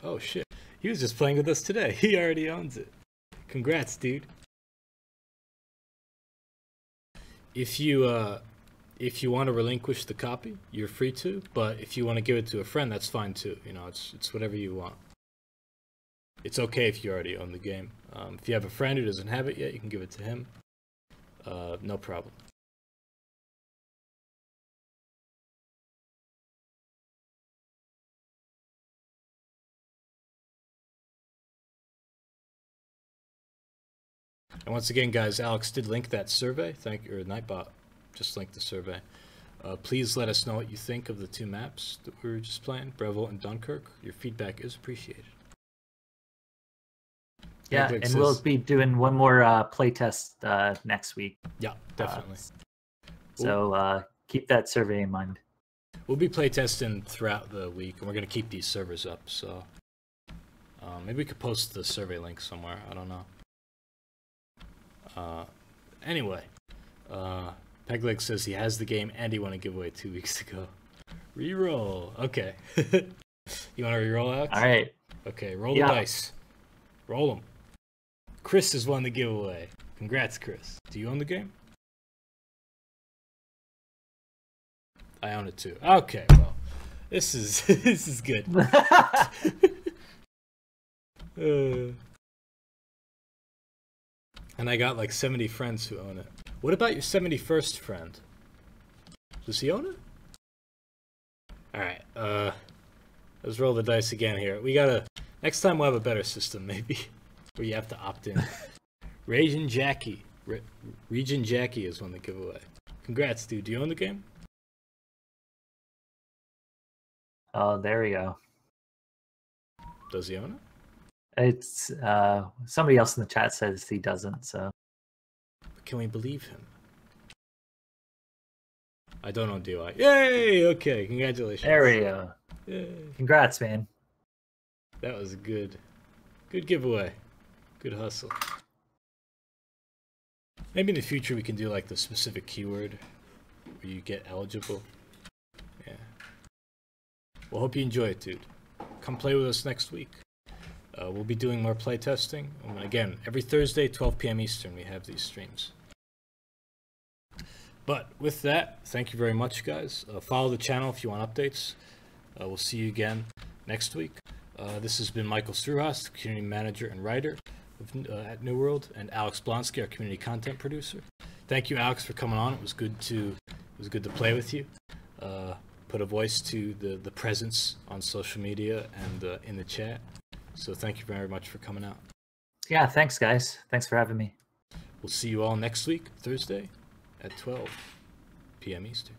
Oh shit. He was just playing with us today. He already owns it. Congrats, dude. If you want to relinquish the copy, you're free to, but if you want to give it to a friend, that's fine too. You know, it's whatever you want. It's okay if you already own the game. If you have a friend who doesn't have it yet, you can give it to him. No problem. And once again, guys, Alex did link that survey. Or Nightbot just linked the survey. Please let us know what you think of the two maps that we were just playing, Breville and Dunkirk. Your feedback is appreciated. Yeah, and we'll be doing one more playtest next week. Yeah, definitely. So keep that survey in mind. We'll be playtesting throughout the week, and we're going to keep these servers up, so maybe we could post the survey link somewhere. I don't know. Anyway, Pegleg says he has the game and he won a giveaway 2 weeks ago. Reroll. Okay. You want to reroll, Alex? All right. Okay, roll the dice. Roll them. Chris has won the giveaway. Congrats, Chris. Do you own the game? I own it too. Okay, well, this is this is good. And I got like 70 friends who own it. What about your 71st friend? Does he own it? Alright, let's roll the dice again here. We gotta... Next time we'll have a better system, maybe. Where you have to opt in. Region Jackie is won the giveaway. Congrats, dude. Do you own the game? Oh, there we go. Does he own it? It's somebody else in the chat says he doesn't, so. But can we believe him? I don't own DOI. Yay! Okay, congratulations. There we go. Yay. Congrats, man. That was a good giveaway. Good hustle. Maybe in the future we can do like the specific keyword where you get eligible. Yeah. Well, hope you enjoy it, dude. Come play with us next week. We'll be doing more playtesting. And again, every Thursday, 12 p.m. Eastern, we have these streams. But with that, thank you very much, guys. Follow the channel if you want updates. We'll see you again next week. This has been Michael Struhas, community manager and writer at New World, and Alex Blonsky, our community content producer. Thank you, Alex, for coming on. It was good to play with you. Put a voice to the presence on social media and in the chat. So thank you very much for coming out. Yeah, thanks, guys. Thanks for having me. We'll see you all next week, Thursday, at 12 p.m. Eastern.